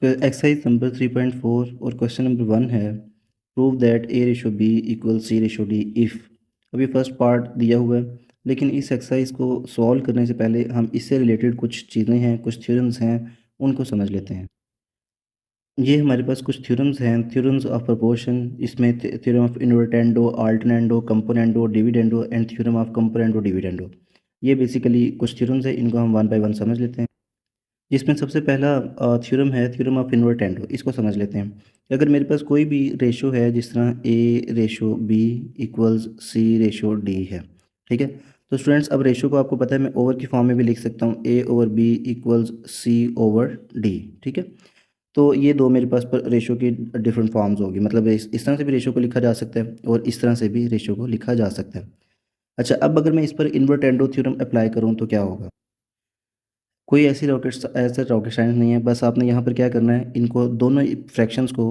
Exercise number 3.4 और question number 1 है, prove that A ratio B equal C ratio D if. अभी first part दिया हुआ है, लेकिन इस एक्सरसाइज को सॉल्व करने से पहले हम इससे रिलेटेड कुछ चीज़ें हैं, कुछ थ्योरम्स हैं, उनको समझ लेते हैं। ये हमारे पास कुछ थ्योरम्स हैं, थ्योरम्स ऑफ प्रोपोर्शन। इसमें theorem of invertendo, alternendo, componendo, dividendo and theorem of componendo dividendo. ये बेसिकली कुछ थ्योरम्स हैं, इनको हम वन बाय वन समझ लेते हैं। जिसमें सबसे पहला थ्योरम है थ्योरम ऑफ इन्वर्टेंडो। इसको समझ लेते हैं। अगर मेरे पास कोई भी रेशो है, जिस तरह ए ratio b equals c ratio D है, ठीक है। तो स्टूडेंट्स, अब रेशो को आपको पता है, मैं ओवर की फॉर्म में भी लिख सकता हूँ, ए over b equals c over d, ठीक है। तो ये दो मेरे पास पर रेशो की डिफरेंट फॉर्म्स होगी, मतलब इस तरह से भी रेशो को लिखा जा सकता है और इस तरह से भी रेशो को लिखा जा सकता है। अच्छा, अब अगर मैं इस पर इन्वर्टेंडो थ्योरम अप्लाई करूँ तो क्या होगा? कोई ऐसा रॉकेट साइंस नहीं है, बस आपने यहाँ पर क्या करना है, इनको दोनों फ्रैक्शंस को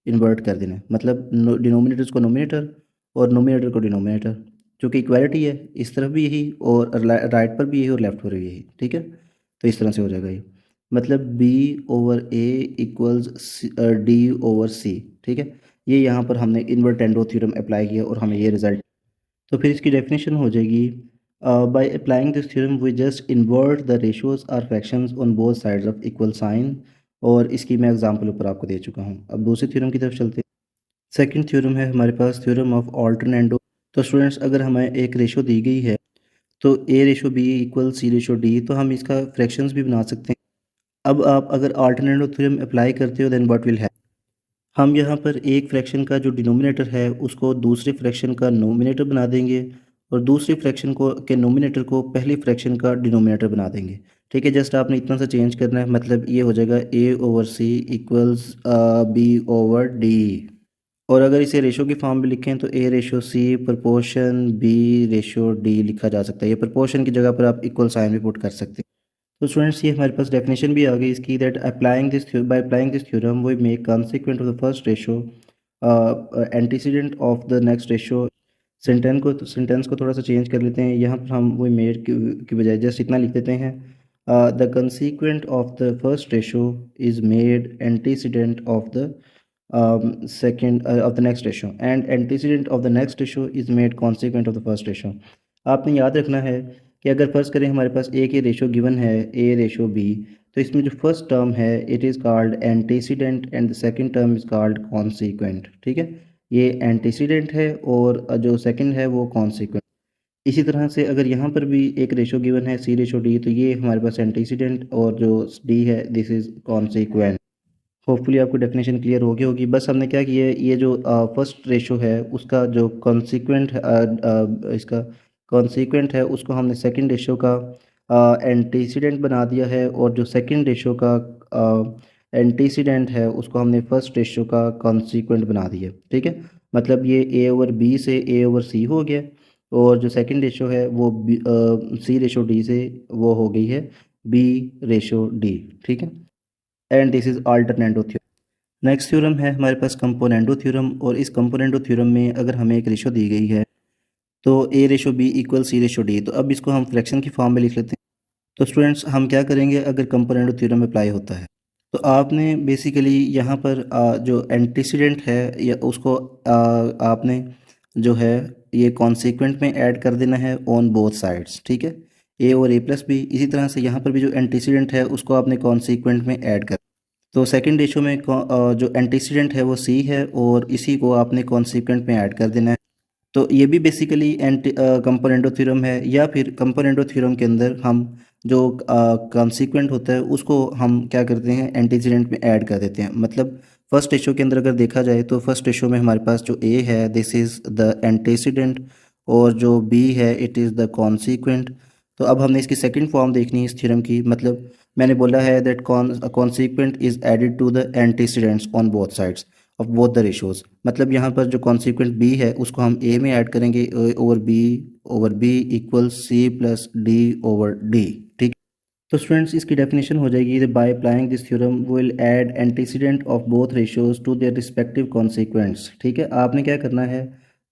इन्वर्ट कर देना है, मतलब डिनोमिनेटर्स को नोमिनेटर और नोमिनेटर को डिनोमिनेटर। जो कि इक्वालिटी है, इस तरफ भी यही और राइट पर भी यही और लेफ्ट पर भी यही, ठीक है। तो इस तरह से हो जाएगा ये, मतलब बी ओवर ए इक्वल्स डी ओवर सी, ठीक है। ये यहाँ पर हमने इन्वर्टेंडो थ्योरम अप्लाई किया और हमें ये रिजल्ट। तो फिर इसकी डेफिनेशन हो जाएगी, by applying this theorem we just invert the ratios or fractions on both sides of equal sign. और इसकी मैं एग्जांपल ऊपर आपको दे चुका हूँ। अब दूसरी थ्योरम की तरफ चलते हैं। सेकंड थ्योरम है हमारे पास थ्योरम ऑफ ऑल्टरनेंडो। तो स्टूडेंट्स, अगर हमें एक रेशो दी गई है, तो a ratio B equal C ratio d, तो हम इसका फ्रैक्शंस भी बना सकते हैं। अब आप अगर ऑल्टरनेंडो थ्योरम अप्लाई करते हो, देन व्हाट विल हैपन, हम यहाँ पर एक फ्रैक्शन का जो डिनोमिनेटर है उसको दूसरे फ्रैक्शन का नोमिनेटर बना देंगे, और दूसरे फ्रैक्शन को के नोमिनेटर को पहले फ्रैक्शन का डिनोमिनेटर बना देंगे, ठीक है। जस्ट आपने इतना सा चेंज करना है, मतलब ये हो जाएगा ए ओवर सी इक्वल्स बी ओवर डी। और अगर इसे रेशो की फॉर्म में लिखें तो a ratio C proportion B ratio D लिखा जा सकता है। ये प्रपोर्शन की जगह पर आप इक्वल साइन भी पुट कर सकते हैं। तो स्टूडेंट्स, ये हमारे पास डेफिनेशन भी आ गई इसकी, that applying this by applying this theorem we make consequent of the first ratio antecedent of the next ratio. Sentence को थोड़ा सा चेंज कर लेते हैं। यहाँ पर हम वी मेड की बजाय जस्ट इतना लिख देते हैं, the consequent of the first ratio is made antecedent of the second of the next ratio and antecedent of the next ratio is made consequent of the first ratio। आपने याद रखना है कि अगर फर्ज करें हमारे पास ए की रेशो गिवन है, ए रेशो बी, तो इसमें जो फर्स्ट टर्म है it is called antecedent and the second term is called consequent, ठीक है। ये एंटीसीडेंट है और जो सेकंड है वो कॉन्सिक्वेंट। इसी तरह से अगर यहाँ पर भी एक रेशो गिवन है सी रेशो डी, तो ये हमारे पास एंटीसीडेंट और जो डी है दिस इज़ कॉन्सिक्वेंट। होपफुली आपको डेफिनेशन क्लियर हो गई होगी। बस हमने क्या किया है, ये जो फर्स्ट रेशो है उसका जो कॉन्सिक्वेंट इसका कॉन्सिक्वेंट है उसको हमने सेकंड रेशो का एंटीसीडेंट बना दिया है, और जो सेकंड रेशो का एंटीसीडेंट है उसको हमने फर्स्ट रेशो का कॉन्सिक्वेंट बना दिया, ठीक है। मतलब ये ए ओवर बी से ए ओवर सी हो गया, और जो सेकंड रेशो है वो सी रेशो डी से वो हो गई है बी रेशो डी, ठीक है। And this is alternendo theorem. Next theorem है हमारे पास कंपोनेंडो थ्योरम, और इस कंपोनेंडो थ्योरम में अगर हमें एक रेशो दी गई है, तो a ratio B equal C ratio d, तो अब इसको हम फ्रैक्शन की फॉर्म में लिख लेते हैं। तो स्टूडेंट्स, हम क्या करेंगे अगर कंपोनेंडो थ्योरम अप्लाई होता है, तो आपने बेसिकली यहाँ पर जो एंटीसीडेंट है या उसको आपने जो है ये कॉन्सिक्वेंट में ऐड कर देना है ऑन बोथ साइड्स, ठीक है। ए और ए प्लस बी, इसी तरह से यहाँ पर भी जो एंटीसीडेंट है उसको आपने कॉन्सिक्वेंट में ऐड कर। तो सेकंड रेशो में जो एंटीसीडेंट है वो सी है, और इसी को आपने कॉन्सिक्वेंट में ऐड कर देना है। तो ये भी बेसिकली कंपोनेंटो थ्योरम है, या फिर कंपोनेंटो थ्योरम के अंदर हम जो कॉन्सिक्वेंट होता है उसको हम क्या करते हैं एंटीसीडेंट में ऐड कर देते हैं। मतलब फर्स्ट रेशो के अंदर अगर देखा जाए तो फर्स्ट रेशो में हमारे पास जो ए है दिस इज़ द एंटीसीडेंट, और जो बी है इट इज़ द कॉन्सिक्वेंट। तो अब हमने इसकी सेकंड फॉर्म देखनी है इस थ्योरम की। मतलब मैंने बोला है that consequent is added to the antecedents on both sides of both the ratios. मतलब यहाँ पर जो कॉन्सिक्वेंट बी है उसको हम ए में ऐड करेंगे, over b equal c plus d over d, ठीक। तो स्टूडेंट्स, इसकी डेफिनेशन हो जाएगी, by applying this theorem will add antecedent of both ratios to their respective consequents, ठीक है। आपने क्या करना है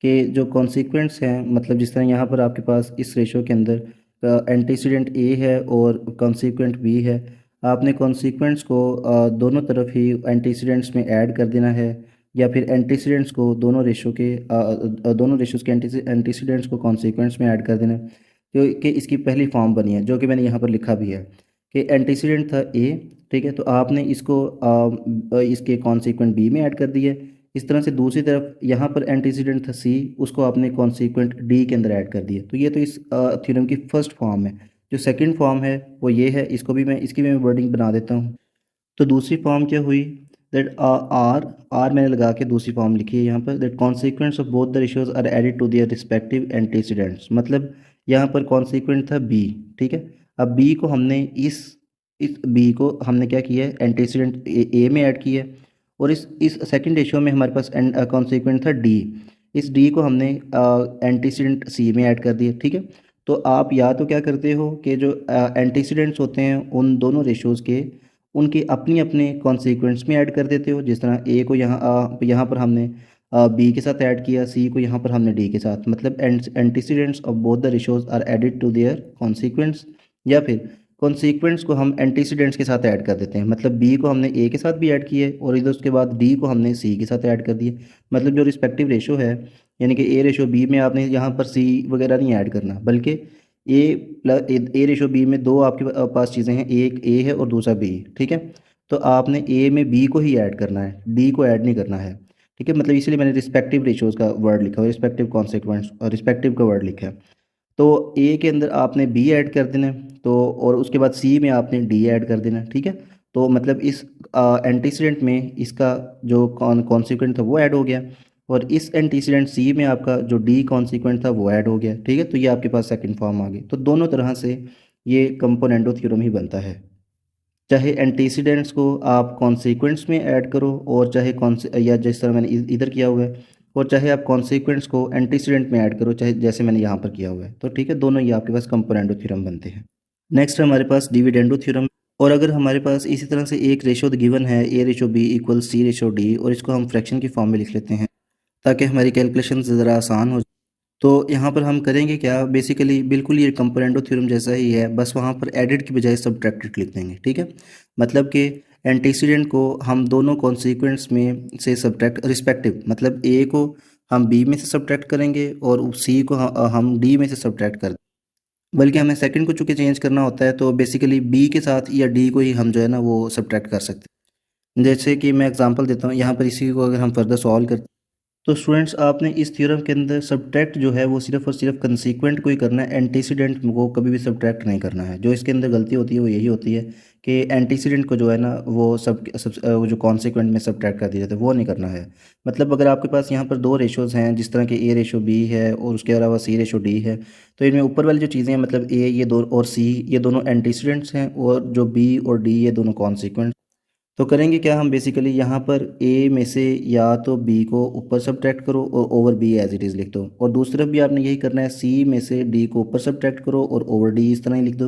कि जो कॉन्सिक्वेंट्स हैं, मतलब जिस तरह यहाँ पर आपके पास इस रेशो के अंदर एंटीसीडेंट ए है और कॉन्सिक्वेंट बी है, आपने कॉन्सिक्वेंट्स को दोनों तरफ ही एंटीसीडेंट्स में ऐड कर देना है, या फिर एंटीसीडेंट्स को दोनों रेशोज़ के एंटीसीडेंट्स को कॉन्सिक्वेंट्स में ऐड कर देना है। तो कि इसकी पहली फॉर्म बनी है जो कि मैंने यहाँ पर लिखा भी है कि एंटीसीडेंट था ए, ठीक है, तो आपने इसको इसके कॉन्सिक्वेंट बी में ऐड कर दिया। इस तरह से दूसरी तरफ यहाँ पर एंटीसीडेंट था सी, उसको आपने कॉन्सिक्वेंट डी के अंदर ऐड कर दिया। तो ये तो इस थ्योरम की फर्स्ट फॉर्म है। जो सेकंड फॉर्म है वो ये है, इसकी भी मैं वर्डिंग बना देता हूँ। तो दूसरी फॉर्म क्या हुई, दैट आर मैंने लगा के दूसरी फॉर्म लिखी है यहाँ पर, that consequents of both the ratios are added to their respective antecedents. मतलब यहाँ पर कॉन्सिक्वेंट था बी, ठीक है। अब बी को हमने इस बी को हमने क्या किया है, एंटीसीडेंट ए में ऐड किया है, और इस सेकंड रेशियो में हमारे पास कॉन्सिक्वेंट था डी। इस डी को हमने एंटीसीडेंट सी में ऐड कर दिया, ठीक है। तो आप या तो क्या करते हो कि जो एंटीसीडेंट्स होते हैं उन दोनों रेशियोज़ के, उनके अपने अपने कॉन्सिक्वेंट्स में ऐड कर देते हो। जिस तरह ए को यहाँ पर हमने बी के साथ ऐड किया, सी को यहाँ पर हमने डी के साथ, मतलब antecedents of both the ratios are added to their consequents. या फिर कॉन्सिक्वेंट्स को हम एंटीसीडेंट्स के साथ ऐड कर देते हैं, मतलब बी को हमने ए के साथ भी ऐड किया है और इधर उसके बाद डी को हमने सी के साथ ऐड कर दिया। मतलब जो रिस्पेक्टिव रेशो है, यानी कि ए रेशो बी में आपने यहाँ पर सी वगैरह नहीं ऐड करना, बल्कि ए रेशो बी में दो आपके पास चीज़ें हैं, एक ए है और दूसरा बी, ठीक है। तो आपने ए में बी को ही ऐड करना है, डी को ऐड नहीं करना है, ठीक है। मतलब इसलिए मैंने रिस्पेक्टिव रेशोज़ का वर्ड लिखा है, रिस्पेक्टिव कॉन्सिक्वेंट्स और रिस्पेक्टिव का वर्ड लिखा है। तो ए के अंदर आपने बी ऐड कर देना है, तो और उसके बाद सी में आपने डी ऐड कर देना है, ठीक है। तो मतलब इस एंटीसीडेंट में इसका जो कॉन्सिक्वेंट था वो ऐड हो गया, और इस एंटीसीडेंट सी में आपका जो डी कॉन्सिक्वेंट था वो ऐड हो गया, ठीक है। तो ये आपके पास सेकंड फॉर्म आ गई। तो दोनों तरह से ये कंपोनेंटो थ्योरम ही बनता है, चाहे एंटीसीडेंट्स को आप कॉन्सिक्वेंट्स में ऐड करो, और चाहे या जिस तरह मैंने इधर किया हुआ है, और चाहे आप कॉन्सिक्वेंट्स को एंटीसीडेंट में ऐड करो, चाहे जैसे मैंने यहाँ पर किया हुआ है। तो ठीक है, दोनों ही आपके पास कंपोनेंटो थ्योरम बनते हैं। नेक्स्ट है हमारे पास डिविडेंडो थ्योरम। और अगर हमारे पास इसी तरह से एक रेशो गिवन है a ratio B equal C ratio d, और इसको हम फ्रैक्शन की फॉर्म में लिख लेते हैं ताकि हमारी कैलकुलेशन ज़रा आसान हो। तो यहाँ पर हम करेंगे क्या, बेसिकली बिल्कुल ये कंपोनेंटो थ्योरम जैसा ही है, बस वहाँ पर एडिड की बजाय सब्ट्रैक्टेड लिख देंगे, ठीक है। मतलब कि एंटीसीडेंट को हम दोनों कॉन्सिक्वेंट्स में से सब्ट्रैक्ट रिस्पेक्टिव, मतलब ए को हम बी में से सब्ट्रैक्ट करेंगे और सी को हम डी में से सब्ट्रैक्ट कर, बल्कि हमें सेकंड को चूँकि चेंज करना होता है, तो बेसिकली बी के साथ या डी को ही हम जो है ना वो सब्ट्रैक्ट कर सकते हैं। जैसे कि मैं एग्जांपल देता हूँ, यहाँ पर इसी को अगर हम फर्दर सॉल्व करते, तो स्टूडेंट्स आपने इस थ्योरम के अंदर सब्ट्रैक्ट जो है वो सिर्फ और सिर्फ कंसीक्वेंट को ही करना है, एंटीसीडेंट को कभी भी सब्ट्रैक्ट नहीं करना है। जो इसके अंदर गलती होती है वो यही होती है कि एंटीसीडेंट को जो है ना वो वो जो कॉन्सिक्वेंट में सब्ट्रैक्ट कर दिया जाता है, वो नहीं करना है। मतलब अगर आपके पास यहाँ पर दो रेशोज़ हैं, जिस तरह के ए रेशो बी है और उसके अलावा सी रेशो डी है, तो इनमें ऊपर वाली जो चीज़ें हैं, मतलब ए ये दो और सी ये दोनों एंटीसीडेंट्स हैं, और जो बी और डी ये दोनों कॉन्सिक्वेंट। तो करेंगे क्या, हम बेसिकली यहाँ पर ए में से या तो बी को ऊपर सब्ट्रैक्ट करो और over B as it is लिख दो, और दूसरी तरफ भी आपने यही करना है, सी में से डी को ऊपर सब्ट्रैक्ट करो और ओवर डी इस तरह ही लिख दो।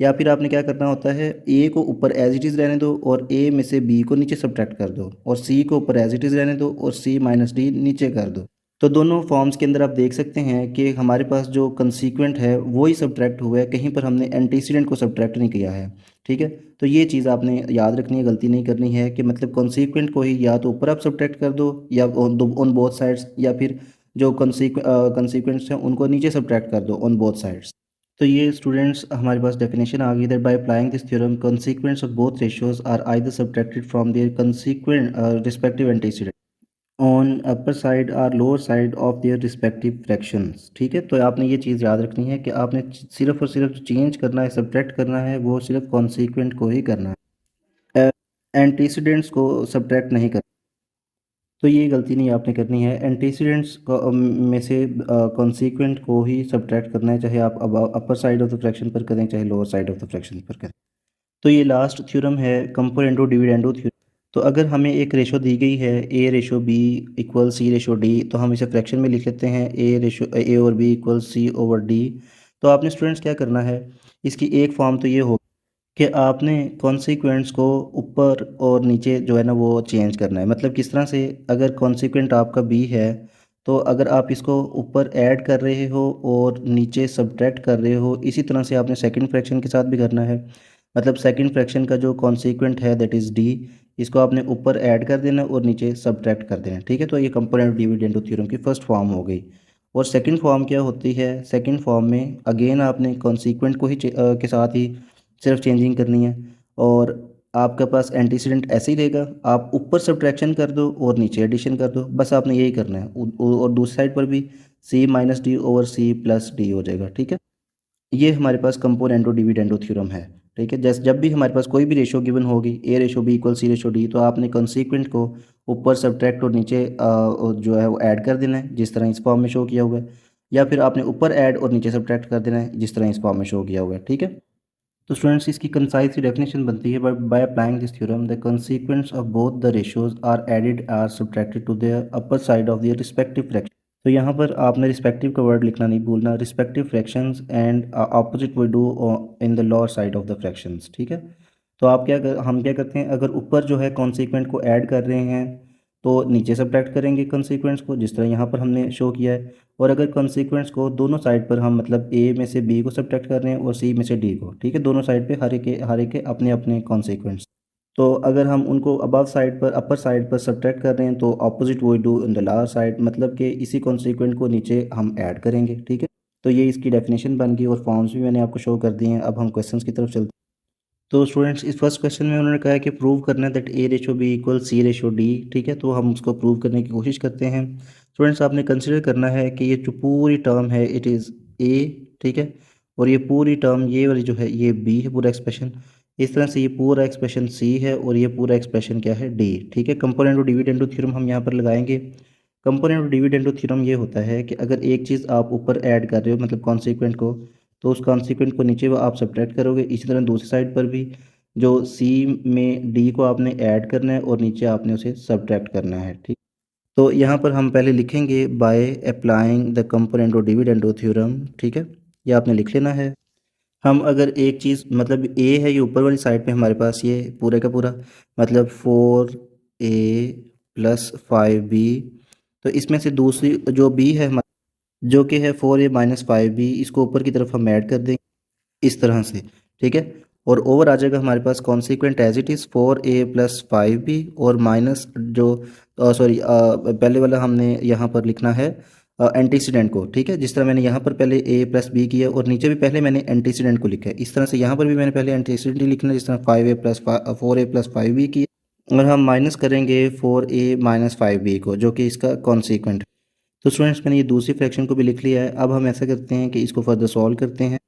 या फिर आपने क्या करना होता है, ए को ऊपर एज इट इज़ रहने दो और ए में से बी को नीचे सब्ट्रैक्ट कर दो, और सी को ऊपर एज इट इज़ रहने दो और सी माइनस डी नीचे कर दो। तो दोनों फॉर्म्स के अंदर आप देख सकते हैं कि हमारे पास जो कंसीक्वेंट है वो ही सब्ट्रैक्ट हुआ है, कहीं पर हमने एंटीसीडेंट को सब्ट्रैक्ट नहीं किया है, ठीक है। तो ये चीज़ आपने याद रखनी है, गलती नहीं करनी है कि मतलब कॉन्सिक्वेंट को ही या तो ऊपर आप सब्ट्रैक्ट कर दो या ऑन बोथ साइड्स, या फिर जो कॉन्सिक्वेंट्स हैं उनको नीचे सब्ट्रैक्ट कर दो ऑन बोथ साइड्स। तो ये स्टूडेंट्स हमारे पास डेफिनेशन आ गई, that by applying this theorem consequents of both ratios are either subtracted from their consequent respective antecedent on upper side और lower side of their respective fractions, ठीक है। तो आपने ये चीज़ याद रखनी है कि आपने सिर्फ और सिर्फ चेंज करना है, सब्ट्रैक्ट करना है, वो सिर्फ कॉन्सिक्वेंट को ही करना है, एंटीसीडेंट्स को सब्ट्रैक्ट नहीं करना। तो ये गलती नहीं आपने करनी है, एंटीसीडेंट्स में से कॉन्सिक्वेंट को ही सब्ट्रैक्ट करना है, चाहे आप अब अपर साइड ऑफ द फ्रैक्शन पर करें चाहे lower side of the fraction पर करें। तो ये लास्ट थ्योरम है कंपोनेंटो डिविडेंडो थ्योरम। तो अगर हमें एक रेशो दी गई है a ratio B equal C ratio d, तो हम इसे फ्रैक्शन में लिख लेते हैं ए और B equal C over D. तो आपने स्टूडेंट्स क्या करना है, इसकी एक फॉर्म तो ये हो कि आपने कॉन्सिक्वेंट्स को ऊपर और नीचे जो है ना वो चेंज करना है। मतलब किस तरह से, अगर कॉन्सिक्वेंट आपका बी है, तो अगर आप इसको ऊपर ऐड कर रहे हो और नीचे सब्ट्रैक्ट कर रहे हो, इसी तरह से आपने सेकंड फ्रैक्शन के साथ भी करना है। मतलब सेकंड फ्रैक्शन का जो कॉन्सिक्वेंट है दैट इज़ डी, इसको आपने ऊपर ऐड कर देना और नीचे सब्ट्रैक्ट कर देना, ठीक है। तो ये कंपोनेंट डिविडेंड थ्योरम की फर्स्ट फॉर्म हो गई। और सेकंड फॉर्म क्या होती है, सेकंड फॉर्म में अगेन आपने कॉन्सिक्वेंट को ही के साथ ही सिर्फ चेंजिंग करनी है, और आपके पास एंटीसीडेंट ऐसे ही रहेगा, आप ऊपर सब्ट्रैक्शन कर दो और नीचे एडिशन कर दो, बस आपने यही करना है। और दूसरी साइड पर भी सी माइनस डी ओवर सी प्लस डी हो जाएगा, ठीक है। ये हमारे पास कंपोनेंटो डिविडेंडो थ्योरम है, ठीक है। जैसे जब भी हमारे पास कोई भी रेशो गिवन होगी, a ratio B equal C ratio d, तो आपने कंसीक्वेंट को ऊपर सब्ट्रैक्ट और नीचे जो है वो ऐड कर देना है, जिस तरह इस फॉर्म में शो किया हुआ है, या फिर आपने ऊपर ऐड और नीचे सब्ट्रैक्ट कर देना है, जिस तरह इस फॉर्म में शो किया हुआ है, ठीक है। तो स्टूडेंट्स इसकी कंसाइज सी डेफिनेशन बनती है, by applying this theorem the consequents of both the ratios are added or subtracted to their upper side of their respective fraction. तो यहाँ पर आपने रिस्पेक्टिव का वर्ड लिखना नहीं भूलना, respective fractions and opposite we do in the lower side of the fractions, ठीक है। तो हम क्या करते हैं, अगर ऊपर जो है कॉन्सिक्वेंट को ऐड कर रहे हैं तो नीचे सब्ट्रैक्ट करेंगे कॉन्सिक्वेंट्स को, जिस तरह यहाँ पर हमने शो किया है। और अगर कॉन्सिक्वेंट्स को दोनों साइड पर हम मतलब ए में से बी को सब्ट्रैक्ट कर रहे हैं और सी में से डी को, ठीक है, दोनों साइड पे हर एक के अपने अपने कॉन्सिक्वेंट्स। तो अगर हम उनको अबव साइड पर अपर साइड पर सब्ट्रैक्ट कर रहे हैं तो ऑपोजिट वो do in the lower side, मतलब कि इसी कॉन्सिक्वेंट को नीचे हम ऐड करेंगे, ठीक है। तो ये इसकी डेफिनेशन बन गई और फॉर्म्स भी मैंने आपको शो कर दिए हैं। अब हम क्वेश्चंस की तरफ चलते हैं। तो स्टूडेंट्स इस फर्स्ट क्वेश्चन में उन्होंने कहा है कि प्रूव करना है that A ratio B equal C ratio D, ठीक है। तो हम उसको प्रूव करने की कोशिश करते हैं। स्टूडेंट्स आपने कंसिडर करना है कि ये जो पूरी टर्म है इट इज़ ए, ठीक है, और ये पूरी टर्म ये वाली जो है ये बी है, पूरा एक्सप्रेशन। इस तरह से ये पूरा एक्सप्रेशन सी है और ये पूरा एक्सप्रेशन क्या है, डी, ठीक है। कंपोनेंट ऑफ डिविडेंडो थ्योरम हम यहाँ पर लगाएंगे। कंपोनेंट ऑफ डिविडेंडो थ्योरम ये होता है कि अगर एक चीज़ आप ऊपर ऐड कर रहे हो मतलब कॉन्सिक्वेंट को, तो उस कॉन्सिक्वेंट को नीचे वो आप सब्ट्रैक्ट करोगे। इसी तरह दूसरी साइड पर भी जो सी में डी को आपने ऐड करना है और नीचे आपने उसे सब्ट्रैक्ट करना है, ठीक। तो यहाँ पर हम पहले लिखेंगे bye applying the कंपोनेंटो dividendo theorem, ठीक है, ये आपने लिख लेना है। हम अगर एक चीज़ मतलब ए है, ये ऊपर वाली साइड पे हमारे पास ये पूरे का पूरा मतलब 4a + 5b, तो इसमें से दूसरी जो बी है जो कि है 4a - 5b, इसको ऊपर की तरफ हम ऐड कर देंगे इस तरह से, ठीक है। और ओवर आ जाएगा हमारे पास consequent as it is 4a + 5b और माइनस जो सॉरी पहले वाला हमने यहाँ पर लिखना है एंटीसीडेंट को, ठीक है। जिस तरह मैंने यहाँ पर पहले a + b किया और नीचे भी पहले मैंने एंटीसीडेंट को लिखा है, इस तरह से यहाँ पर भी मैंने पहले एंटीसीडेंट ही लिखना है, जिस तरह 4a + 5b किया। और हम माइनस करेंगे 4a - 5b को, जो कि इसका कॉन्सिक्वेंट है। तो स्टूडेंट्स मैंने ये दूसरी फ्रैक्शन को भी लिख लिया है। अब हम ऐसा करते हैं कि इसको फर्दर सॉल्व करते हैं।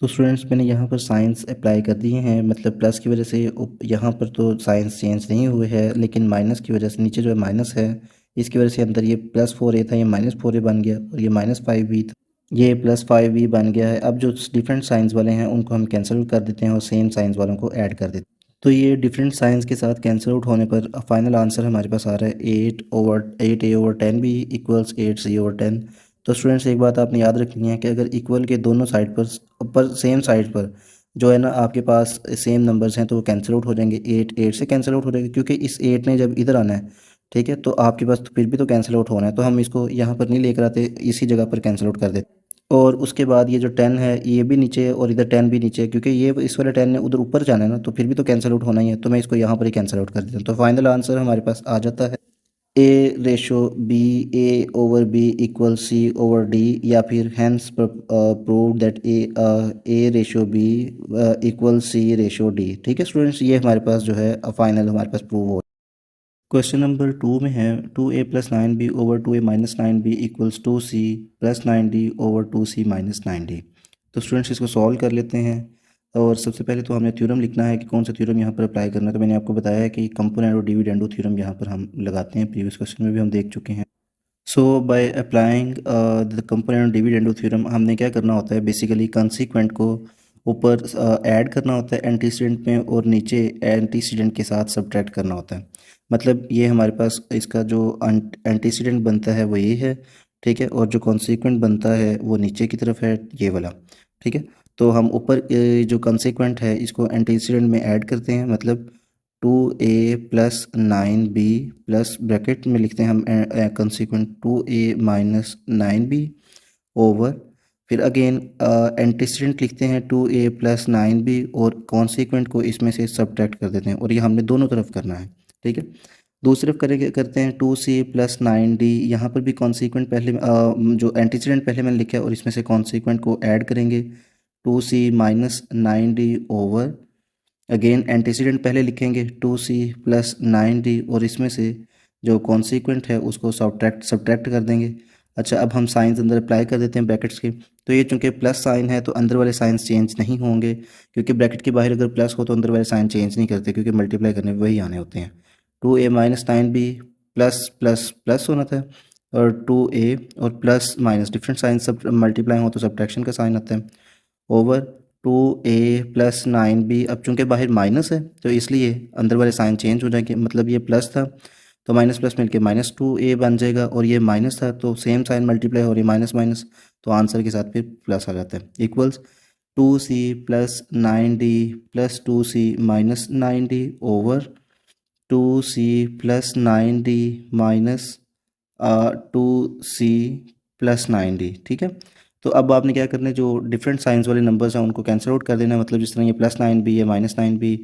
तो स्टूडेंट्स मैंने यहाँ पर साइंस अप्लाई कर दिए हैं, मतलब प्लस की वजह से यहाँ पर तो साइंस चेंज नहीं हुए है, लेकिन माइनस की वजह से नीचे जो है माइनस है, इसकी वजह से अंदर ये +4a था, ये -4a बन गया, और ये -5b था, ये +5b बन गया है। अब जो डिफरेंट साइंस वाले हैं उनको हम कैंसिल कर देते हैं और सेम साइंस वालों को ऐड कर देते हैं। तो ये डिफरेंट साइंस के साथ कैंसिल आउट होने पर फाइनल आंसर हमारे पास आ रहा है 8/8a/10b इक्वल्स 8c/10। तो स्टूडेंट्स एक बात आपने याद रखनी है कि अगर इक्वल के दोनों साइड पर सेम साइड पर जो है ना आपके पास सेम नंबर्स हैं तो वो कैंसिल आउट हो जाएंगे। 8 से कैंसिल आउट हो जाएगा, क्योंकि इस 8 ने जब इधर आना है, ठीक है, तो आपके पास तो फिर भी तो कैंसिल आउट होना है, तो हम इसको यहाँ पर नहीं लेकर आते, इसी जगह पर कैंसिल आउट कर देते। और उसके बाद ये जो 10 है ये भी नीचे है और इधर 10 भी नीचे है, क्योंकि ये इस वाले 10 ने उधर ऊपर जाना है ना, तो फिर भी तो कैंसिल आउट होना ही है, तो मैं इसको यहाँ पर ही कैंसिल आउट कर देता हूँ। तो फाइनल आंसर हमारे पास आ जाता है a/b, a/b इक्वल c/d, या फिर hence prove that a/b equal c/d, ठीक है स्टूडेंट्स। ये हमारे पास जो है फाइनल हमारे पास प्रूव हो। क्वेश्चन नंबर 2 में है 2a + 9b/2a - 9b equals 2c + 9d/2c - 9d। तो स्टूडेंट्स इसको सॉल्व कर लेते हैं। और सबसे पहले तो हमें थ्योरम लिखना है कि कौन सा थ्योरम यहाँ पर अप्लाई करना है। तो मैंने आपको बताया है कि कंपोनेंट और डिविडेंडो थ्योरम यहाँ पर हम लगाते हैं, प्रीवियस क्वेश्चन में भी हम देख चुके हैं। So by applying the componendo dividendo theorem हमने क्या करना होता है, बेसिकली कंसीक्वेंट को ऊपर ऐड करना होता है एंटीसीडेंट में और नीचे एंटीसीडेंट के साथ सब्ट्रैक्ट करना होता है। मतलब ये हमारे पास इसका जो एंटीसीडेंट बनता है वो ये है, ठीक है, और जो कॉन्सिक्वेंट बनता है वो नीचे की तरफ है, ये वाला, ठीक है। तो हम ऊपर जो कॉन्सिक्वेंट है इसको एंटीसीडेंट में ऐड करते हैं, मतलब 2a + 9b प्लस ब्रैकेट में लिखते हैं हम कंसिक्वेंट 2a - 9b ओवर फिर अगेन एंटीसीडेंट लिखते हैं 2a प्लस 9b और कॉन्सिक्वेंट को इसमें से सब्ट्रैक्ट कर देते हैं और ये हमने दोनों तरफ करना है, ठीक है। दूसरी तरफ करेंगे, करते हैं 2c प्लस 9d। यहाँ पर भी कॉन्सिक्वेंट पहले जो एंटीसीडेंट पहले मैंने लिखा है और इसमें से कॉन्सिक्वेंट को ऐड करेंगे 2c minus 9d over, again antecedent पहले लिखेंगे 2c प्लस 9d और इसमें से जो कॉन्सिक्वेंट है उसको सब्ट्रैक्ट कर देंगे। अच्छा, अब हम साइंस अंदर अप्लाई कर देते हैं ब्रैकेट्स के। तो ये चूंकि प्लस साइन है तो अंदर वाले साइंस चेंज नहीं होंगे, क्योंकि ब्रैकेट के बाहर अगर प्लस हो तो अंदर वाले साइन चेंज नहीं करते, क्योंकि मल्टीप्लाई करने में वही आने होते हैं। 2a minus 9b plus plus plus होना था, और 2a और प्लस माइनस डिफरेंट साइन सब मल्टीप्लाई हो तो सब्ट्रैक्शन का साइन आता है, ओवर 2a प्लस 9b। अब चूंकि बाहर माइनस है तो इसलिए अंदर वाले साइन चेंज हो जाएंगे, मतलब ये प्लस था तो माइनस प्लस मिलके माइनस 2a बन जाएगा, और ये माइनस था तो सेम साइन मल्टीप्लाई हो रही है माइनस माइनस, तो आंसर के साथ फिर प्लस आ जाता है, equals 2c plus 9d plus 2c minus 9d over 2c plus 9d minus 2c plus 9d, ठीक है। तो अब आपने क्या करना है, जो डिफरेंट साइंस वाले नंबर्स हैं उनको कैंसिल आउट कर देना है, मतलब जिस तरह ये प्लस 9b है माइनस 9b,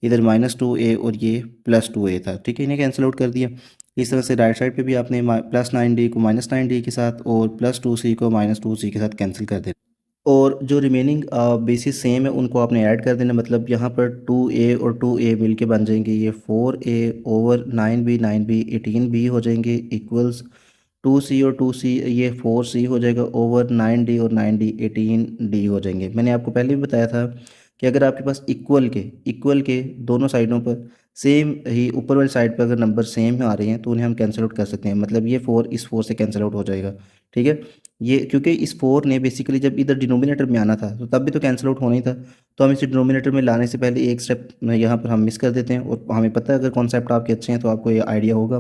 इधर माइनस 2a और ये प्लस 2a था, ठीक है, इन्हें कैंसिल आउट कर दिया। इस तरह से राइट साइड पे भी आपने प्लस 9d को माइनस 9d के साथ और प्लस 2c को माइनस 2c के साथ कैंसिल कर देना, और जो रिमेनिंग बेसिस सेम है उनको आपने ऐड कर देना, मतलब यहाँ पर 2a और 2a मिल के बन जाएंगे ये 4a ओवर 9b 18b हो जाएंगे, इक्वल्स 2c और 2c ये 4c हो जाएगा ओवर 9d और 9d 18d हो जाएंगे। मैंने आपको पहले भी बताया था कि अगर आपके पास इक्वल के दोनों साइडों पर सेम ही ऊपर वाली साइड पर अगर नंबर सेम आ रहे हैं तो उन्हें हम कैंसिल आउट कर सकते हैं, मतलब ये 4 इस 4 से कैंसिल आउट हो जाएगा, ठीक है। ये क्योंकि इस 4 ने बेसिकली जब इधर डिनोमिनेटर में आना था तो तब भी तो कैंसिल आउट होना ही था, तो हम इसे डिनोमिनेटर में लाने से पहले एक स्टेप यहाँ पर हम मिस कर देते हैं, और हमें पता है अगर कॉन्सेप्ट आपके अच्छे हैं तो आपको ये आइडिया होगा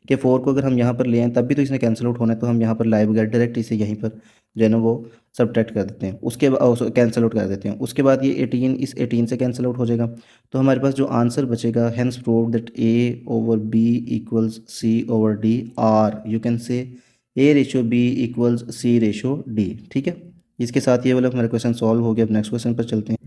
कि 4 को अगर हम यहाँ पर ले आएँ तब भी तो इसने कैंसिल आउट होना है, तो हम यहाँ पर लाइव बगैर डायरेक्ट इसे यहीं पर जो है ना वो सब्ट्रैक्ट कर देते हैं, उसके बाद कैंसिल आउट कर देते हैं, उसके बाद ये 18 इस 18 से कैंसिल आउट हो जाएगा। तो हमारे पास जो आंसर बचेगा, hence prove that a over b equals c over d, or you can say a ratio b equals c ratio d, ठीक है। इसके साथ ये वाला हमारा क्वेश्चन सॉल्व हो गया। अब नेक्स्ट क्वेश्चन पर चलते हैं।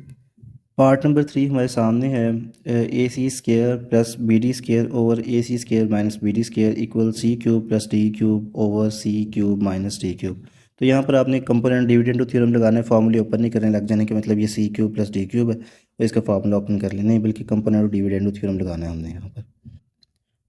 पार्ट नंबर 3 हमारे सामने है, a C square plus B D square over a C square minus B D square equal c cube plus D cube over c cube minus D cube. तो यहाँ पर आपने कंपोनेंट डिविडेंड थ्योरम लगाना है, फार्मूले ओपन नहीं करने लग जाने के, मतलब ये सी क्यूब प्लस डी क्यूब है तो इसका फार्मूला ओपन कर लेना है, बल्कि कंपोनेंट डिविडेंड थ्योरम लगाना है हमने यहाँ पर।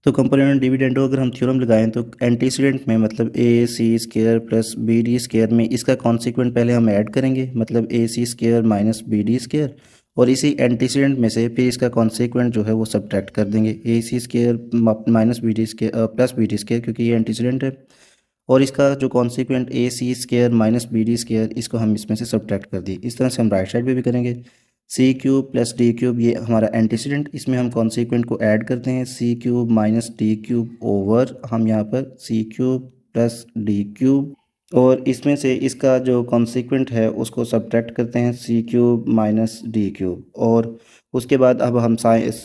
तो कंपोनेंट डिविडेंड अगर हम थ्योरम लगाएं तो एंटीसीडेंट में मतलब a C square plus B D square में इसका कॉन्सिक्वेंट पहले हम ऐड करेंगे, मतलब a C square minus B D square, और इसी एंटीसीडेंट में से फिर इसका कॉन्सिक्वेंट जो है वो सब्ट्रैक्ट कर देंगे, a C square minus B D square plus B D square, क्योंकि ये एंटीसीडेंट है, और इसका जो consequent a C square minus B D square इसको हम इसमें से सब्ट्रैक्ट कर दिए। इस तरह से हम राइट साइड पे भी करेंगे, सी क्यूब प्लस डी क्यूब ये हमारा एंटीसीडेंट, इसमें हम कॉन्सिक्वेंट को ऐड करते हैं c cube minus D cube over हम यहाँ पर c cube plus D cube, और इसमें से इसका जो कॉन्सिक्वेंट है उसको सब्ट्रैक्ट करते हैं c cube minus D cube, और उसके बाद अब हम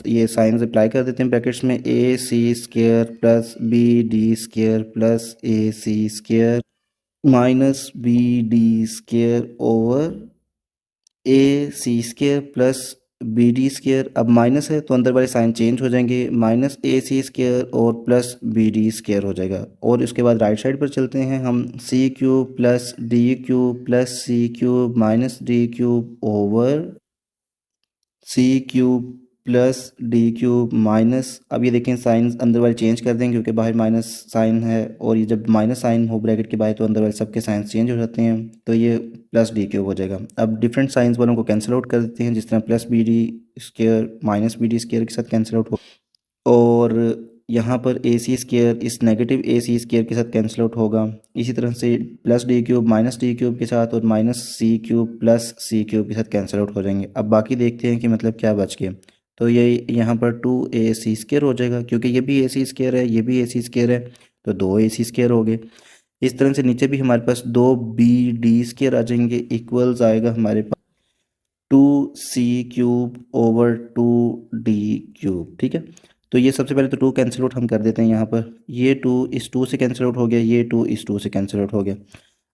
ये साइंस अप्लाई कर देते हैं ब्रैकेट्स में, a C square plus B D square plus a C square minus B D square over a C square plus B D square. अब माइनस है तो अंदर वाले साइन चेंज हो जाएंगे, माइनस ए सी स्केयर और प्लस बी डी स्केयर हो जाएगा, और उसके बाद राइट साइड पर चलते हैं हम, c cube plus D cube plus सी cube minus D cube over c cube plus D cube minus, अब ये देखें साइन अंदर वाले चेंज कर देंगे क्योंकि बाहर माइनस साइन है, और ये जब माइनस साइन हो ब्रैकेट के बाहर तो अंदर वाले सबके साइन चेंज हो जाते हैं, तो ये प्लस डी क्यूब हो जाएगा। अब डिफरेंट साइंस वालों को कैंसिल आउट कर देते हैं, जिस तरह plus B D square minus B D square के साथ कैंसिल आउट हो, और यहाँ पर ए सी स्केयर इस नेगेटिव ए सी स्केयर के साथ कैंसिल आउट होगा। इसी तरह से plus D cube minus D cube के साथ और माइनस सी क्यूब प्लस सी क्यूब के साथ कैंसिल आउट हो जाएंगे। अब बाकी देखते हैं कि मतलब क्या बच गया, तो ये यहाँ पर 2 AC स्केयर हो जाएगा, क्योंकि ये भी AC स्केयर है ये भी AC स्केयर है, तो 2 AC स्केयर हो गए। इस तरह से नीचे भी हमारे पास 2BD स्केयर आ जाएंगे, इक्वल्स आएगा हमारे पास 2C cube over 2D cube, ठीक है। तो ये सबसे पहले तो 2 कैंसिल आउट हम कर देते हैं यहाँ पर, ये 2 इस 2 से कैंसिल आउट हो गया, ये 2 इस 2 से कैंसिल आउट हो गया।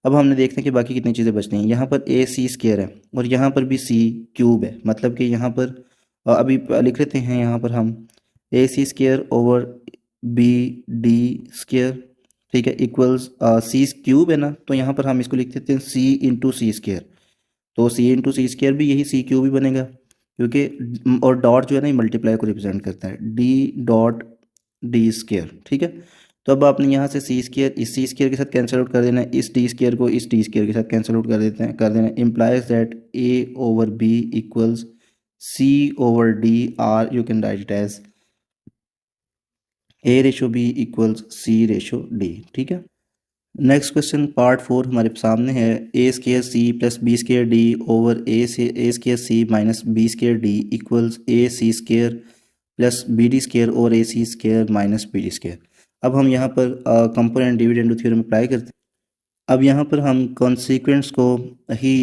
अब हमने देखते हैं कि बाकी कितनी चीज़ें बचती हैं। यहाँ पर ए सी स्क्वायर है और यहाँ पर भी सी क्यूब है, मतलब कि यहाँ पर अभी लिख लेते हैं यहाँ पर हम a c square over b d square, ठीक है, इक्वल्स सी क्यूब है ना, तो यहाँ पर हम इसको लिख देते हैं सी इंटू सी स्क्वायर। तो सी इंटू सी स्क्वायर भी यही सी क्यूब ही बनेगा, क्योंकि और डॉट जो है ना ये मल्टीप्लाई को रिप्रेजेंट करता है, डी डॉट डी स्क्वायर, ठीक है। तो अब आपने यहाँ से सी स्क्वायर इस सी स्क्वायर के साथ कैंसिल आउट कर देना है, इस डी स्क्वायर को इस डी स्क्वायर के साथ कैंसिल आउट कर देना, implies that a over b equals c over d, or you can write it as a ratio b equals c ratio D, ठीक है। नेक्स्ट क्वेश्चन पार्ट 4 हमारे सामने है, a square c plus B square d over a square c minus B square d equals a C square plus B D square और a C square minus B D square. अब हम यहाँ पर component dividend theorem apply करते हैं। अब यहाँ पर हम कॉन्सिक्वेंस को ही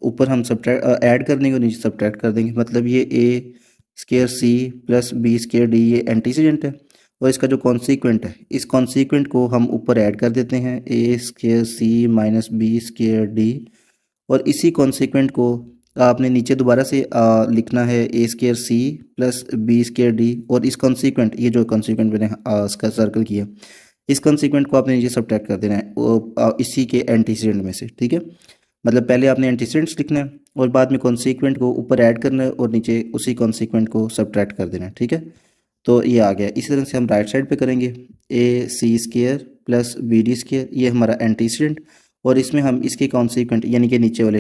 ऊपर हम सब्ट्रैक्ट ऐड कर देंगे और नीचे सब्ट्रैक्ट कर देंगे, मतलब ये a square c plus B square d ये एंटीसीडेंट है, और इसका जो कॉन्सिक्वेंट है इस कॉन्सिक्वेंट को हम ऊपर ऐड कर देते हैं, a square c minus B square d, और इसी कॉन्सिक्वेंट को आपने नीचे दोबारा से लिखना है a square c plus B square d, और इस कॉन्सिक्वेंट ये जो कॉन्सिक्वेंट मैंने इसका सर्कल किया इस कॉन्सिक्वेंट को आपने नीचे सब्ट्रैक्ट कर देना है इसी के एंटीसीडेंट में से, ठीक है। मतलब पहले आपने एंटीसीडेंट्स लिखना है और बाद में कॉन्सिक्वेंट को ऊपर ऐड करना है और नीचे उसी कॉन्सिक्वेंट को सब्ट्रैक्ट कर देना है, ठीक है। तो ये आ गया। इसी तरह से हम राइट साइड पे करेंगे, a C square plus B D square ये हमारा एंटीसीडेंट, और इसमें हम इसके कॉन्सिक्वेंट यानी कि नीचे वाले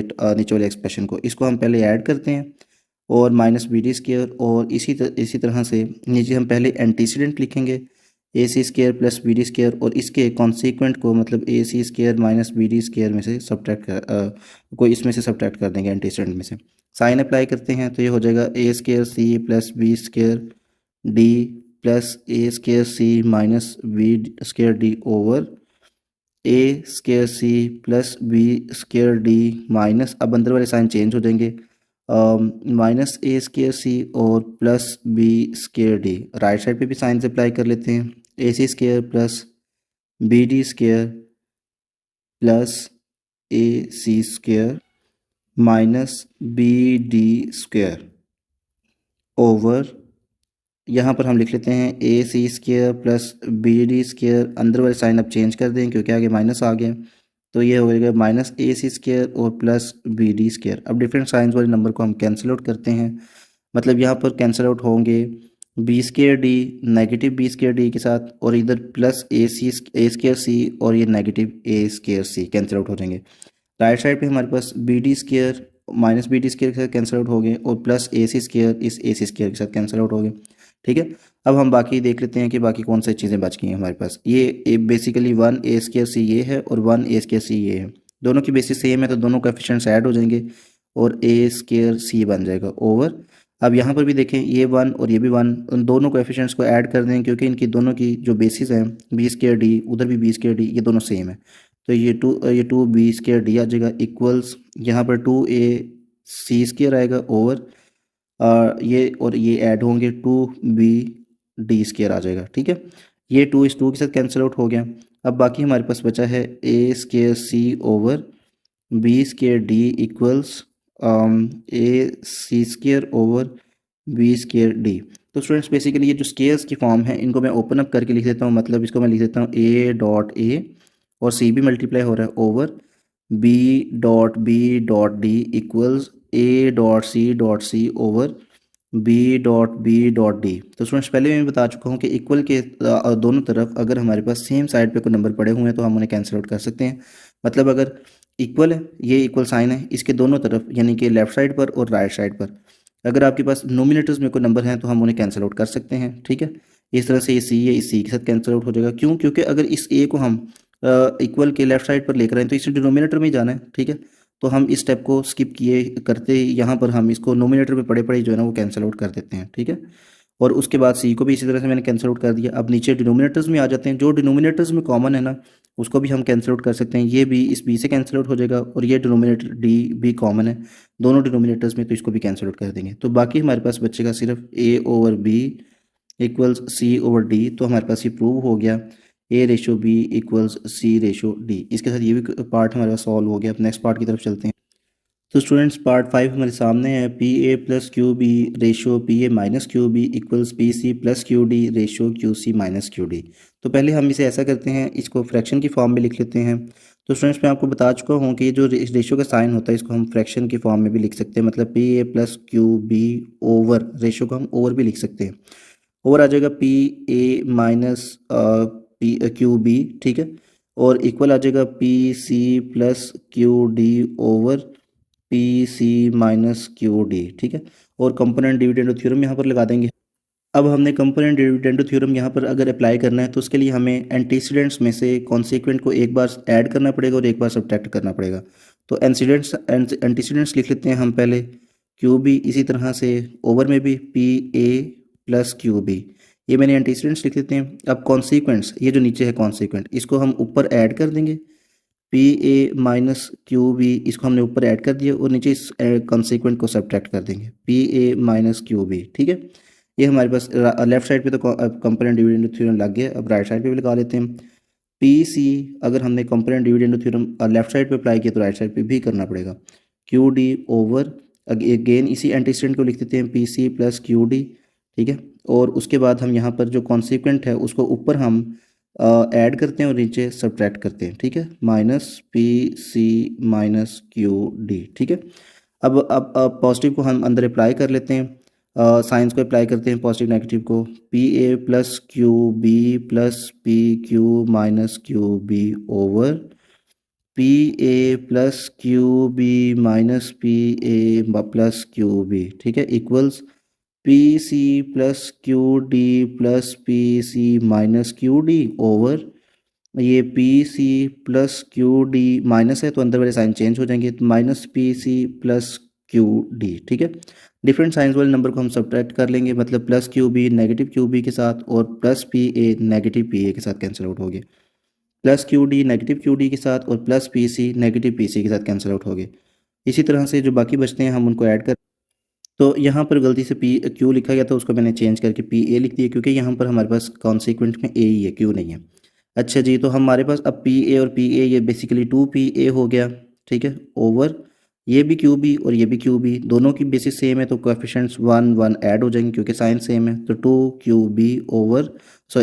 एक्सप्रेशन को इसको हम पहले ऐड करते हैं और माइनस बी डी स्केयर, और इसी तरह से नीचे हम पहले एंटीसीडेंट लिखेंगे a C square plus B D square, और इसके कॉन्सिक्वेंट को मतलब a C square minus B D square में से कोई इसमें से सब्ट्रैक्ट कर देंगे एंटीसीडेंट में से। साइन अप्लाई करते हैं तो ये हो जाएगा a square c plus B square d plus A square c minus B square d over a square c plus B square d minus, अब अंदर वाले साइन चेंज हो जाएंगे, माइनस ए स्केयर सी और plus B square d. Right side पे भी sign से apply कर लेते हैं, a C square plus B D square plus a C square minus B D square over, यहाँ पर हम लिख लेते हैं a C square plus B D square, अंदर वाले साइन अब चेंज कर दें क्योंकि आगे माइनस आ गया, तो ये हो गया माइनस ए सी स्केयर और प्लस बी डी स्केयर। अब डिफरेंट साइंस वाले नंबर को हम कैंसिल आउट करते हैं, मतलब यहाँ पर कैंसिल आउट होंगे B square D negative B square D के साथ, और इधर प्लस ए स्केयर सी और ये negative a square c cancel out हो जाएंगे। राइट साइड पे हमारे पास b D square minus B D square के साथ कैंसिल आउट हो गए और प्लस ए सी स्केयर इस ए सी स्केयर के साथ कैंसिल आउट हो गए, ठीक है। अब हम बाकी देख लेते हैं कि बाकी कौन सी चीज़ें बच गई हैं हमारे पास। ये बेसिकली 1 ए स्केयर सी ये है और 1 ए स्केयर सी ये है, दोनों की बेसिस सेम है तो दोनों कोएफिशिएंट्स ऐड हो जाएंगे और ए स्केयर सी बन जाएगा ओवर। अब यहाँ पर भी देखें ये 1 और ये भी 1, उन दोनों कोएफिशिएंट्स को ऐड कर दें क्योंकि इनकी दोनों की जो बेसिस हैं बी स्केयर डी उधर भी बी स्केयर डी ये दोनों सेम है, तो ये टू बी स्केयर डी आ जाएगा इक्वल्स, यहाँ पर 2 ए सी स्केयर आएगा ओवर ये और ये ऐड होंगे 2 बी डी स्केयर आ जाएगा, ठीक है। ये 2 इस 2 के साथ कैंसिल आउट हो गया। अब बाकी हमारे पास बचा है a square c over b square d equals a C square over b square d. तो स्टूडेंट्स बेसिकली ये जो स्केयर्स की फॉर्म है इनको मैं ओपन अप करके लिख देता हूँ, मतलब इसको मैं लिख देता हूँ ए डॉट ए और सी भी मल्टीप्लाई हो रहा है over B dot D equals A dot C over B dot D. तो स्टूडेंट्स पहले मैं बता चुका हूँ कि इक्वल के दोनों तरफ अगर हमारे पास सेम साइड पे कोई नंबर पड़े हुए हैं तो हम उन्हें कैंसिल आउट कर सकते हैं, मतलब अगर इक्वल है ये इक्वल साइन है इसके दोनों तरफ यानी कि लेफ्ट साइड पर और राइट साइड पर, अगर आपके पास नोमिनेटर्स में कोई नंबर हैं तो हम उन्हें कैंसिल आउट कर सकते हैं, ठीक है। इस तरह से ये सी है इस सी के साथ कैंसिल आउट हो जाएगा, क्यों? क्योंकि अगर इस ए को हम इक्वल के लेफ्ट साइड पर लेकर आए तो इसे डिनोमिनेटर में ही जाना है, ठीक है। तो हम इस स्टेप को स्किप किए करते ही यहाँ पर हम इसको नोमिनेटर में पड़े पड़े जो है ना वो कैंसिल आउट कर देते हैं, ठीक है। और उसके बाद सी को भी इसी तरह से मैंने कैंसिल आउट कर दिया। अब नीचे डिनोमिनेटर्स में आ जाते हैं, जो डिनोमिनेटर्स में कॉमन है ना उसको भी हम कैंसिल आउट कर सकते हैं, ये भी इस बी से कैंसिल आउट हो जाएगा और ये डिनोमिनेटर डी भी कॉमन है दोनों डिनोमिनेटर्स में, तो इसको भी कैंसिल आउट कर देंगे। तो बाकी हमारे पास बचेगा सिर्फ ए over b equals c over D. तो हमारे पास ये प्रूव हो गया A/B=C/D। इसके साथ ये भी पार्ट हमारे पास सॉल्व हो गया। अब नेक्स्ट पार्ट की तरफ चलते हैं। तो स्टूडेंट्स पार्ट 5 हमारे सामने है। PA+QB/P=C+QD/QC-QD। तो पहले हम इसे ऐसा करते हैं, इसको फ्रैक्शन की फॉर्म में लिख लेते हैं। तो स्टूडेंट्स मैं आपको बता चुका हूँ कि जो रेशियो का साइन होता है इसको हम फ्रैक्शन की फॉर्म में भी लिख सकते हैं। मतलब PA+QB ओवर, रेशियो को हम ओवर भी लिख सकते हैं। ओवर आ जाएगा PA-QB, ठीक है। और इक्वल आ जाएगा PC+QD ओवर PC-QD, ठीक है। और कंपोनेंट डिविडेंड थ्योरम यहाँ पर लगा देंगे। अब हमने कंपोनेंट डिविडेंड थ्योरम यहाँ पर अगर अप्लाई करना है तो उसके लिए हमें एंटीसीडेंट्स में से कॉन्सिक्वेंट को एक बार ऐड करना पड़ेगा और एक बार सब्ट्रैक्ट करना पड़ेगा। तो एंटीसीडेंट्स लिख लेते हैं हम पहले। QB इसी तरह से ओवर में भी PA+QB, ये मैंने एंटीसीडेंट्स लिख लेते हैं। अब कॉन्सिक्वेंट्स, ये जो नीचे है कॉन्सिक्वेंट, इसको हम ऊपर ऐड कर देंगे। PA-QB इसको हमने ऊपर ऐड कर दिया और नीचे इस कॉन्सिक्वेंट को सब्ट्रैक्ट कर देंगे। PA-QB, ठीक है। ये हमारे पास लेफ्ट साइड पे तो कंपोनेंट डिविडेंड थ्योरम लग गया। अब राइट साइड पे भी लगा लेते हैं। PC अगर हमने component dividend theorem left side पे अप्लाई किया तो राइट साइड पे भी करना पड़ेगा। QD ओवर, अगेन इसी एंटीसीडेंट को लिख देते हैं PC+QD, ठीक है। और उसके बाद हम यहाँ पर जो कॉन्सिक्वेंट है उसको ऊपर हम ऐड करते हैं और नीचे सब्ट्रैक्ट करते हैं, ठीक है। -PC-QD, ठीक है। अब पॉजिटिव को हम अंदर अप्लाई कर लेते हैं, साइंस को अप्लाई करते हैं पॉजिटिव नेगेटिव को। PA+QB+PQ-QB ओवर PA+QB-PA+QB, ठीक है, इक्वल्स PC+QD+PC-QD ओवर ये PC+QD माइनस है तो अंदर वाले साइन चेंज हो जाएंगे, तो -PC+QD, ठीक है। डिफरेंट साइंस वाले नंबर को हम सब्ट्रैक्ट कर लेंगे, मतलब +QB नेगेटिव QB के साथ और +PA नेगेटिव PA के साथ कैंसिल आउट हो गए। +QD नेगेटिव QD के साथ और +PC नेगेटिव PC के साथ कैंसिल आउट हो गए। इसी तरह से जो बाकी बचते हैं हम उनको ऐड कर। तो यहाँ पर गलती से Q लिखा गया था, उसको मैंने चेंज करके PA लिख दिया, क्योंकि यहाँ पर हमारे पास कॉन्सिक्वेंट में A ही है, Q नहीं है। अच्छा जी, तो हमारे पास अब PA और PA ये बेसिकली 2PA हो गया, ठीक है। ओवर ये भी QB और ये भी QB, दोनों की बेसिस सेम है तो कोएफिशिएंट्स 1 1 ऐड हो जाएंगे क्योंकि साइन सेम है। तो 2QB ओवर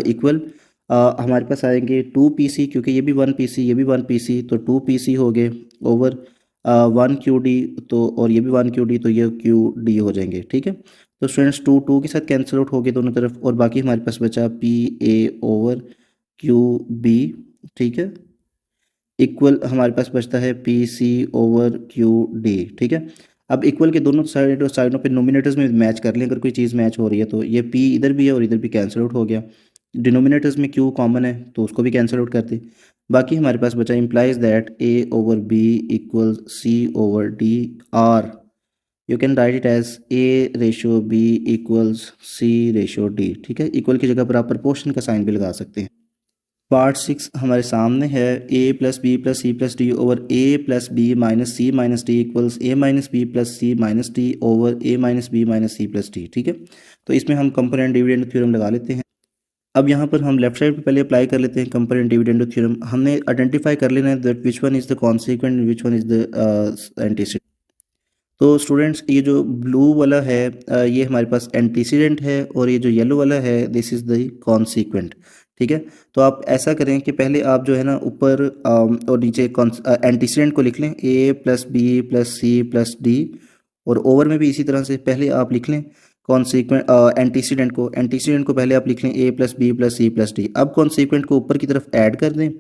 इक्वल हमारे पास आएंगे 2PC, क्योंकि ये भी 1PC ये भी 1PC, तो 2PC हो गए ओवर 1QD, तो और ये भी 1QD, तो ये QD हो जाएंगे, ठीक है। तो स्टूडेंट्स 2 के साथ कैंसिल आउट हो गए दोनों तरफ, और बाकी हमारे पास बचा PA ओवर QB, ठीक है, इक्वल हमारे पास बचता है PC ओवर QD, ठीक है। अब इक्वल के दोनों साइडों पे नोमिनेटर्स में मैच कर लें, अगर कोई चीज़ मैच हो रही है तो ये P इधर भी है और इधर भी कैंसिल आउट हो गया। डिनोमिनेटर्स में Q कॉमन है तो उसको भी कैंसिल आउट करते। बाकी हमारे पास बचा implies that A over B equal C over D, और you can write it as A/B equals C/D, ठीक है। इक्वल की जगह पर आप प्रपोर्शन का साइन भी लगा सकते हैं। पार्ट 6 हमारे सामने है। A+B+C+D over A+B-C-D equals A-B+C-D over A-B-C+D, ठीक है। तो इसमें हम कंपोनेंट डिविडेंड थ्योरम लगा लेते हैं। अब यहाँ पर हम लेफ्ट साइड पे पहले अप्लाई कर लेते हैं कंपोनेंट डिविडेंड थ्योरम। हमने आइडेंटिफाई कर लेना है that which one is the consequent, which one is the antecedent. तो स्टूडेंट्स ये जो ब्लू वाला है ये हमारे पास एंटीसीडेंट है, और ये जो येलो वाला है दिस इज़ द कॉन्सिक्वेंट, ठीक है। तो आप ऐसा करें कि पहले आप जो है ना ऊपर और नीचे एंटीसीडेंट को लिख लें A+B+C+D, और ओवर में भी इसी तरह से पहले आप लिख लें कॉन्सिक्वेंट एंटीसीडेंट को पहले आप लिख लें A+B+C+D। अब कॉन्सिक्वेंट को ऊपर की तरफ ऐड कर दें,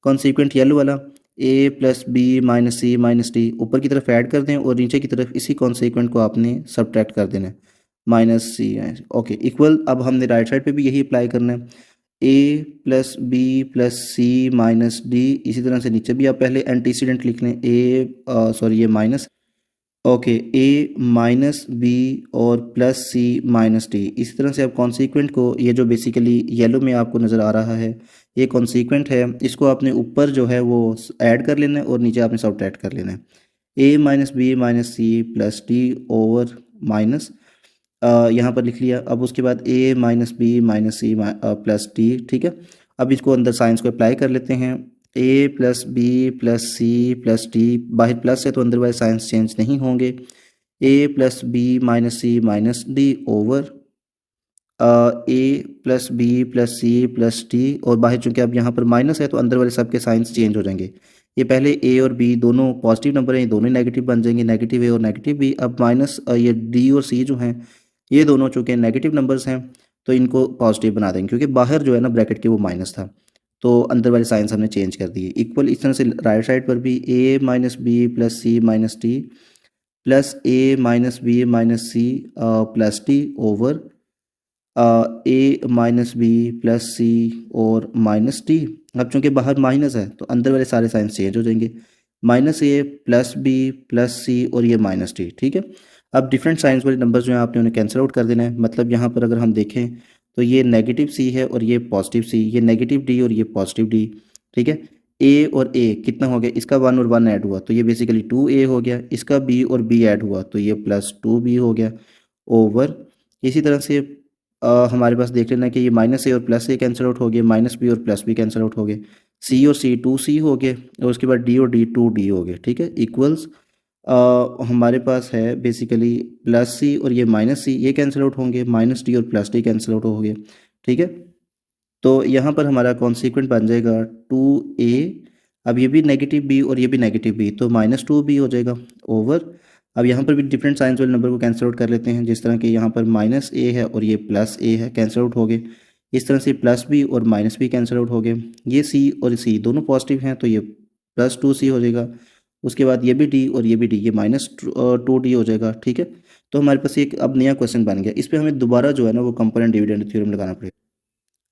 कॉन्सिक्वेंट येलो वाला A+B-C-D ऊपर की तरफ ऐड कर दें, और नीचे की तरफ इसी कॉन्सिक्वेंट को आपने सब्ट्रैक्ट कर देना है -C, ओके, इक्वल। अब हमने राइट साइड पे भी यही अप्लाई करना है A+B+C-D। इसी तरह से नीचे भी आप पहले एंटीसीडेंट लिख लें ये माइनस, ओके, A-B और +C-D। इसी तरह से आप कॉन्सिक्वेंट को, ये जो बेसिकली येलो में आपको नज़र आ रहा है ये कॉन्सिक्वेंट है, इसको आपने ऊपर जो है वो ऐड कर लेना है और नीचे आपने सब्ट्रैक्ट कर लेना है। A-B-C+D ओवर माइनस यहाँ पर लिख लिया। अब उसके बाद A-B-C+D, ठीक है। अब इसको अंदर साइंस को अप्लाई कर लेते हैं। A plus b plus c plus d, बाहर प्लस है तो अंदर वाले साइंस चेंज नहीं होंगे। A plus B minus c minus d over a plus b plus c plus d, और बाहर चूंकि अब यहाँ पर माइनस है तो अंदर वाले सब के साइंस चेंज हो जाएंगे। ये पहले ए और बी दोनों पॉजिटिव नंबर हैं, ये दोनों नेगेटिव बन जाएंगे, नेगेटिव ए और नेगेटिव बी। अब माइनस ये डी और सी जो हैं ये दोनों चूंकि नेगेटिव नंबर्स हैं तो इनको पॉजिटिव बना देंगे, क्योंकि बाहर जो है ना ब्रैकेट के वो माइनस था तो अंदर वाले साइंस हमने चेंज कर दिए। इक्वल इस तरह से राइट साइड पर भी a minus b plus c minus d plus a minus b minus c plus d over A minus b plus c और माइनस डी। अब चूंकि बाहर माइनस है तो अंदर वाले सारे साइंस चेंज हो जाएंगे, माइनस ए प्लस बी प्लस सी और ये माइनस डी। ठीक है, अब डिफरेंट साइंस वाले नंबर्स जो हैं आपने उन्हें कैंसिल आउट कर देना है। मतलब यहाँ पर अगर हम देखें तो ये नेगेटिव सी है और ये पॉजिटिव सी, ये नेगेटिव डी और ये पॉजिटिव डी। ठीक है, ए और ए कितना हो गया, इसका 1 और 1 ऐड हुआ तो ये बेसिकली 2a हो गया, इसका बी और बी ऐड हुआ तो ये प्लस 2b हो गया ओवर। इसी तरह से हमारे पास देख लेना कि ये माइनस ए और प्लस ए कैंसिल आउट हो गए, माइनस बी और प्लस बी कैंसिल आउट हो गए, सी और सी 2c हो गए और उसके बाद डी और डी 2d हो गए। ठीक है, इक्वल्स हमारे पास है बेसिकली प्लस सी और ये माइनस सी ये कैंसिल आउट होंगे, माइनस डी और प्लस डी कैंसिल आउट हो गए। ठीक है, तो यहाँ पर हमारा कॉन्सिक्वेंट बन जाएगा 2a, अब ये भी नेगेटिव बी और ये भी नेगेटिव बी तो माइनस 2b हो जाएगा ओवर। अब यहाँ पर भी डिफरेंट साइंस वाले नंबर को कैंसिल आउट कर लेते हैं, जिस तरह कि यहाँ पर माइनस ए है और ये प्लस ए है कैंसिल आउट हो गए। इस तरह से प्लस बी और माइनस बी कैंसिल आउट हो गए, ये सी और सी दोनों पॉजिटिव हैं तो ये प्लस 2c हो जाएगा। उसके बाद ये भी डी और ये भी डी, ये माइनस 2d हो जाएगा। ठीक है, तो हमारे पास एक अब नया क्वेश्चन बन गया, इस पर हमें दोबारा जो है ना वो कंपोनेंट डिविडेंड थ्योरम लगाना पड़ेगा।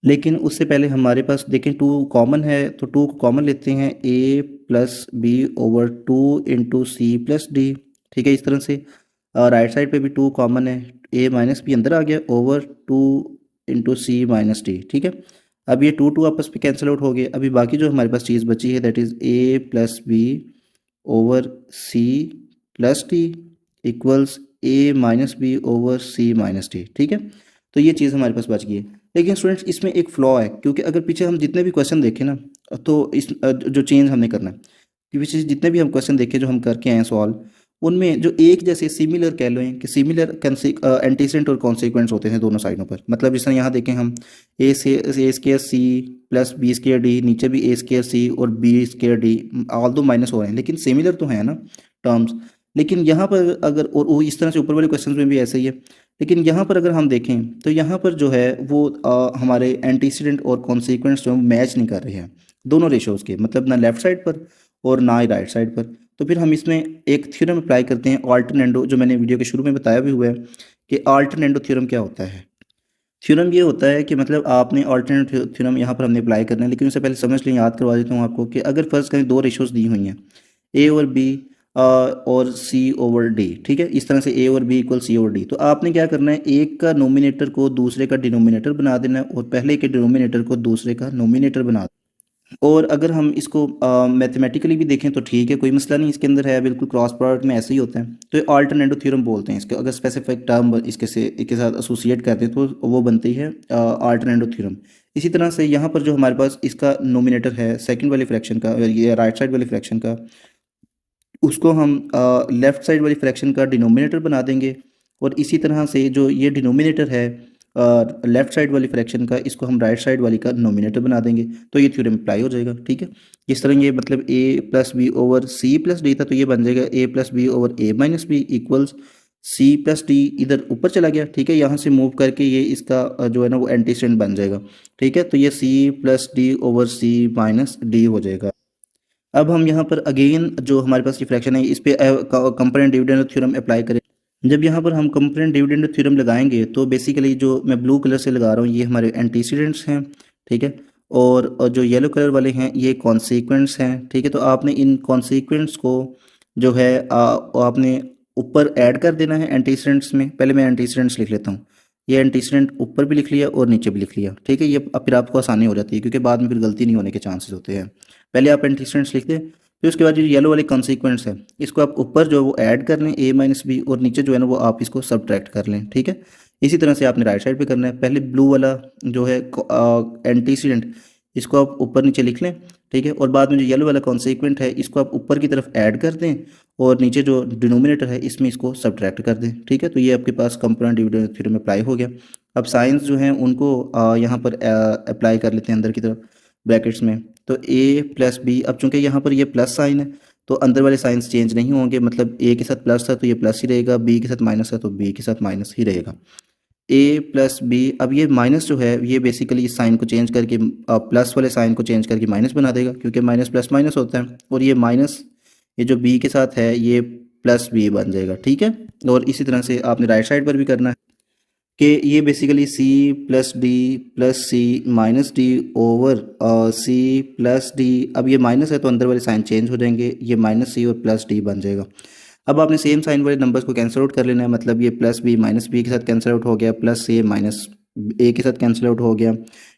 लेकिन उससे पहले हमारे पास देखें 2 कॉमन है तो 2 को कॉमन लेते हैं, a plus B over 2 into c plus d. ठीक है, इस तरह से राइट साइड पे भी 2 कॉमन है, ए माइनस बी अंदर आ गया ओवर 2 इंटू सी माइनस डी। ठीक है, अब ये 2 आपस में कैंसिल आउट हो गए। अभी बाकी जो हमारे पास चीज़ बची है that is A plus B over C plus D equals A minus B over C minus D. ठीक है, तो ये चीज़ हमारे पास बच गई है। लेकिन स्टूडेंट्स इसमें एक फ्लॉ है, क्योंकि अगर पीछे हम जितने भी क्वेश्चन देखें ना तो इस जो चेंज हमने करना है कि पीछे जितने भी हम क्वेश्चन देखें जो हम करके आए हैं सॉल्व, उनमें जो एक जैसे सिमिलर कह लो कि सिमिलर एंटीसेंट और कॉन्सिक्वेंस होते हैं दोनों साइडों पर। मतलब जिस तरह यहाँ देखें हम a square c plus B square d, नीचे भी ए स्केयर सी और बी स्केयर डी, ऑल दो माइनस हो रहे हैं लेकिन सिमिलर तो है ना टर्म्स। लेकिन यहाँ पर अगर और वो इस तरह से ऊपर वाले क्वेश्चन में भी ऐसे ही है, लेकिन यहाँ पर अगर हम देखें तो यहाँ पर जो है वो हमारे एंटीसीडेंट और कॉन्सिक्वेंस जो मैच नहीं कर रहे हैं दोनों रेशोज़ के, मतलब ना लेफ्ट साइड पर और ना ही राइट साइड पर। तो फिर हम इसमें एक थ्योरम अप्लाई करते हैं अल्टरनेंडो, जो मैंने वीडियो के शुरू में बताया भी हुआ है कि अल्टरनेंडो थ्योरम क्या होता है। थ्योरम ये होता है कि मतलब आपने अल्टरनेट थ्योरम यहाँ पर हमने अप्लाई करना है, लेकिन उससे पहले समझ लें, याद करवा देता हूँ आपको कि अगर फर्स्ट करें 2 रेशोज़ दी हुई हैं ए और बी और सी ओवर डी। ठीक है, इस तरह से ए और B equal C over D, तो आपने क्या करना है, एक का नोमिनेटर को दूसरे का डिनोमिनेटर बना देना है और पहले के डिनोमिनेटर को दूसरे का नोमिनेटर बना देना। और अगर हम इसको मैथमेटिकली भी देखें तो ठीक है, कोई मसला नहीं इसके अंदर है, बिल्कुल क्रॉस प्रोडक्ट में ऐसे ही होता है। तो ये अल्टरनेटिव थ्योरम बोलते हैं इसके, अगर स्पेसिफिक टर्म इसके साथ एसोसिएट करते हैं तो वो बनती है अल्टरनेटिव थ्योरम। इसी तरह से यहाँ पर जो हमारे पास इसका नोमिनेटर है सेकंड वाली फ्रैक्शन का, ये राइट साइड वाली फ्रैक्शन का, उसको हम लेफ़्ट साइड वाली फ्रैक्शन का डिनोमिनेटर बना देंगे। और इसी तरह से जो ये डिनोमिनेटर है लेफ़्ट साइड वाली फ्रैक्शन का, इसको हम राइट साइड वाली का डिनोमिनेटर बना देंगे, तो ये थ्योरम अप्लाई हो जाएगा। ठीक है, इस तरह ये मतलब a plus B over C plus d था तो ये बन जाएगा a plus B over A minus b equals c plus d, इधर ऊपर चला गया। ठीक है, यहाँ से मूव करके ये इसका जो है ना वो एंटीसेंट बन जाएगा। ठीक है, तो ये सी plus d over C minus D हो जाएगा। अब हम यहाँ पर अगेन जो हमारे पास ये फ्रैक्शन है इस पर कंपोनेंट डिविडेंड थ्योरम अप्लाई करें। जब यहाँ पर हम कंपोनेंट डिविडेंड थ्योरम लगाएंगे तो बेसिकली जो मैं ब्लू कलर से लगा रहा हूँ ये हमारे एंटीसीडेंट्स हैं। ठीक है, और जो येलो कलर वाले हैं ये कॉन्सिक्वेंस हैं। ठीक है, तो आपने इन कॉन्सिक्वेंस को जो है आपने ऊपर ऐड कर देना है एंटीसीडेंट्स में। पहले मैं एंटीसीडेंट्स लिख लेता हूँ, ये एंटीसीडेंट ऊपर भी लिख लिया और नीचे भी लिख लिया। ठीक है, ये अब फिर आपको आसानी हो जाती है क्योंकि बाद में फिर गलती नहीं होने के चांसेस होते हैं। पहले आप एंटीसीडेंट्स लिख दें, फिर उसके बाद जो येलो वाले कॉन्सिक्वेंस है इसको आप ऊपर जो है वो ऐड कर लें ए माइनस बी, और नीचे जो है ना वो आप इसको सब्ट्रैक्ट कर लें। ठीक है, इसी तरह से आपने राइट साइड पे करना है। पहले ब्लू वाला जो है एंटीसीडेंट इसको आप ऊपर नीचे लिख लें, ठीक है। और बाद में जो येलो वाला कॉन्सिक्वेंट है इसको आप ऊपर की तरफ ऐड कर दें और नीचे जो डिनोमिनेटर है इसमें इसको सब्ट्रैक्ट कर दें, ठीक है। तो ये आपके पास कंपोनेंट डिविडेंड थ्योरम अप्लाई हो गया। अब साइंस जो हैं उनको यहाँ पर अप्लाई कर लेते हैं अंदर की तरफ ब्रैकेट्स में। तो a प्लस बी, अब चूंकि यहाँ पर ये प्लस साइन है तो अंदर वाले साइंस चेंज नहीं होंगे, मतलब a के साथ प्लस था तो ये प्लस ही रहेगा, b के साथ माइनस है तो b के साथ माइनस ही रहेगा। a प्लस बी, अब ये माइनस जो है ये बेसिकली इस साइन को चेंज करके प्लस वाले साइन को चेंज करके माइनस बना देगा, क्योंकि माइनस प्लस माइनस होता है। और ये माइनस ये जो b के साथ है ये प्लस b बन जाएगा, ठीक है। और इसी तरह से आपने राइट साइड पर भी करना है कि ये basically c plus d plus c minus d over c plus d, अब ये माइनस है तो अंदर वाले साइन चेंज हो जाएंगे, ये माइनस सी और प्लस डी बन जाएगा। अब आपने सेम साइन वाले नंबर्स को कैंसिल आउट कर लेना है, मतलब ये प्लस बी माइनस बी के साथ कैंसिल आउट हो गया, प्लस ए माइनस ए के साथ कैंसिल आउट हो गया,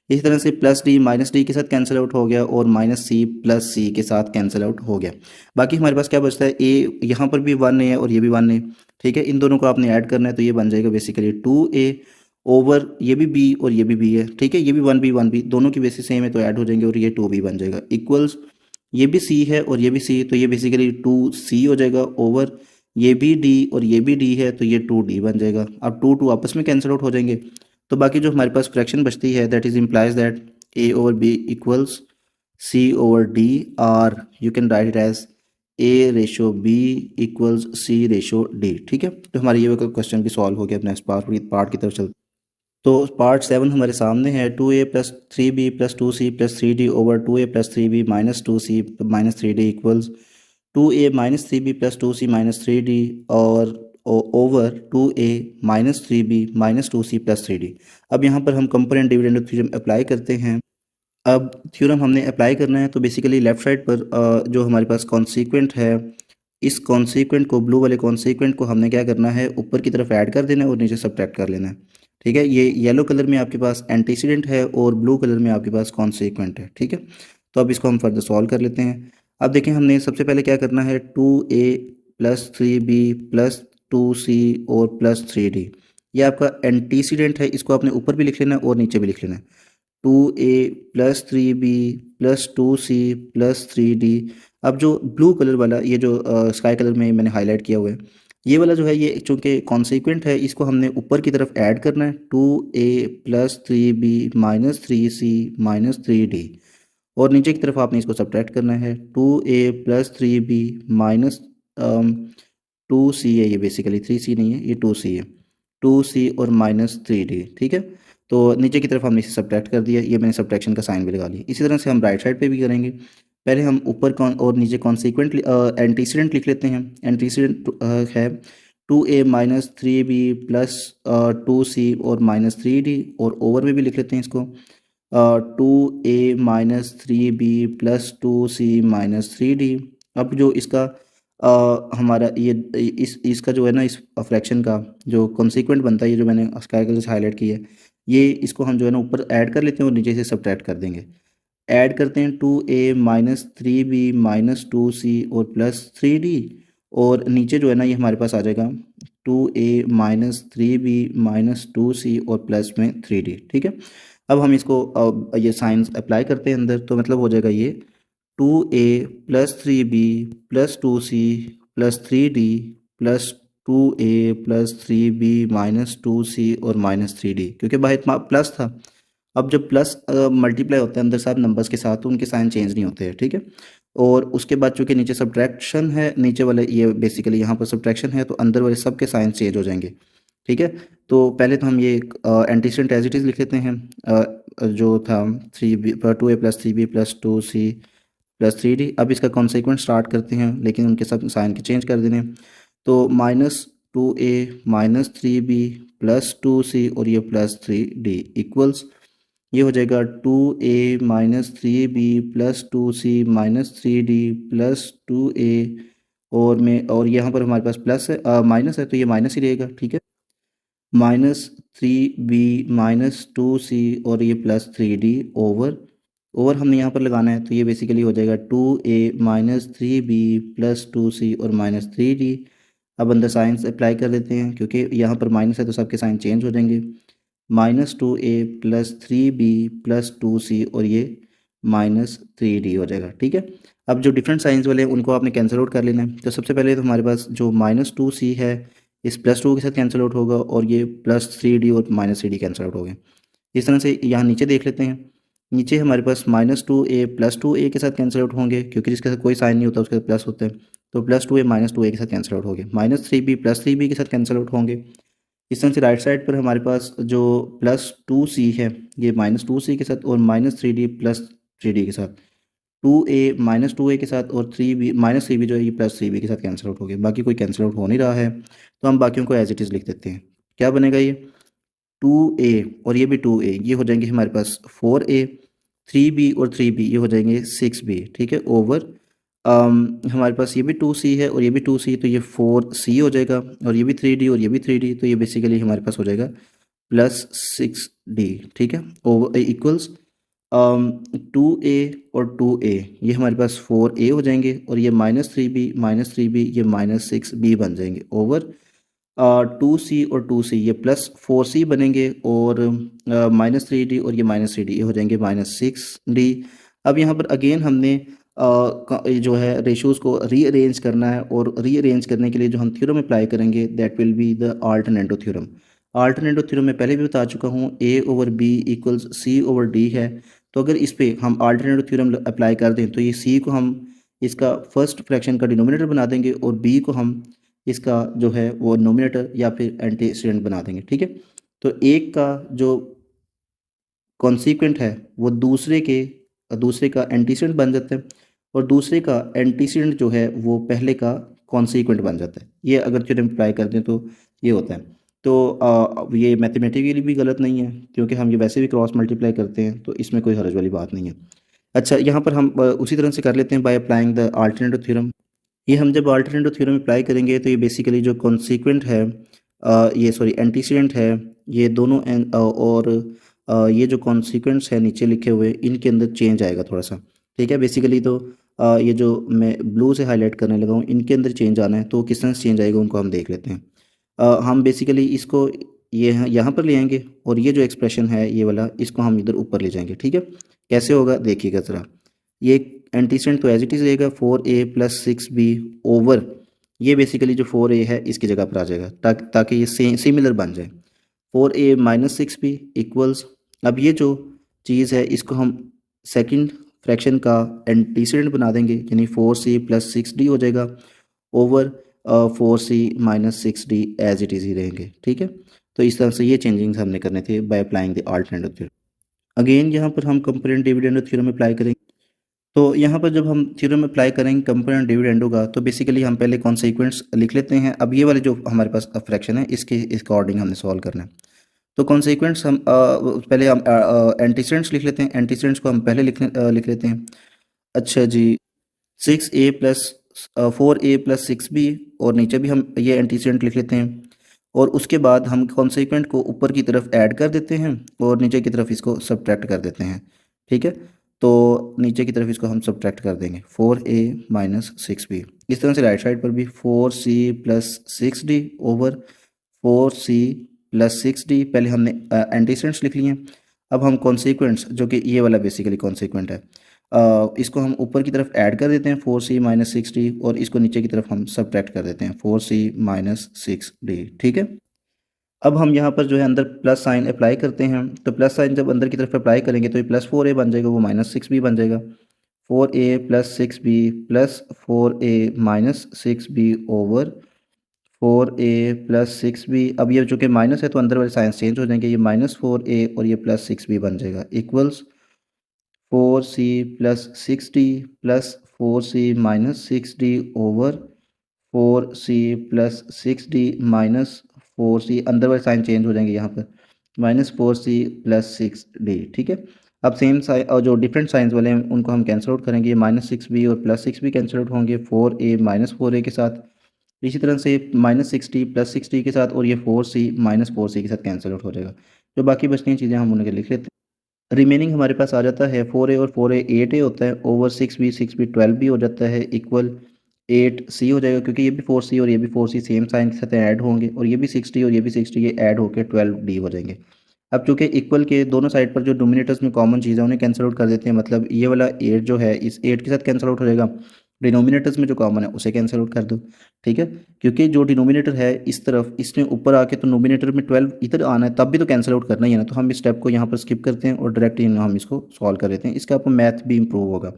इसी तरह से प्लस डी माइनस डी के साथ कैंसिल आउट हो गया और माइनस सी प्लस सी के साथ कैंसिल आउट हो गया। बाकी हमारे पास क्या बचता है, ए यहाँ पर भी 1 है और ये भी 1 है, ठीक है। इन दोनों को आपने ऐड करना है तो ये बन जाएगा बेसिकली 2a ओवर ये भी b और ये भी b है, ठीक है। ये भी 1b दोनों की बेसिस सेम है तो ऐड हो जाएंगे और ये 2b बन जाएगा इक्वल्स ये भी c है और ये भी c, तो ये बेसिकली 2c हो जाएगा ओवर ये भी d और ये भी d है तो ये 2d बन जाएगा। अब 2 आपस में कैंसिल आउट हो जाएंगे तो बाकी जो हमारे पास फ्रैक्शन बचती है that is implies that a over b equals c over d, और you can write it as a ratio b equals c ratio d, ठीक है। तो हमारे ये क्वेश्चन भी सॉल्व हो गया। अपने पार्ट की तरफ चलते, तो पार्ट 7 हमारे सामने है 2a plus 3b plus 2c plus 3d over 2a plus 3b minus 2c minus 3d equals 2a minus 3b plus 2c minus 3d और over 2a minus 3b minus 2c plus 3d। अब यहाँ पर हम component dividend theorem apply करते हैं। अब theorem हमने apply करना है तो बेसिकली लेफ्ट साइड पर जो हमारे पास कॉन्सिक्वेंट है इस कॉन्सिक्वेंट को ब्लू वाले कॉन्सिक्वेंट को हमने क्या करना है ऊपर की तरफ ऐड कर देना है और नीचे सब्ट्रैक्ट कर लेना है, ठीक है। ये येलो कलर में आपके पास एंटीसीडेंट है और ब्लू कलर में आपके पास कॉन्सिक्वेंट है, ठीक है। तो अब इसको हम फर्दर सॉल्व कर लेते हैं। अब देखें हमने सबसे पहले क्या करना है 2a plus 3b plus 2c और प्लस 3d, ये आपका एंटीसीडेंट है, इसको आपने ऊपर भी लिख लेना है और नीचे भी लिख लेना है। 2a plus 3b plus 2c plus 3d। अब जो ब्लू कलर वाला ये जो स्काई कलर में मैंने हाईलाइट किया हुआ है ये वाला जो है ये चूँकि कॉन्सिक्वेंट है इसको हमने ऊपर की तरफ ऐड करना है 2a plus 3b minus 3c minus 3d, और नीचे की तरफ आपने इसको सब्ट्रैक्ट करना है 2a plus 3b minus 2c है, ये बेसिकली 3c नहीं है ये 2c है, 2c और माइनस 3d, ठीक है। तो नीचे की तरफ हमने इसे सब्ट्रैक्ट कर दिया, ये मैंने सब्ट्रैक्शन का साइन भी लगा लिया। इसी तरह से हम राइट साइड पे भी करेंगे। पहले हम ऊपर कौन और नीचे कॉन्सिक्वेंट एंटीसीडेंट लिख लेते हैं। एंटीसीडेंट है 2a minus 3b plus 2c और माइनस 3d, और ओवर में भी लिख लेते हैं इसको 2a minus 3b plus 2c minus 3d। अब जो इसका हमारा ये इसका जो है ना इस फ्रैक्शन का जो कॉन्सिक्वेंट बनता है, ये जो मैंने स्काई कलर से हाईलाइट किया है, ये इसको हम जो है ना ऊपर ऐड कर लेते हैं और नीचे से सब्ट्रैक्ट कर देंगे। ऐड करते हैं 2a minus 3b minus 2c और प्लस 3d, और नीचे जो है ना ये हमारे पास आ जाएगा 2a minus 3b minus 2c और प्लस में 3d, ठीक है। अब हम इसको ये साइंस अप्लाई करते हैं अंदर, तो मतलब हो जाएगा ये 2a plus 3b plus 2c plus 3d plus 2a plus 3b minus 2c और माइनस 3d, क्योंकि बाहर प्लस था। अब जब प्लस मल्टीप्लाई होता है अंदर साथ नंबर्स के साथ तो उनके साइन चेंज नहीं होते हैं, ठीक है। और उसके बाद चूंकि नीचे सब्ट्रैक्शन है, नीचे वाले ये बेसिकली यहाँ पर सब्ट्रैक्शन है तो अंदर वाले सब के साइन चेंज हो जाएंगे, ठीक है। तो पहले तो हम ये एंटीसीडेंट एज इट इज़ लिख लेते हैं जो था 3b 2a plus 3b plus 2c plus 3d। अब इसका कॉन्सिक्वेंट स्टार्ट करते हैं लेकिन उनके सब साइन के चेंज कर देने हैं। तो minus 2a minus 3b plus 2c और ये प्लस 3d इक्वल्स ये हो जाएगा 2a minus 3b plus 2c minus 3d plus 2a, और यहाँ पर हमारे पास प्लस है माइनस है तो ये माइनस ही रहेगा, ठीक है। माइनस 3b माइनस 2c और ये प्लस 3d ओवर हमने यहाँ पर लगाना है तो ये बेसिकली हो जाएगा 2a minus 3b plus 2c और माइनस 3d। अब अंदर साइंस अप्लाई कर देते हैं क्योंकि यहाँ पर माइनस है तो सबके साइन चेंज हो जाएंगे। Minus 2a plus 3b plus 2c और ये -3d हो जाएगा। ठीक है, अब जो डिफरेंट साइंस वाले हैं उनको आपने कैंसिल आउट कर लेना है। तो सबसे पहले तो हमारे पास जो -2c है इस +2 के साथ कैंसिल आउट होगा और ये +3d और -3d कैंसिल आउट हो गए। इस तरह से यहाँ नीचे देख लेते हैं। नीचे हमारे पास -2a +2a के साथ कैंसिल आउट होंगे क्योंकि जिसके साथ कोई साइन नहीं होता उसके साथ प्लस होता है। तो +2a -2a के साथ कैंसिल आउट हो गए। -3b +3b के साथ कैंसिल आउट होंगे। इस तरह से राइट साइड पर हमारे पास जो +2c है ये -2c के साथ और -3d +3d के साथ, 2a -2a के साथ और 3b -3b जो है ये +3b के साथ कैंसिल आउट हो गए। बाकी कोई कैंसिल आउट हो नहीं रहा है तो हम बाकियों को एज इट इज़ लिख देते हैं। क्या बनेगा ये 2a और ये भी 2a ये हो जाएंगे हमारे पास 4a, 3b और 3b ये हो जाएंगे 6b। ठीक है, ओवर हमारे पास ये भी 2c है और ये भी 2c तो ये 4c हो जाएगा और ये भी 3d और ये भी 3d तो ये बेसिकली हमारे पास हो जाएगा +6d। ठीक है, ओवर इक्वल्स 2a और 2a ये हमारे पास 4a हो जाएंगे और ये -3b ये -6b बन जाएंगे ओवर 2c और 2c ये +4c बनेंगे और -3d और ये -3d ये हो जाएंगे -6d। अब यहाँ पर अगेन हमने ये जो है रेशोज़ को रीअरेंज करना है और रीअरेंज करने के लिए जो हम थ्योरम अप्लाई करेंगे that will be the alternendo theorem. Alternendo theorem में पहले भी बता चुका हूँ a/b = c/d है। तो अगर इस पे हम अल्टरनेटो थ्योरम अप्लाई कर दें तो ये c को हम इसका फर्स्ट फ्रैक्शन का डिनोमिनेटर बना देंगे और b को हम इसका जो है वो नोमिनेटर या फिर एंटीसीडेंट बना देंगे। ठीक है, तो एक का जो कॉन्सिक्वेंट है वो दूसरे का एंटीसीडेंट बन जाता है और दूसरे का एंटीसीडेंट जो है वो पहले का कॉन्सिक्वेंट बन जाता है। ये अगर थ्योरम अप्लाई करते हैं तो ये होता है। तो ये मैथमेटिकली भी गलत नहीं है क्योंकि हम ये वैसे भी क्रॉस मल्टीप्लाई करते हैं तो इसमें कोई हर्ज वाली बात नहीं है। अच्छा, यहाँ पर हम उसी तरह से कर लेते हैं bye applying the alternative theorem. ये हम जब अल्टरनेटिव थ्योरम अप्लाई करेंगे तो ये बेसिकली जो कॉन्सिक्वेंट है ये सॉरी एंटीसीडेंट है ये दोनों और ये जो कॉन्सिक्वेंट्स है नीचे लिखे हुए इनके अंदर चेंज आएगा थोड़ा सा। ठीक है, बेसिकली तो ये जो मैं ब्लू से हाईलाइट करने लगा हूँ इनके अंदर चेंज आना है तो किस तरह से चेंज आएगा उनको हम देख लेते हैं। हम बेसिकली इसको ये यहाँ पर ले आएंगे और ये जो एक्सप्रेशन है ये वाला इसको हम इधर ऊपर ले जाएंगे। ठीक है, कैसे होगा देखिएगा ज़रा। ये एंटीसेंट तो एज इट इज़ रहेगा 4a + 6b ओवर ये बेसिकली जो 4a है इसकी जगह पर आ जाएगा ताकि ये सिमिलर बन जाए। 4a - 6b इक्वल्स, अब ये जो चीज़ है इसको हम सेकंड फ्रैक्शन का एंटीसेंट बना देंगे यानी 4c + 6d हो जाएगा over 4c - 6d as it is ही रहेंगे। ठीक है, तो इस तरह से ये चेंजिंग्स हमने करने थे bye applying the alternative theorem. Again यहाँ पर हम कंपेरेंट डिविडेंड थ्योरम अप्लाई करेंगे। तो यहाँ पर जब हम थ्योरम अप्लाई करेंगे कंपेरेंट डिविडेंडो का तो बेसिकली हम पहले कॉन्सिक्वेंट्स लिख लेते हैं। अब ये वाले जो हमारे पास फ्रैक्शन है इसके अकॉर्डिंग हमने सॉल्व करना है। तो कॉन्सिक्वेंट्स हम पहले हम एंटीसेडेंट्स लिख लेते हैं। एंटीसेडेंट्स को हम पहले लिख लेते हैं। अच्छा जी, 6a प्लस 4a + 6b और नीचे भी हम ये एंटीसेडेंट लिख लेते हैं और उसके बाद हम कॉन्सिक्वेंट को ऊपर की तरफ ऐड कर देते हैं और नीचे की तरफ इसको सब्ट्रैक्ट कर देते हैं। ठीक है, तो नीचे की तरफ इसको हम सब्ट्रैक्ट कर देंगे 4a - 6b। इस तरह से राइट साइड पर भी 4c + 6d over 4c + 6d पहले हमने एंटीसेडेंट्स लिख लिए। अब हम कॉन्सिक्वेंट्स जो कि ये वाला बेसिकली कॉन्सिक्वेंट है इसको हम ऊपर की तरफ ऐड कर देते हैं 4c - 6d और इसको नीचे की तरफ हम सब्ट्रैक्ट कर देते हैं 4c - 6d। ठीक है, अब हम यहाँ पर जो है अंदर प्लस साइन अप्लाई करते हैं। तो प्लस साइन जब अंदर की तरफ अप्लाई करेंगे तो ये +4a बन जाएगा वो -6b बन जाएगा। 4a + 6b + 4a - 6b over 4a + 6b। अब ये चूँकि माइनस है तो अंदर वाले साइन चेंज हो जाएंगे, ये -4a और ये +6b बन जाएगा equals 4c + 6d + 4c - 6d over 4c + 6d - 4c अंदर वाले साइन चेंज हो जाएंगे यहाँ पर -4c + 6d। ठीक है, अब सेम साइन और जो डिफरेंट साइंस वाले हैं उनको हम कैंसिल आउट करेंगे। -6b और +6b कैंसिल आउट होंगे 4a - 4a के साथ। इसी तरह से -6d + 6d के साथ और ये 4c - 4c के साथ कैंसिल आउट हो जाएगा। जो बाकी बचती हैं चीज़ें हम उन्हें लिख लेते हैं। रिमेनिंग हमारे पास आ जाता है 4a और 4a 8a होता है ओवर 6b 12b हो जाता है इक्वल 8c हो जाएगा क्योंकि ये भी 4c और ये भी 4c सेम साइन के साथ ऐड होंगे और ये भी 6d और ये भी 6d ये ऐड होकर 12d हो जाएंगे। अब चूंकि इक्वल के दोनों साइड पर जो डोमिनेटर्स में कॉमन चीज़ है उन्हें कैंसिल आउट कर देते हैं, मतलब ये वाला 8 जो है इस 8 के साथ कैंसिल आउट हो जाएगा, डिनोमिनेटर्स में जो कॉमन है उसे कैंसिल आउट कर दो। ठीक है, क्योंकि जो डिनोमिनेटर है इस तरफ इसने ऊपर आके तो नोमिनेटर में 12 इधर आना है, तब भी तो कैंसिल आउट करना ही है ना, तो हम इस स्टेप को यहाँ पर स्किप करते हैं और डायरेक्ट हम इसको सॉल्व कर देते हैं, इसका आपको मैथ भी इंप्रूव होगा।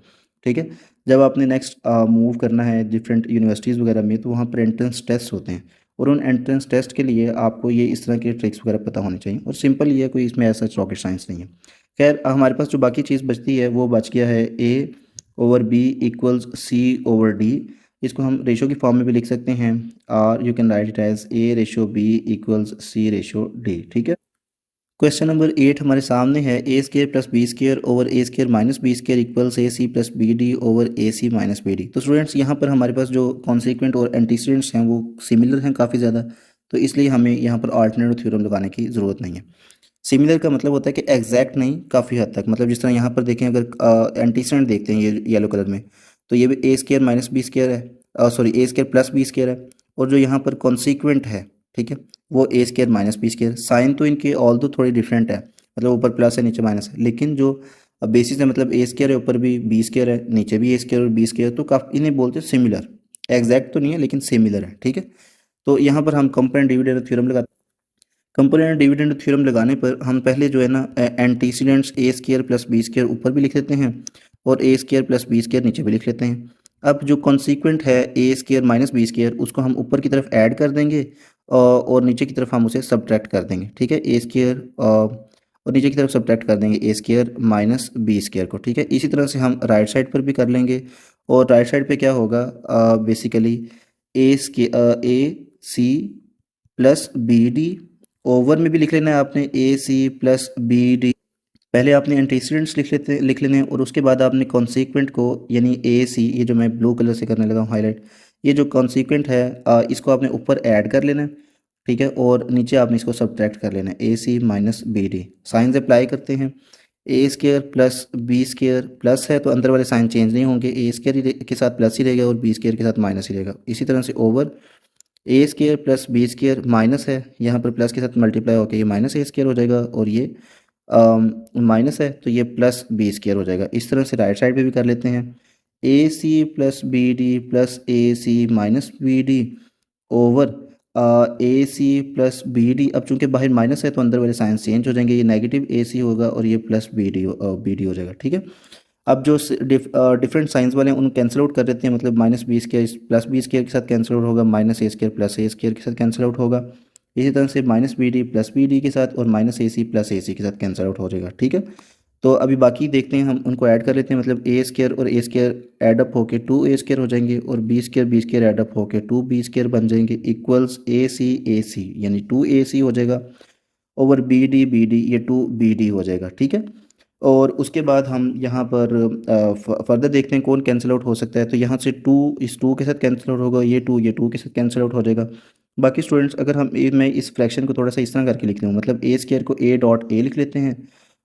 ठीक है, जब आपने नेक्स्ट मूव करना है डिफरेंट यूनिवर्सिटीज़ वगैरह में, तो वहाँ पर एंट्रेंस टेस्ट होते हैं, और उन एंट्रेंस टेस्ट के लिए आपको ये इस तरह के ट्रिक्स वगैरह पता होने चाहिए, और सिंपल ये है, कोई इसमें ऐसा रॉकेट साइंस नहीं है। खैर हमारे पास जो बाकी चीज़ बचती है वो बच गया है a over b equals c over D. इसको हम रेशो की फॉर्म में भी लिख सकते हैं, और you can write it as a ratio b equals c ratio D. ठीक है, क्वेश्चन नंबर 8 हमारे सामने है, a square plus B square over a square minus B square equals a c plus B d over a c minus B d. तो students यहाँ पर हमारे पास जो कॉन्सिक्वेंट और एंटीसीडेंट्स हैं वो सिमिलर हैं काफ़ी ज़्यादा, तो इसलिए हमें यहाँ पर अल्टरनेटिव थ्योरम लगाने की ज़रूरत नहीं है। सिमिलर का मतलब होता है कि एग्जैक्ट नहीं, काफ़ी हद तक, मतलब जिस तरह यहाँ पर देखें, अगर एंटीसीडेंट देखते हैं ये येलो कलर में, तो ये भी a square minus B square है, सॉरी ए स्केयर प्लस बी स्केयर है, और जो यहाँ पर कॉन्सिक्वेंट है, ठीक है, वो a square minus B square. Sign तो इनके ऑल तो थोड़ी डिफरेंट है, मतलब ऊपर प्लस है नीचे माइनस है, लेकिन जो बेसिस है, मतलब ए स्केयर है ऊपर भी बी स्केयर है नीचे भी ए स्केयर और बी स्केयर, तो काफ़ी इन्हें बोलते हैं सिमिलर, एग्जैक्ट तो नहीं है लेकिन सिमिलर है। ठीक है, तो यहाँ पर हम कंपेरेंट डिविडेंड थ्योरम लगाते हैं। कंपेरेंट डिविडेंड थ्योरम लगाने पर हम पहले जो है ना एंटीसीडेंट्स ए स्केयर प्लस बी स्केयर ऊपर भी लिख लेते हैं, और ए स्केयर प्लस बी स्केयर नीचे भी लिख लेते हैं। अब जो कॉन्सिक्वेंट है a square minus B square, उसको हम ऊपर की तरफ ऐड कर देंगे, और नीचे की तरफ हम उसे सब्ट्रैक्ट कर देंगे। ठीक है, ए स्केयर और नीचे की तरफ सब्ट्रैक्ट कर देंगे ए स्केयर माइनस बी स्केयर को। ठीक है, इसी तरह से हम राइट साइड पर भी कर लेंगे, और राइट साइड पे क्या होगा, basically a c plus B d, over में भी लिख लेना है आपने a c plus B d. पहले आपने एंटीसीडेंट्स लिख लेने हैं, और उसके बाद आपने कॉन्सिक्वेंट को, यानी ए सी, ये जो मैं ब्लू कलर से करने लगा हूँ हाईलाइट, ये जो कॉन्सिक्वेंट है इसको आपने ऊपर ऐड कर लेना है। ठीक है, और नीचे आपने इसको सब्ट्रैक्ट कर लेना है, a c minus B d. Signs apply करते हैं, a square plus B square plus है तो अंदर वाले साइन चेंज नहीं होंगे, ए स्केयर के साथ प्लस ही रहेगा और बी स्केयर के साथ माइनस ही रहेगा। इसी तरह से over a square plus B square minus है, यहाँ पर प्लस के साथ मल्टीप्लाई होकर ये माइनस ए स्केयर हो जाएगा, और ये माइनस है तो ये प्लस बी स्केयर हो जाएगा। इस तरह से राइट साइड पे भी कर लेते हैं, a c plus B D plus a c minus B d over a c plus B d. अब चूंकि बाहर माइनस है तो अंदर वाले साइन चेंज हो जाएंगे, ये नेगेटिव ए सी होगा और ये प्लस बी डी हो जाएगा। ठीक है, अब जो डिफरेंट साइंस वाले हैं उनको कैंसिल आउट कर देते हैं, मतलब minus B square plus B square के साथ कैंसिल आउट होगा, minus A square plus A square के साथ कैंसिल आउट होगा, इसी तरह से minus B D plus B D के साथ, और minus A c plus a सी के साथ कैंसिल आउट हो जाएगा। ठीक है, तो अभी बाकी देखते हैं, हम उनको ऐड कर लेते हैं, मतलब ए स्केयर और ए स्केयर एडअप होके 2 ए स्केयर हो जाएंगे, और बी स्केयर एडअप होके 2 बी स्केयर बन जाएंगे, इक्वल्स ए सी यानी 2 ए सी हो जाएगा, ओवर बी डी ये 2 बी डी हो जाएगा। ठीक है, और उसके बाद हम यहाँ पर फर्दर देखते हैं कौन कैंसिल आउट हो सकता है, तो यहाँ से 2 इस 2 के साथ कैंसिल आउट होगा, ये 2 के साथ कैंसिल आउट हो जाएगा। बाकी स्टूडेंट्स अगर मैं इस फ्रैक्शन को थोड़ा सा इस तरह करके लिख लूँ, मतलब ए स्केयर को ए डॉट ए लिख लेते हैं,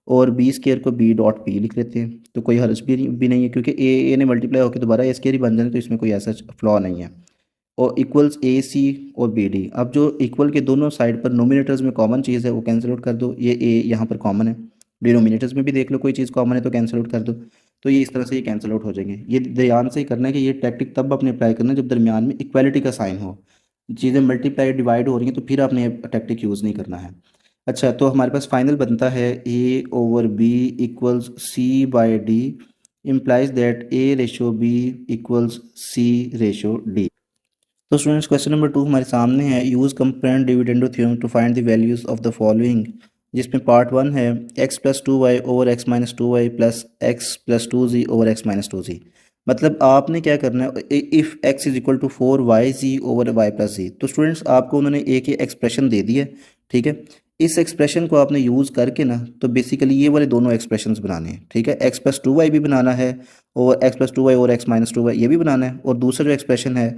और बी स्केयर को बी डॉट बी लिख लेते हैं, तो कोई हर्ज भी नहीं है, क्योंकि ए ने मल्टीप्लाई होकर दोबारा ए स्केयर ही बन जाए, तो इसमें कोई ऐसा फ्लॉ नहीं है। और इक्वल्स ए सी और बी डी। अब जो इक्वल के दोनों साइड पर नोमिनेटर्स में कॉमन चीज़ है वो कैंसिल आउट कर दो, ये ए यहाँ पर कॉमन है, डिनोमिनेटर्स में भी देख लो कोई चीज़ कॉमन है तो कैंसिल आउट कर दो, तो ये इस तरह से ये कैंसिल आउट हो जाएंगे। ये ध्यान से ही करना है कि ये टैक्टिक तब आपने अप्लाई करना है जब दरमियान में इक्वालिटी का साइन हो, चीज़ें मल्टीप्लाई डिवाइड हो रही हैं तो फिर आपने टैक्टिक यूज़ नहीं करना है। अच्छा, तो हमारे पास फाइनल बनता है a over b equals c by d, implies that A ratio b equals c ratio d. तो स्टूडेंट्स क्वेश्चन नंबर 2 हमारे सामने है, use componendo dividendo theorem to find the values of the following, जिसमें part 1 है x plus 2y over x minus 2y plus x plus 2z over x minus 2z। मतलब आपने क्या करना है, if x is equal to 4yz over y plus z। तो students आपको उन्होंने एक ये एक्सप्रेशन दे दी है, ठीक है, इस एक्सप्रेशन को आपने यूज़ करके ना तो बेसिकली ये वाले दोनों एक्सप्रेशंस बनाने हैं। ठीक है, x प्लस 2y भी बनाना है, और x प्लस 2y और x माइनस 2y ये भी बनाना है, और दूसरा जो एक्सप्रेशन है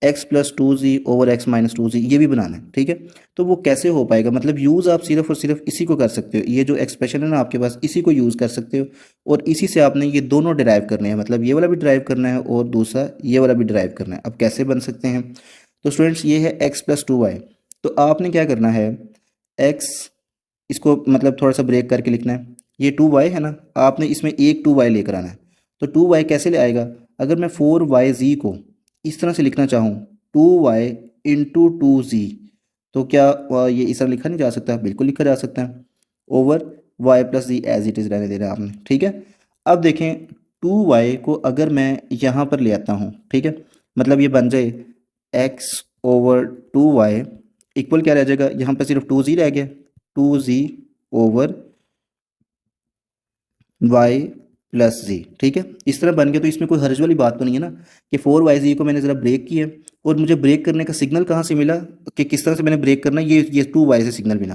x plus 2z over x minus 2z ये भी बनाना है। ठीक है, तो वो कैसे हो पाएगा, मतलब यूज़ आप सिर्फ और सिर्फ इसी को कर सकते हो, ये जो एक्सप्रेशन है ना आपके पास इसी को यूज़ कर सकते हो, और इसी से आपने ये दोनों डिराइव करने हैं, मतलब ये वाला भी डिराइव करना है और दूसरा ये वाला भी डिराइव करना है। अब कैसे बन सकते हैं, तो स्टूडेंट्स ये है x प्लस 2y, तो आपने क्या करना है, x इसको मतलब थोड़ा सा ब्रेक करके लिखना है। ये 2y है ना, आपने इसमें एक 2y लेकर आना है। तो 2y कैसे ले आएगा, अगर मैं 4yz को इस तरह से लिखना चाहूँ 2y इंटू 2z, तो क्या ये इस तरह लिखा नहीं जा सकता, बिल्कुल लिखा जा सकता है। Over y plus Z as it is रहने देना है आपने, ठीक है। अब देखें 2y को अगर मैं यहाँ पर ले आता हूँ, ठीक है, मतलब ये बन जाए x ओवर 2y इक्वल क्या रह जाएगा, यहाँ पर सिर्फ 2z रह गया, 2z ओवर y प्लस जी, ठीक है। इस तरह बन गया, तो इसमें कोई हर्ज वाली बात तो नहीं है ना कि 4yz को मैंने ज़रा ब्रेक किया, और मुझे ब्रेक करने का सिग्नल कहाँ से मिला, कि किस तरह से मैंने ब्रेक करना, ये 2y से सिग्नल मिला,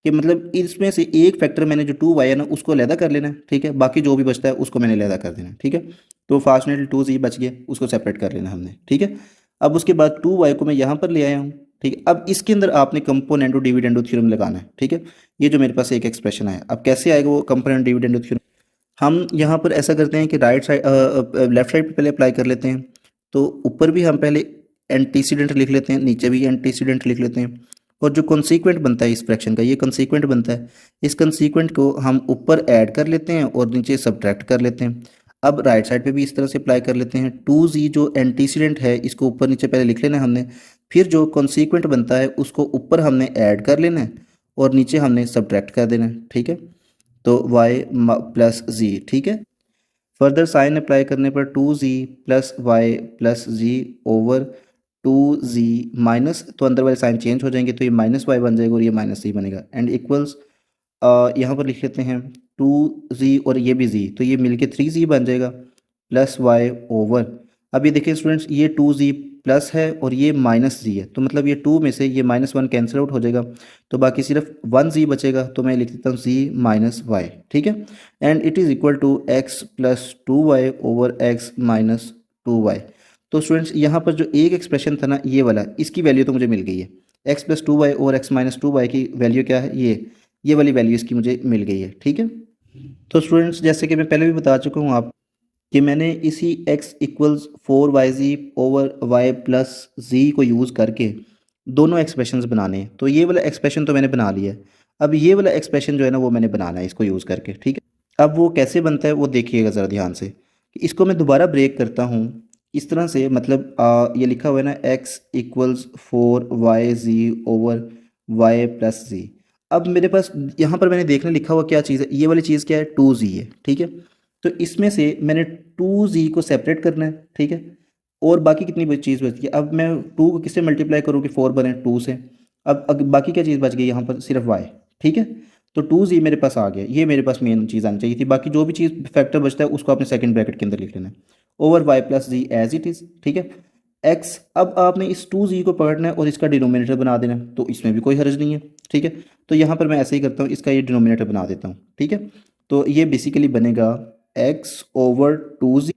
कि मतलब इसमें से एक फैक्टर मैंने जो 2y है ना उसको अलहदा कर लेना है, ठीक है, बाकी जो भी बचता है उसको मैंने अलहदा कर देना है, ठीक है। तो फॉर्चुनेटली 2z बच गया, उसको सेपरेट कर लेना हमने, ठीक है। अब उसके बाद 2y को मैं यहाँ पर ले आया हूँ, ठीक है। अब इसके अंदर आपने कंपोनेंटो डिविडेंडो थ्योरम लगाना है, ठीक है। ये जो मेरे पास एक एक्सप्रेशन है, अब कैसे आएगा वो कंपोनेंट डिविडेंडो थ्योरम, हम यहाँ पर ऐसा करते हैं कि राइट साइड लेफ्ट साइड पे पहले अप्लाई कर लेते हैं। तो ऊपर भी हम पहले एंटीसीडेंट लिख लेते हैं, नीचे भी एंटीसीडेंट लिख लेते हैं, और जो कंसीक्वेंट बनता है इस फ्रैक्शन का, ये कंसीक्वेंट बनता है, इस कंसीक्वेंट को हम ऊपर ऐड कर लेते हैं और नीचे सब्ट्रैक्ट कर लेते हैं। अब राइट साइड पे भी इस तरह से अप्लाई कर लेते हैं, 2z जो एंटीसीडेंट है इसको ऊपर नीचे पहले लिख लेना है हमने, फिर जो कंसीक्वेंट बनता है उसको ऊपर हमने ऐड कर लेना है और नीचे हमने सब्ट्रैक्ट कर देना है, ठीक है। तो y प्लस जी, ठीक है। फर्दर साइन अप्लाई करने पर 2z प्लस वाई प्लस जी ओवर 2z माइनस, तो अंदर वाले साइन चेंज हो जाएंगे, तो ये माइनस वाई बन जाएगा और ये माइनस जी बनेगा, एंड इक्वल्स यहाँ पर लिख लेते हैं 2z और ये भी z, तो ये मिलके 3z बन जाएगा प्लस वाई ओवर, अब ये देखिए स्टूडेंट्स, ये 2z प्लस है और ये माइनस जी है, तो मतलब ये 2 में से ये -1 कैंसिल आउट हो जाएगा, तो बाकी सिर्फ 1z बचेगा, तो मैं लिख देता हूँ z माइनस वाई, ठीक है। And it is equal to x plus 2y over x minus 2y। तो स्टूडेंट्स यहाँ पर जो एक एक्सप्रेशन था ना ये वाला, इसकी वैल्यू तो मुझे मिल गई है, x plus 2y over x minus 2y की वैल्यू क्या है, ये वाली वैल्यू इसकी मुझे मिल गई है, ठीक है। तो स्टूडेंट्स जैसे कि मैं पहले भी बता चुका हूँ आप कि मैंने इसी x equals 4yz over y plus z को यूज़ करके दोनों एक्सप्रेशंस बनाने हैं, तो ये वाला एक्सप्रेशन तो मैंने बना लिया है। अब ये वाला एक्सप्रेशन जो है ना वो मैंने बनाना है इसको यूज़ करके, ठीक है। अब वो कैसे बनता है वो देखिएगा ज़रा ध्यान से, कि इसको मैं दोबारा ब्रेक करता हूँ इस तरह से, मतलब ये लिखा हुआ है ना x equals 4yz over y plus z. अब मेरे पास यहाँ पर मैंने देखना लिखा हुआ क्या चीज़ है, ये वाली चीज़ क्या है, 2z है, ठीक है। तो इसमें से मैंने 2z को सेपरेट करना है, ठीक है, और बाकी कितनी चीज़ बच गई, अब मैं 2 को किससे मल्टीप्लाई करूँ कि 4 बने 2 से, अब बाकी क्या चीज़ बच गई यहाँ पर, सिर्फ y, ठीक है। तो 2z मेरे पास आ गया, ये मेरे पास मेन चीज़ आनी चाहिए थी, बाकी जो भी चीज़ फैक्टर बचता है उसको आपने सेकंड ब्रैकेट के अंदर लिख लेना है, over y plus Z as it is, ठीक है। x, अब आपने इस 2z को पकड़ना है और इसका डिनोमिनेटर बना देना है, तो इसमें भी कोई हर्ज नहीं है, ठीक है। तो यहाँ पर मैं ऐसे ही करता हूँ, इसका ये डिनोमिनेटर बना देता हूँ, ठीक है। तो ये बेसिकली बनेगा x over 2z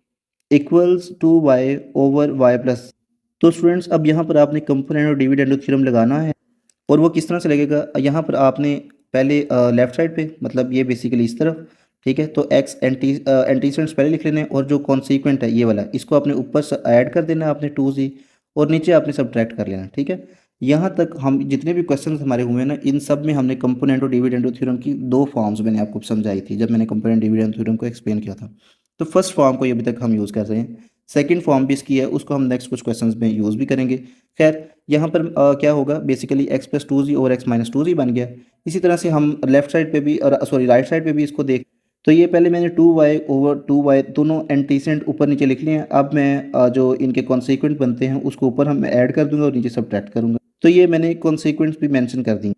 equals to Y over Y plus. तो स्टूडेंट्स अब यहाँ पर आपने कंपोनेंट और डिविडेंड थ्योरम लगाना है, और वो किस तरह से लगेगा, यहाँ पर आपने पहले लेफ्ट साइड पे, मतलब ये बेसिकली इस तरफ, ठीक है, तो एक्स एंटीसेंट्स पहले लिख लेने, और जो कॉन्सिक्वेंट है ये वाला इसको आपने ऊपर से ऐड कर देना है आपने 2z, और नीचे आपने सब्ट्रैक्ट कर लेना, ठीक है। यहाँ तक हम जितने भी क्वेश्चन हमारे हुए हैं ना, इन सब में हमने कंपोनेंट और डिविडेंड थ्योरम की दो फॉर्म्स मैंने आपको समझाई थी जब मैंने कंपोनेंट डिविडेंड थ्योरम को एक्सप्लेन किया था। तो फर्स्ट फॉर्म को अभी तक हम यूज़ कर रहे हैं, सेकंड फॉर्म भी इसकी है, उसको हम नेक्स्ट कुछ क्वेश्चंस में यूज़ भी करेंगे। खैर यहाँ पर क्या होगा, बेसिकली x प्लस 2z और x माइनस 2z बन गया। इसी तरह से हम लेफ्ट साइड पे भी, और सॉरी राइट साइड पे भी इसको देख, तो ये पहले मैंने 2y ओवर 2y दोनों एंटीसेंट ऊपर नीचे लिख लिए हैं। अब मैं जो इनके कॉन्सिक्वेंट बनते हैं उसको ऊपर हम ऐड कर दूंगा और नीचे सब्ट्रैक्ट करूंगा, तो ये मैंने कॉन्सिक्वेंट्स भी मेंशन कर दी।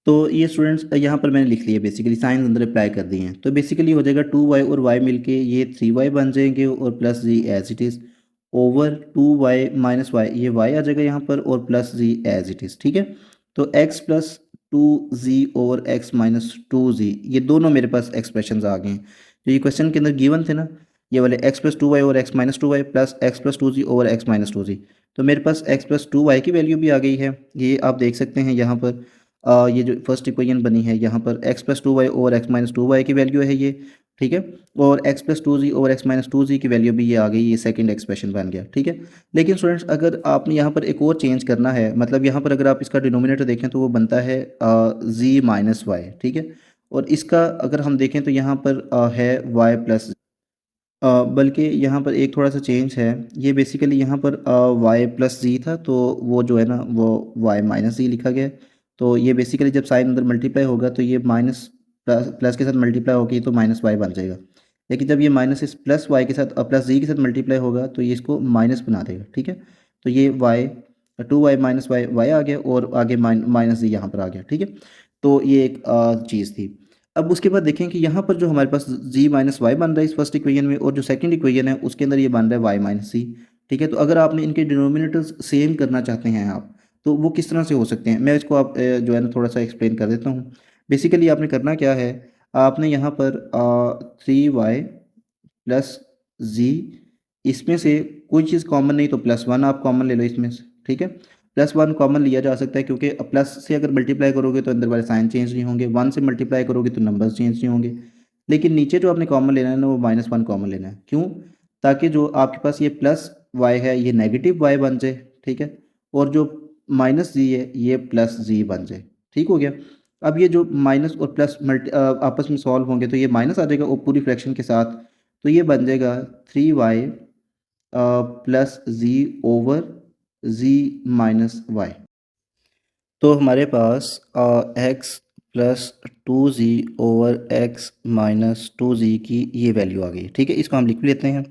तो ये स्टूडेंट्स यहाँ पर मैंने लिख लिया, बेसिकली साइन अंदर अप्लाई कर दिए हैं, तो बेसिकली हो जाएगा 2y और y मिलके ये 3y बन जाएंगे, और plus Z as it is over 2y minus Y, ये y आ जाएगा यहाँ पर, और plus Z as it is, ठीक है। तो x plus 2z over x minus 2z, ये दोनों मेरे पास एक्सप्रेशन आ गए हैं जो ये क्वेश्चन के अंदर गिवन थे ना, ये वाले x plus 2y over x minus 2y plus x plus 2z over x minus 2z। तो मेरे पास x प्लस 2y की वैल्यू भी आ गई है, ये आप देख सकते हैं यहाँ पर। ये जो फर्स्ट इक्वेशन बनी है यहाँ पर x plus 2y over x minus 2y की वैल्यू है ये, ठीक है। और x प्लस टू जी ओवर x माइनस टू जी की वैल्यू भी ये आ गई, ये सेकंड एक्सप्रेशन बन गया। ठीक है। लेकिन स्टूडेंट्स अगर आपने यहाँ पर एक और चेंज करना है, मतलब यहाँ पर अगर आप इसका डिनोमिनेटर देखें तो वो बनता है z माइनस वाई। ठीक है। और इसका अगर हम देखें तो यहाँ पर है y प्लस, बल्कि यहाँ पर एक थोड़ा सा चेंज है। ये बेसिकली यहाँ पर y प्लस जी था, तो वो जो है ना वो y माइनस जी लिखा गया है। तो ये बेसिकली जब साइन अंदर मल्टीप्लाई होगा तो ये माइनस प्लस प्लस के साथ मल्टीप्लाई होगी तो माइनस वाई बन जाएगा। लेकिन जब ये माइनस इस प्लस वाई के साथ प्लस जी के साथ मल्टीप्लाई होगा तो ये इसको माइनस बना देगा। ठीक है। तो ये y two y minus y y आ गया और आगे माइनस जी यहाँ पर आ गया। ठीक है। तो ये एक चीज़ थी। अब उसके बाद देखें कि यहाँ पर जो हमारे पास जी माइनस वाई बन रहा है इस फर्स्ट इक्वेशन में, और जो सेकंड इक्वेशन है उसके अंदर ये बन रहा है वाई माइनस सी। ठीक है। तो अगर आपने इनके डिनोमिनेटर्स सेम करना चाहते हैं आप, तो वो किस तरह से हो सकते हैं, मैं इसको आप जो है ना थोड़ा सा एक्सप्लेन कर देता हूँ। बेसिकली आपने करना क्या है, आपने यहाँ पर 3y प्लस जी, इसमें से कोई चीज़ कॉमन नहीं तो प्लस वन आप कॉमन ले लो इसमें से। ठीक है। प्लस वन कॉमन लिया जा सकता है क्योंकि प्लस से अगर मल्टीप्लाई करोगे तो अंदर वाले साइन चेंज नहीं होंगे, वन से मल्टीप्लाई करोगे तो नंबर्स चेंज नहीं होंगे। लेकिन नीचे जो आपने कॉमन लेना है ना वो माइनस वन कॉमन लेना है। क्यों? ताकि जो आपके पास ये प्लस वाई है ये नेगेटिव वाई बन जाए। ठीक है। और जो माइनस जी है ये प्लस जी बन जाए। ठीक हो गया। अब ये जो माइनस और प्लस आपस में सॉल्व होंगे तो ये माइनस आ जाएगा और पूरी फ्रैक्शन के साथ, तो ये बन जाएगा 3y प्लस जी ओवर जी माइनस वाई। तो हमारे पास x प्लस टू जी ओवर x माइनस टू जी की ये वैल्यू आ गई। ठीक है। इसको हम लिख भी लेते हैं।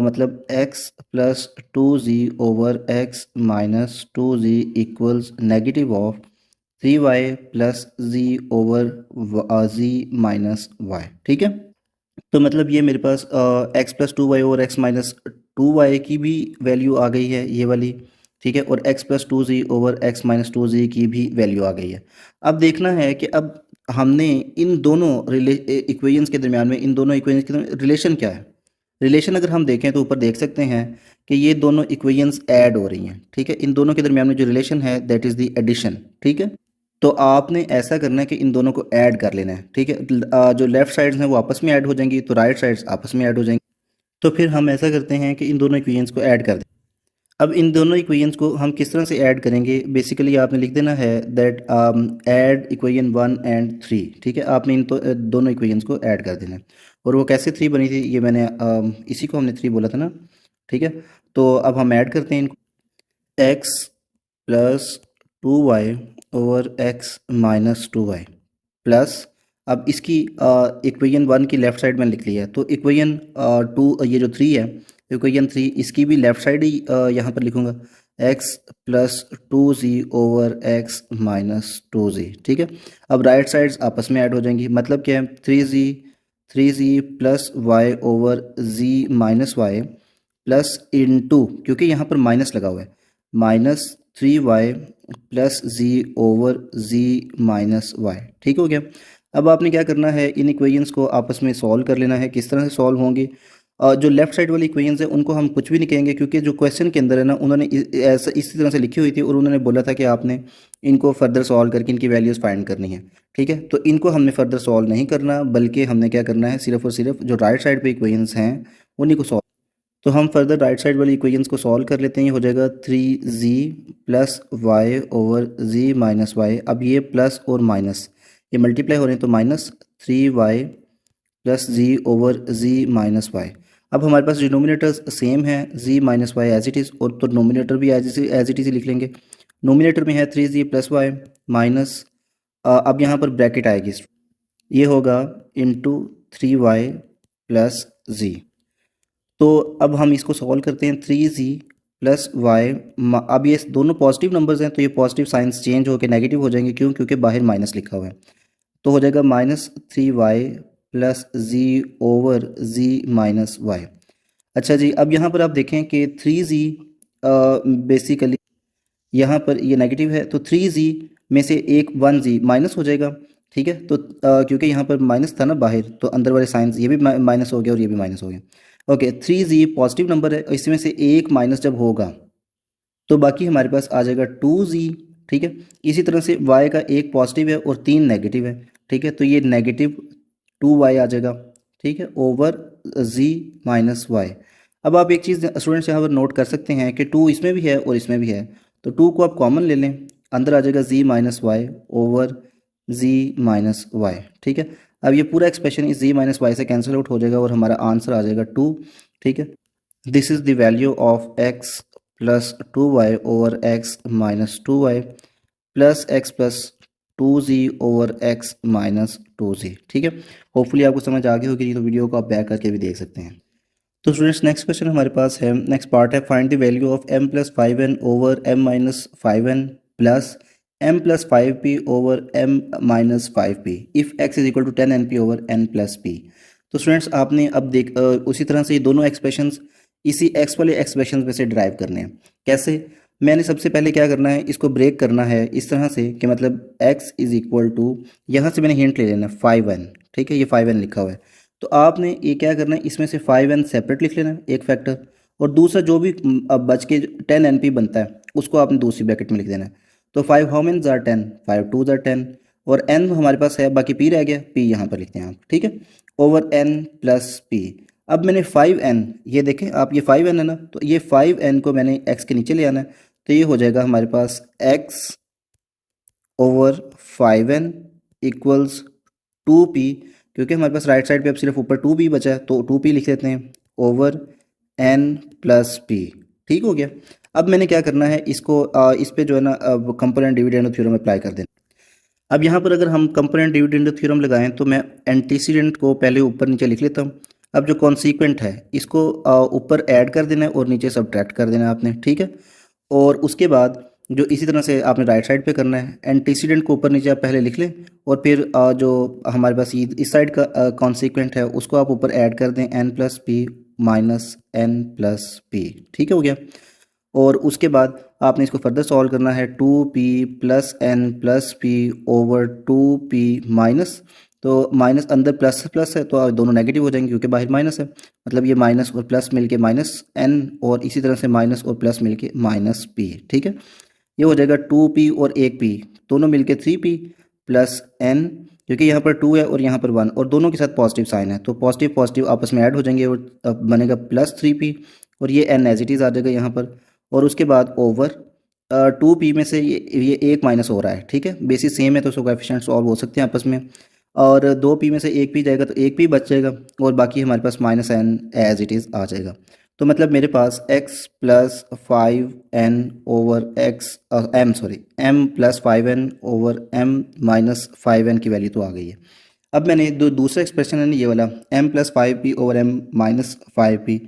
मतलब x plus two ji over x minus two Z equals negative of 3y plus ji over ji minus Y. ठीक है। तो मतलब ये मेरे पास x प्लस टू वाई और x माइनस टू वाई की भी वैल्यू आ गई है ये वाली। ठीक है। और x प्लस टू जी ओवर x माइनस टू जी की भी वैल्यू आ गई है। अब देखना है कि अब हमने इन दोनों इक्वेशंस के दरमियान में, इन दोनों इक्वेशंस के दरमियान रिलेशन क्या है। रिलेशन अगर हम देखें तो ऊपर देख सकते हैं कि ये दोनों इक्वेशंस ऐड हो रही हैं। ठीक है। इन दोनों के दरमियान में जो रिलेशन है दैट इज़ द एडिशन। ठीक है। तो आपने ऐसा करना है कि इन दोनों को ऐड कर लेना है। ठीक है। जो लेफ्ट साइड्स हैं वो आपस में ऐड हो जाएंगी, तो राइट साइड्स आपस में ऐड हो जाएंगी। तो फिर हम ऐसा करते हैं कि इन दोनों इक्वेशंस को ऐड कर दें। अब इन दोनों इक्वेशंस को हम किस तरह से ऐड करेंगे, बेसिकली आपने लिख देना है that add equation one and three. ठीक है। आपने इन दोनों इक्वेशंस को ऐड कर देना है। और वो कैसे थ्री बनी थी ये मैंने इसी को हमने थ्री बोला था ना। ठीक है। तो अब हम ऐड करते हैं इनको। X plus two Y over x minus two Y plus, अब इसकी इक्वेशन वन की लेफ़्ट साइड में लिख लिया है, तो इक्वेशन टू ये जो थ्री है, इक्वेशन थ्री इसकी भी लेफ़्ट साइड ही यहाँ पर लिखूँगा एक्स प्लस टू जी over x minus two z. ठीक है। अब राइट साइड्स आपस में ऐड हो जाएंगी, मतलब क्या है थ्री जी प्लस वाई ओवर जी minus Y plus into, क्योंकि यहाँ पर माइनस लगा हुआ है, माइनस थ्री वाई प्लस जी ओवर जी माइनस वाई। ठीक हो गया। अब आपने क्या करना है, इन इक्वेशंस को आपस में सॉल्व कर लेना है। किस तरह से सॉल्व होंगे, जो लेफ्ट साइड वाली इक्वेशंस है उनको हम कुछ भी नहीं कहेंगे, क्योंकि जो क्वेश्चन के अंदर है ना उन्होंने ऐसा इसी तरह से लिखी हुई थी और उन्होंने बोला था कि आपने इनको फर्दर सॉल्व करके इनकी वैल्यूज़ फाइंड करनी है। ठीक है। तो इनको हमने फर्दर सॉल्व नहीं करना, बल्कि हमने क्या करना है, सिर्फ और सिर्फ जो राइट साइड पे इक्वेशंस हैं उन्हीं को सॉल्व। तो हम फर्दर राइट साइड वाली इक्वेशंस को सॉल्व कर लेते हैं। ये हो जाएगा थ्री जी प्लस वाई ओवर जी माइनस वाई। अब ये प्लस और माइनस ये मल्टीप्लाई हो रहे हैं तो माइनस थ्री वाई प्लस जी ओवर जी माइनस वाई। अब हमारे पास डिनोमिनेटर्स सेम है, z minus y as it is, और तो नोमिनेटर भी एज इट इज़ लिख लेंगे। नोमिनेटर में है थ्री जी प्लस वाई माइनस, अब यहाँ पर ब्रैकेट आएगी, ये होगा into three Y plus Z. तो अब हम इसको सॉल्व करते हैं, थ्री जी प्लस वाई, अब ये दोनों पॉजिटिव नंबर्स हैं तो ये पॉजिटिव साइंस चेंज होकर नेगेटिव हो जाएंगे। क्यों? क्योंकि बाहर माइनस लिखा हुआ है। तो हो जाएगा माइनस थ्री वाई प्लस जी ओवर जी माइनस वाई। अच्छा जी, अब यहाँ पर आप देखें कि थ्री जी बेसिकली यहाँ पर ये नेगेटिव है, तो थ्री जी में से एक वन जी माइनस हो जाएगा। ठीक है। तो क्योंकि यहाँ पर माइनस था ना बाहर, तो अंदर वाले साइंस ये भी माइनस हो गया और ये भी माइनस हो गया। Okay, three G positive number है, इसमें से एक माइनस जब होगा तो बाकी हमारे पास आ जाएगा टू जी। ठीक है। इसी तरह से y का एक पॉजिटिव है और तीन नेगेटिव है। ठीक है। तो ये नेगेटिव टू वाई आ जाएगा। ठीक है, ओवर जी माइनस वाई। अब आप एक चीज़ स्टूडेंट्स यहाँ पर नोट कर सकते हैं कि टू इसमें भी है और इसमें भी है, तो टू को आप कॉमन ले लें, अंदर आ जाएगा जी माइनस वाई ओवर जी माइनस वाई। ठीक है, अब ये पूरा एक्सप्रेशन इस जी माइनस वाई से कैंसिल आउट हो जाएगा और हमारा आंसर आ जाएगा टू। ठीक है, this is the value of x plus two Y over x minus two Y plus x plus two ji over x minus two z. ठीक है, होपफुली आपको समझ आ गई होगी, तो वीडियो को आप बैक करके भी देख सकते हैं। तो स्टूडेंट्स नेक्स्ट क्वेश्चन हमारे पास है, नेक्स्ट पार्ट है, find the value of m plus five N over m minus five N plus m plus five P over m minus five P if x is equal to ten N P over n plus P. तो students आपने अब उसी तरह से ये दोनों expressions इसी x वाले एक्सप्रेशन में से ड्राइव करने हैं। कैसे? मैंने सबसे पहले क्या करना है, इसको ब्रेक करना है इस तरह से कि मतलब x इज इक्वल टू, यहाँ से मैंने हिंट ले लेना फाइव एन। ठीक है, ये फाइव एन लिखा हुआ है, तो आपने ये क्या करना है, इसमें से फाइव एन सेपरेट लिख लेना है एक फैक्टर, और दूसरा जो भी अब बच के टेन एन पी बनता है उसको आपने दूसरी ब्रैकेट में लिख देना है। तो five how men are ten, five two are ten, और एन हमारे पास है, बाकी पी रह गया, पी यहाँ पर लिखते हैं आप। ठीक है, ओवर एन प्लस पी। अब मैंने फाइव एन, ये देखें आप, ये फाइव एन है ना, तो ये फाइव एन को मैंने एक्स के नीचे ले आना है, तो ये हो जाएगा हमारे पास x over five n equals to p, क्योंकि हमारे पास राइट साइड पे अब सिर्फ ऊपर टू पी बचा है, तो टू पी लिख लेते हैं ओवर एन प्लस पी। ठीक हो गया। अब मैंने क्या करना है, इसको इस पे जो है ना, अब कंपोनेंट डिविडेंड थ्योरम अप्लाई कर देना। अब यहाँ पर अगर हम कंपोनेंट डिविडेंड थ्योरम लगाएं, तो मैं एंटीसीडेंट को पहले ऊपर नीचे लिख लेता हूँ। अब जो कॉन्सिक्वेंट है इसको ऊपर ऐड कर देना है और नीचे सब्ट्रैक्ट कर देना है आपने। ठीक है, और उसके बाद जो इसी तरह से आपने राइट साइड पे करना है, एंटीसीडेंट को ऊपर नीचे आप पहले लिख लें, और फिर जो हमारे पास इस साइड का कॉन्सिक्वेंट है उसको आप ऊपर ऐड कर दें, N plus P minus N plus P. ठीक हो गया। और उसके बाद आपने इसको फर्दर सॉल्व करना है, two P plus N plus P over two P minus, तो माइनस अंदर प्लस प्लस है तो दोनों नेगेटिव हो जाएंगे क्योंकि बाहर माइनस है, मतलब ये माइनस और प्लस मिलके माइनस एन, और इसी तरह से माइनस और प्लस मिलके माइनस पी। ठीक है, ये हो जाएगा टू पी और एक पी दोनों मिलके थ्री पी प्लस एन, क्योंकि यहाँ पर टू है और यहाँ पर वन, और दोनों के साथ पॉजिटिव साइन है, तो पॉजिटिव पॉजिटिव आपस में ऐड हो जाएंगे और बनेगा प्लस थ्री पी, और ये एन एज इट इज़ आ जाएगा यहाँ पर। और उसके बाद ओवर टू पी में से ये एक माइनस हो रहा है। ठीक है, बेसिस सेम है तो उसको कोएफिशिएंट सॉल्व हो सकते हैं आपस में, और दो पी में से एक पी जाएगा तो एक पी बच जाएगा, और बाकी हमारे पास minus n as it is आ जाएगा। तो मतलब मेरे पास x plus five N over x m plus five N over M minus five n की वैल्यू तो आ गई है। अब मैंने दूसरा एक्सप्रेशन है ये वाला, M plus five P over M minus five P,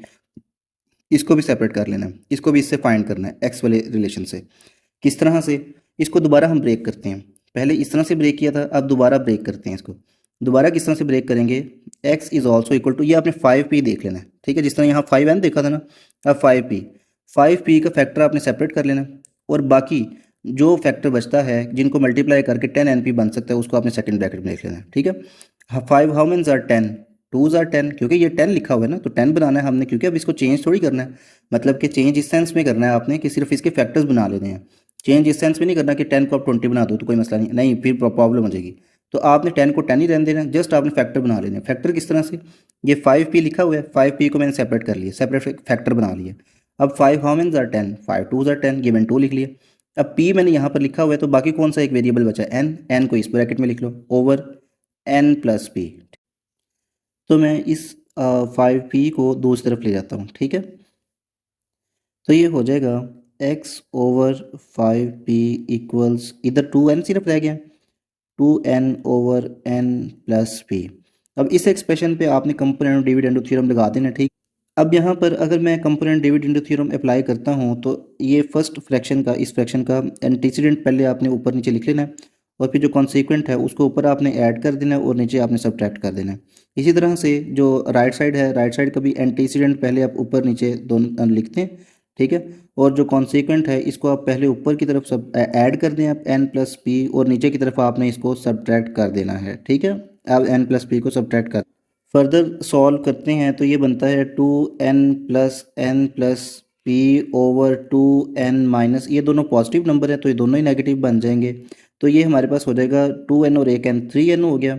इसको भी सेपरेट कर लेना है, इसको भी इससे फाइंड करना है एक्स वाले रिलेशन से। किस तरह से? इसको दोबारा हम ब्रेक करते हैं, पहले इस तरह से ब्रेक किया था, अब दोबारा ब्रेक करते हैं इसको। दोबारा किस तरह से ब्रेक करेंगे, x is also equal to, ये आपने फाइव पी देख लेना है। ठीक है, जिस तरह यहाँ फाइव एन देखा था ना, अब फाइव पी का फैक्टर आपने सेपरेट कर लेना है, और बाकी जो फैक्टर बचता है जिनको मल्टीप्लाई करके टेन एन पी बन सकता है उसको आपने सेकंड ब्रैकेट में लिख लेना है। ठीक है, five how men are ten, two are ten, क्योंकि ये टेन लिखा हुआ है ना तो टेन बनाना है हमने, क्योंकि अब इसको चेंज थोड़ी करना है, मतलब कि चेंज इस सेंस में करना है आपने कि सिर्फ इसके फैक्टर्स बना लेने हैं। चेंज इस सेंस में नहीं करना कि टेन को आप ट्वेंटी बना दो तो कोई मसला नहीं, नहीं फिर प्रॉब्लम हो जाएगी। तो आपने टेन को टेन ही रहने देना, जस्ट आपने फैक्टर बना लेना। फैक्टर किस तरह से, ये फाइव पी लिखा हुआ है, फाइव पी को मैंने सेपरेट कर लिया, सेपरेट फैक्टर बना लिया। अब five how men are ten, five two are ten, ये मैंने टू लिख लिया। अब पी मैंने यहाँ पर लिखा हुआ है, तो बाकी कौन सा एक वेरिएबल बचा है, एन, एन को इस ब्रैकेट में लिख लो ओवर एन प्लस पी। तो मैं इस फाइव पी को दूसरी तरफ ले जाता हूँ। ठीक है, तो ये हो जाएगा X over five P equals, इधर टू एन सिर्फ रह गया, two N over N plus P. अब इस एक्सप्रेशन पे आपने कंपोनेंट डिविडेंड थ्योरम लगा देना। ठीक, अब यहाँ पर अगर मैं कंपोनेंट डिविडेंड थ्योरम अप्लाई करता हूँ तो ये फर्स्ट फ्रैक्शन का, इस फ्रैक्शन का एंटीसीडेंट पहले आपने ऊपर नीचे लिख लेना है, और फिर जो कॉन्सिक्वेंट है उसको ऊपर आपने ऐड कर देना है और नीचे आपने सब्ट्रैक्ट कर देना है। इसी तरह से जो राइट साइड है, राइट साइड का भी एंटीसीडेंट पहले आप ऊपर नीचे दोनों लिखते हैं। ठीक है, और जो कॉन्सिक्वेंट है इसको आप पहले ऊपर की तरफ सब ऐड कर दें आप एन प्लस पी, और नीचे की तरफ आपने इसको सब्ट्रैक्ट कर देना है। ठीक है, अब एन प्लस पी को सब्ट्रैक्ट कर फर्दर सॉल्व करते हैं, तो ये बनता है two N plus P over two N minus, ये दोनों पॉजिटिव नंबर है तो ये दोनों ही नेगेटिव बन जाएंगे, तो ये हमारे पास हो जाएगा टू एन और एक एन, थ्री एन हो गया,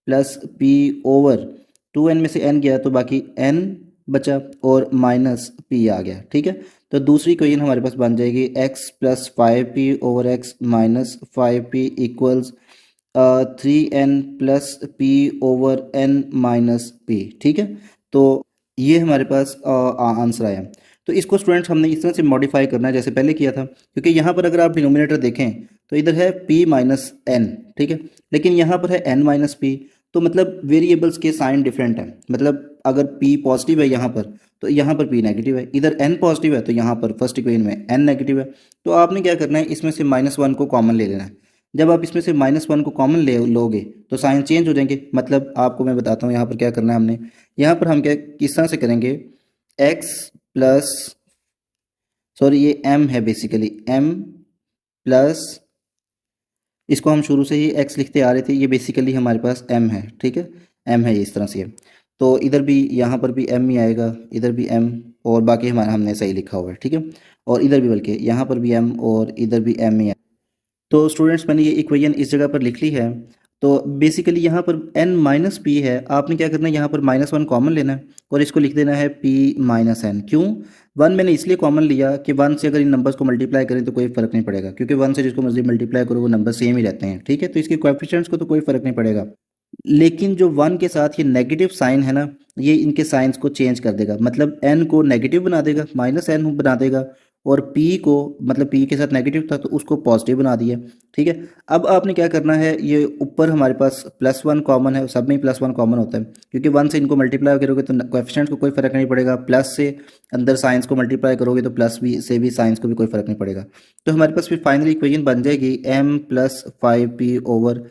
प्लस पी ओवर 2n में से n गया तो बाकी n बचा और माइनस p आ गया, ठीक है। तो दूसरी इक्वेशन हमारे पास बन जाएगी x plus 5p over x minus 5p equals 3n plus p over n minus p, ठीक है। तो ये हमारे पास आंसर आया। तो इसको स्टूडेंट्स हमने इस तरह से मॉडिफाई करना है जैसे पहले किया था, क्योंकि यहाँ पर अगर आप डिनोमिनेटर देखें तो इधर है p माइनस एन, ठीक है, लेकिन यहाँ पर है n माइनस पी। तो मतलब वेरिएबल्स के साइन डिफरेंट हैं, मतलब अगर p पॉजिटिव है यहाँ पर तो यहाँ पर p नेगेटिव है, इधर n पॉजिटिव है तो यहाँ पर फर्स्ट इक्वेशन में n नेगेटिव है। तो आपने क्या करना है, इसमें से -1 को कॉमन ले लेना है। जब आप इसमें से -1 को कॉमन ले लोगे तो साइन चेंज हो जाएंगे। मतलब आपको मैं बताता हूँ यहाँ पर क्या करना है हमने, यहाँ पर हम क्या किस तरह से करेंगे, x प्लस, सॉरी ये m है बेसिकली, m प्लस, इसको हम शुरू से ही x लिखते आ रहे थे, ये बेसिकली हमारे पास m है, ठीक है, m है, ये इस तरह से है। तो इधर भी यहाँ पर भी m ही आएगा, इधर भी m, और बाकी हमारा हमने सही लिखा हुआ है, ठीक है। और इधर भी बल्कि यहाँ पर भी m और इधर भी m ही है। तो स्टूडेंट्स मैंने ये इक्वेशन इस जगह पर लिख ली है। तो बेसिकली यहाँ पर n माइनस पी है, आपने क्या करना है, यहाँ पर -1 कॉमन लेना है और इसको लिख देना है p माइनस एन। क्यों 1 मैंने इसलिए कॉमन लिया कि 1 से अगर इन नंबर्स को मल्टीप्लाई करें तो कोई फ़र्क नहीं पड़ेगा, क्योंकि 1 से जिसको मर्जी मल्टीप्लाई करो वो नंबर सेम ही रहते हैं, ठीक है। तो इसके कोएफिशिएंट्स को तो कोई फ़र्क नहीं पड़ेगा, लेकिन जो 1 के साथ ये नेगेटिव साइन है ना, ये इनके साइंस को चेंज कर देगा, मतलब n को नेगेटिव बना देगा, -n बना देगा, और p को, मतलब p के साथ नेगेटिव था तो उसको पॉजिटिव बना दिया, ठीक है। अब आपने क्या करना है, ये ऊपर हमारे पास +1 कॉमन है, सब में ही +1 कॉमन होता है, क्योंकि 1 से इनको मल्टीप्लाई करोगे तो कोएफिशिएंट्स को कोई फ़र्क नहीं पड़ेगा, प्लस से अंदर साइंस को मल्टीप्लाई करोगे तो प्लस भी से भी साइंस को भी कोई फ़र्क नहीं पड़ेगा। तो हमारे पास फिर फाइनली इक्वेशन बन जाएगी m plus 5p over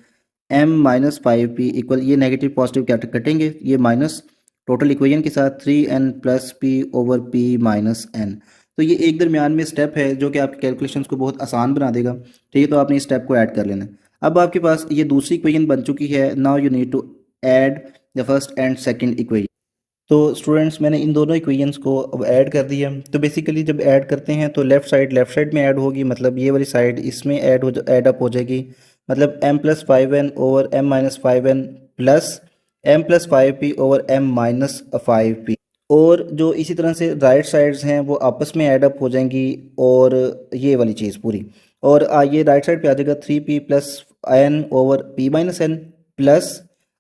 m minus 5p equal, ये नेगेटिव पॉजिटिव क्या कटेंगे, ये माइनस, टोटल इक्वेशन के साथ 3n plus p over p minus n। तो ये एक दरमियान में स्टेप है जो कि आपके कैलकुलेशंस को बहुत आसान बना देगा, ठीक है। तो आपने इस स्टेप को ऐड कर लेना है। अब आपके पास ये दूसरी इक्वेशन बन चुकी है, now you need to add the first and second equation. तो स्टूडेंट्स मैंने इन दोनों इक्वेशंस को अब ऐड कर दिया। तो बेसिकली जब ऐड करते हैं तो लेफ़्ट साइड में ऐड होगी, मतलब ये वाली साइड इसमें ऐड अप हो जाएगी, मतलब m plus 5n over m minus 5n plus m plus 5p over m minus 5p। और जो इसी तरह से राइट साइड्स हैं वो आपस में ऐड अप हो जाएंगी, और ये वाली चीज़ पूरी, और ये राइट साइड पे आ जाएगा 3p plus n over p minus n plus,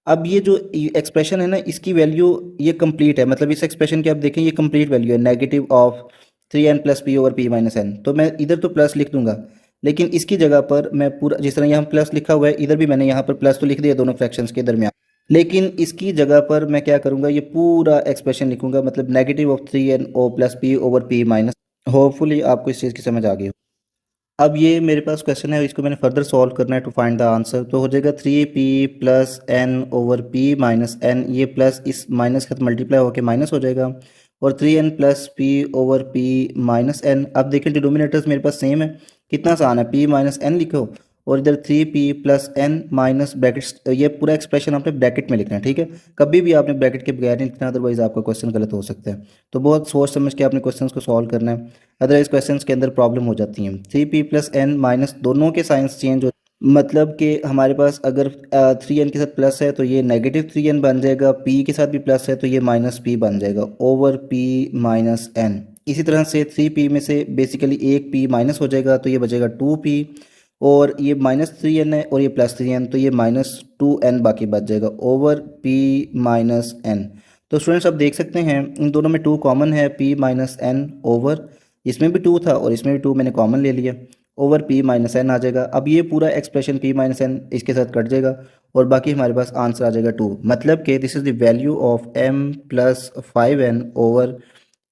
अब ये जो एक्सप्रेशन है ना इसकी वैल्यू ये कंप्लीट है, मतलब इस एक्सप्रेशन की आप देखें ये कंप्लीट वैल्यू है, negative of 3n plus P over P minus N. तो मैं इधर तो प्लस लिख दूंगा, लेकिन इसकी जगह पर मैं पूरा, जिस तरह यहाँ प्लस लिखा हुआ है इधर भी मैंने यहाँ पर प्लस तो लिख दिया दोनों फ्रैक्शंस के दरमियान, लेकिन इसकी जगह पर मैं क्या करूँगा, ये पूरा एक्सप्रेशन लिखूंगा, मतलब नेगेटिव ऑफ 3n ओ plus P over P minus. Hopefully आपको इस चीज़ की समझ आ गई हो। अब ये मेरे पास क्वेश्चन है, इसको मैंने फर्दर सॉल्व करना है टू फाइंड द आंसर। तो हो जाएगा 3p plus n over p minus n, ये प्लस इस माइनस का तो मल्टीप्लाई होकर माइनस हो जाएगा, और 3n plus p over p minus n। अब देखें डिनोमिनेटर्स मेरे पास सेम है, कितना आसान है, p माइनस n लिखो और इधर 3p plus n minus brackets, ये पूरा एक्सप्रेशन आपने ब्रैकेट में लिखना है, ठीक है। कभी भी आपने ब्रैकेट के बगैर नहीं लिखना, अदरवाइज आपका क्वेश्चन गलत हो सकता है। तो बहुत सोच समझ के आपने क्वेश्चंस को सॉल्व करना है, अदरवाइज क्वेश्चंस के अंदर प्रॉब्लम हो जाती है। 3p प्लस n माइनस, दोनों के साइंस चेंज हो, मतलब कि हमारे पास अगर 3n के साथ प्लस है तो ये नेगेटिव 3n बन जाएगा, p के साथ भी प्लस है तो ये माइनस p बन जाएगा ओवर p माइनस n। इसी तरह से 3p में से बेसिकली एक p माइनस हो जाएगा तो ये बचेगा 2p, और ये -3n है और ये +3n, तो ये -2n बाकी बच जाएगा ओवर p माइनस n। तो स्टूडेंट्स आप देख सकते हैं इन दोनों में 2 कॉमन है, p माइनस n ओवर, इसमें भी 2 था और इसमें भी 2 मैंने कॉमन ले लिया, ओवर p माइनस n आ जाएगा। अब ये पूरा एक्सप्रेशन p माइनस n इसके साथ कट जाएगा और बाकी हमारे पास आंसर आ जाएगा 2, मतलब कि this is the value of m plus 5n over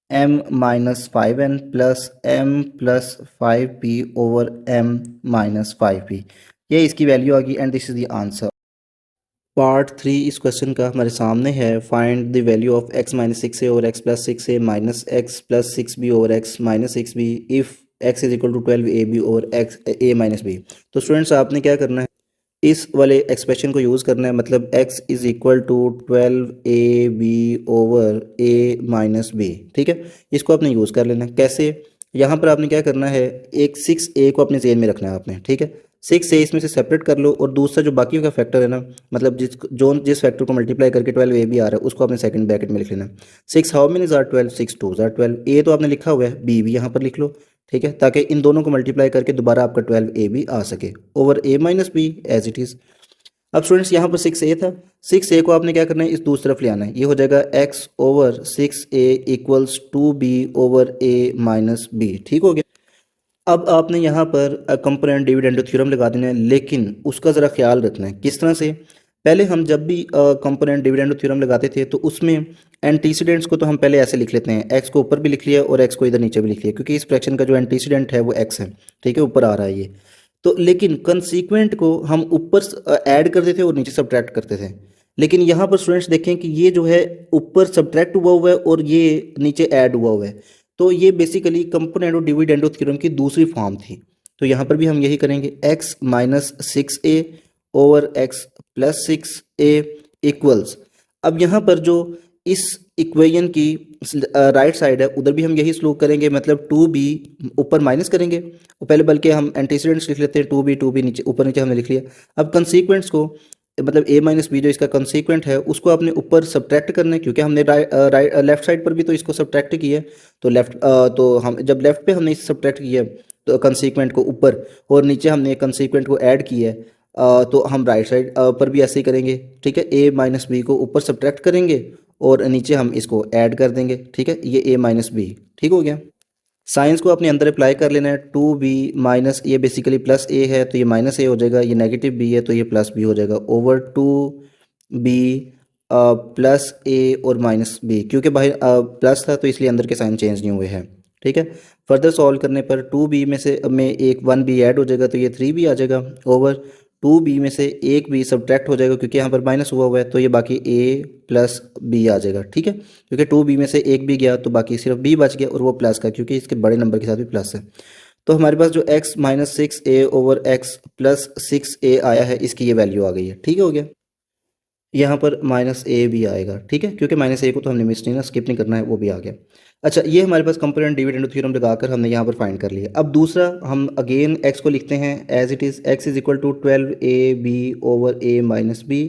m minus 5n plus m plus 5p over m minus 5p, ये इसकी वैल्यू आ गई and this is the answer. Part 3 इस क्वेश्चन का हमारे सामने है, find the value of x minus 6a over x plus 6a minus x plus 6b over x minus 6b if x is equal to 12ab over x a minus b। तो students आपने क्या करना है, इस वाले expression को use करना है, मतलब x is equal to 12ab over a minus b, ठीक है। इसको आपने यूज़ कर लेना है, कैसे, यहाँ पर आपने क्या करना है, एक 6a को अपने जेन में रखना है आपने, ठीक है। 6 ए इसमें से सेपरेट कर लो और दूसरा जो बाकी का फैक्टर है ना, मतलब जिस फैक्टर को मल्टीप्लाई करके 12 ए भी आ रहा है उसको आपने सेकंड ब्रैकेट में लिख लेना। 6 हाउ मेनी जार 12, 6 2 जार 12, ए तो आपने लिखा हुआ है, बी भी यहाँ पर लिख लो, ठीक है, ताकि इन दोनों को मल्टीप्लाई करके दोबारा आपका 12 ए भी आ सके, over A minus B as it is. अब स्टूडेंट्स यहाँ पर 6 ए था, 6 ए को आपने क्या करना है, इस दूसरी तरफ ले आना है, ये हो जाएगा x over 6 A equals 2b over a minus B, ठीक हो गया। अब आपने यहाँ पर कंपोनेंट डिविडेंड थ्योरम लगा देना है, लेकिन उसका ज़रा ख्याल रखना है। किस तरह से? पहले हम जब भी कंपोनेंट डिविडेंड थ्योरम लगाते थे तो उसमें एंटीसीडेंट्स को तो हम पहले ऐसे लिख लेते हैं, x को ऊपर भी लिख लिया और x को इधर नीचे भी लिख लिया, क्योंकि इस फ्रैक्शन का जो एंटीसीडेंट है वो x है, ठीक है, ऊपर आ रहा है ये। तो लेकिन कंसीक्वेंट को हम ऊपर ऐड करते थे और नीचे सब्ट्रैक्ट करते थे। लेकिन यहाँ पर स्टूडेंट्स देखें कि ये जो है ऊपर सब्ट्रैक्ट हुआ है और ये नीचे ऐड हुआ है, तो ये बेसिकली कंपोनेंट डिविडेंडो थ्योरम की दूसरी फॉर्म थी। तो यहाँ पर भी हम यही करेंगे, x minus 6a over x plus 6a equals. अब यहाँ पर जो इस इक्वेशन की राइट साइड है उधर भी हम यही स्लोक करेंगे, मतलब 2b ऊपर माइनस करेंगे, पहले बल्कि हम एंटीसीडेंट्स लिख लेते हैं, 2b नीचे ऊपर नीचे हमने लिख लिया। अब कंसीक्वेंट्स को मतलब a माइनस बी जो इसका कंसीक्वेंट है उसको आपने ऊपर सब्ट्रैक्ट करना है, क्योंकि हमने लेफ्ट साइड पर भी तो इसको सब्ट्रैक्ट किया है। तो तो हम जब लेफ्ट पे हमने इसे सब्ट्रैक्ट किया है तो कंसीक्वेंट को ऊपर, और नीचे हमने कंसीक्वेंट को ऐड किया है, तो हम राइट साइड पर भी ऐसे ही करेंगे, ठीक है, a माइनस बी को ऊपर सब्ट्रैक्ट करेंगे और नीचे हम इसको ऐड कर देंगे, ठीक है, ये a माइनस बी, ठीक हो गया। साइंस को अपने अंदर अप्लाई कर लेना है, 2b माइनस, ये बेसिकली प्लस ए है तो ये माइनस ए हो जाएगा, ये नेगेटिव बी है तो ये प्लस बी हो जाएगा, ओवर 2b प्लस ए और माइनस बी, क्योंकि बाहर प्लस था तो इसलिए अंदर के साइन चेंज नहीं हुए हैं, ठीक है। फर्दर सॉल्व करने पर 2b में एक 1b ऐड हो जाएगा तो ये 3b आ जाएगा, ओवर 2b में से एक b सब्ट्रैक्ट हो जाएगा क्योंकि यहाँ पर माइनस हुआ है तो ये बाकी a प्लस b आ जाएगा, ठीक है, क्योंकि 2b में से एक b गया तो बाकी सिर्फ b बच गया और वो प्लस का, क्योंकि इसके बड़े नंबर के साथ भी प्लस है। तो हमारे पास जो x minus 6a over x plus 6a आया है इसकी ये वैल्यू आ गई है, ठीक हो गया। यहाँ पर माइनस ए भी आएगा, ठीक है, क्योंकि माइनस ए को तो हमने मिस नहीं ना, स्किप नहीं करना है, वो भी आ गया। अच्छा, ये हमारे पास कंपोनेंट डिविडेंड थ्योरम लगाकर हमने यहाँ पर फाइंड कर लिया। अब दूसरा हम अगेन x को लिखते हैं as it is, x is equal to 12ab over a minus B.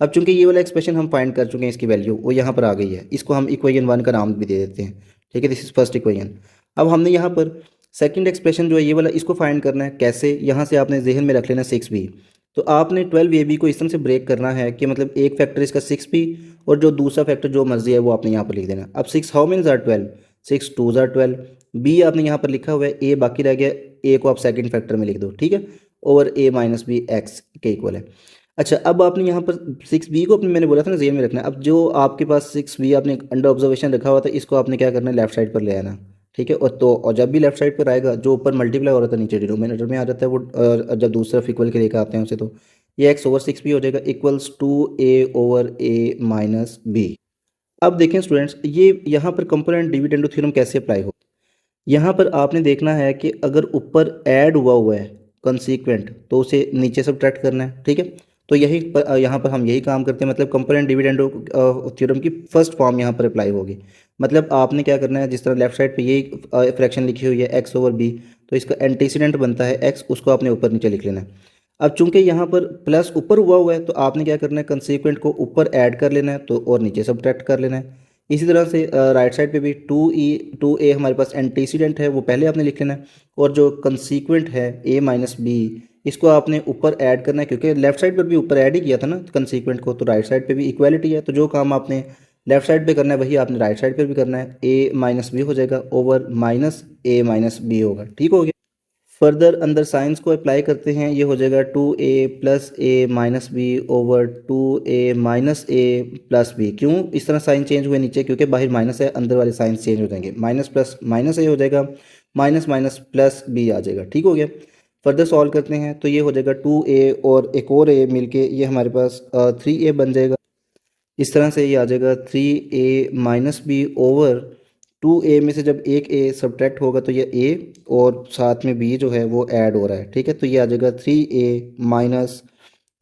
अब चूंकि ये वाला एक्सप्रेशन हम फाइंड कर चुके हैं, इसकी वैल्यू वो यहाँ पर आ गई है, इसको हम इक्वेशन 1 का नाम भी दे देते हैं, ठीक है, दिस इज फर्स्ट इक्वेशन। अब हमने यहाँ पर सेकेंड एक्सप्रेशन जो है ये वाला, इसको फाइंड करना है। कैसे? यहाँ से आपने जहन में रख लेना 6b, तो आपने 12ab को इस तरह से ब्रेक करना है कि मतलब एक फैक्टर इसका 6b और जो दूसरा फैक्टर जो मर्जी है वो आपने यहाँ पर लिख देना। अब 6 how many jar 12, 6 2 jar 12, b आपने यहाँ पर लिखा हुआ है, a बाकी रह गया, a को आप सेकंड फैक्टर में लिख दो, ठीक है, over a minus B X के इक्वल है। अच्छा, अब आपने यहाँ पर 6b को अपने, मैंने बोला था ना जेन में रखना है। अब जो आपके पास 6b आपने अंडर ऑब्जर्वेशन रखा हुआ था इसको आपने क्या करना है, लेफ्ट साइड पर ले आना, ठीक है, और जब भी लेफ्ट साइड पर आएगा जो ऊपर मल्टीप्लाई हो रहा था नीचे डिनोमिनेटर में आ जाता है वो, जब दूसरा इक्वल के लेकर आते हैं उसे, तो ये x ओवर 6b हो जाएगा equals to a over a minus B. अब देखें स्टूडेंट्स, ये यहाँ पर कंपोनेंट डिविडेंड थ्योरम कैसे अप्लाई हो। यहाँ पर आपने देखना है कि अगर ऊपर ऐड हुआ है कंसीक्वेंट तो उसे नीचे सब्ट्रैक्ट करना है, ठीक है। तो यही यहाँ पर हम यही काम करते हैं, मतलब कंपोनेंट डिविडेंड थ्योरम की फर्स्ट फॉर्म यहाँ पर अप्लाई होगी। मतलब आपने क्या करना है, जिस तरह लेफ्ट साइड पे यही फ्रैक्शन लिखी हुई है x ओवर b, तो इसका एंटीसीडेंट बनता है x, उसको आपने ऊपर नीचे लिख लेना है। अब चूंकि यहाँ पर प्लस ऊपर हुआ है तो आपने क्या करना है, कंसीक्वेंट को ऊपर ऐड कर लेना है तो और नीचे सब्ट्रैक्ट कर लेना है। इसी तरह से राइट साइड पे भी 2a हमारे पास एंटीसीडेंट है वो पहले आपने लिख लेना है, और जो कंसीक्वेंट है a माइनस बी इसको आपने ऊपर ऐड करना है, क्योंकि लेफ्ट साइड पर भी ऊपर ऐड ही किया था ना कंसीक्वेंट को, तो राइट साइड पे भी इक्वालिटी है, तो जो काम आपने लेफ्ट साइड पे करना है वही आपने राइट साइड पे भी करना है, a माइनस बी हो जाएगा over minus a minus B होगा, ठीक हो गया। फर्दर अंदर साइंस को अप्लाई करते हैं, ये हो जाएगा 2a plus a minus B over 2a minus a plus B. क्यों इस तरह साइन चेंज हुए नीचे, क्योंकि बाहर माइनस है, अंदर वाले साइन चेंज हो जाएंगे, माइनस प्लस माइनस a हो जाएगा, माइनस माइनस प्लस b आ जाएगा, ठीक हो गया। फर्दर सॉल्व करते हैं तो ये हो जाएगा 2a और एक और a मिलके ये हमारे पास 3a बन जाएगा। इस तरह से ये आ जाएगा 3a minus B over 2a में से जब एक a सब्ट्रैक्ट होगा तो ये a और साथ में b जो है वो ऐड हो रहा है, ठीक है, तो ये आ जाएगा 3a minus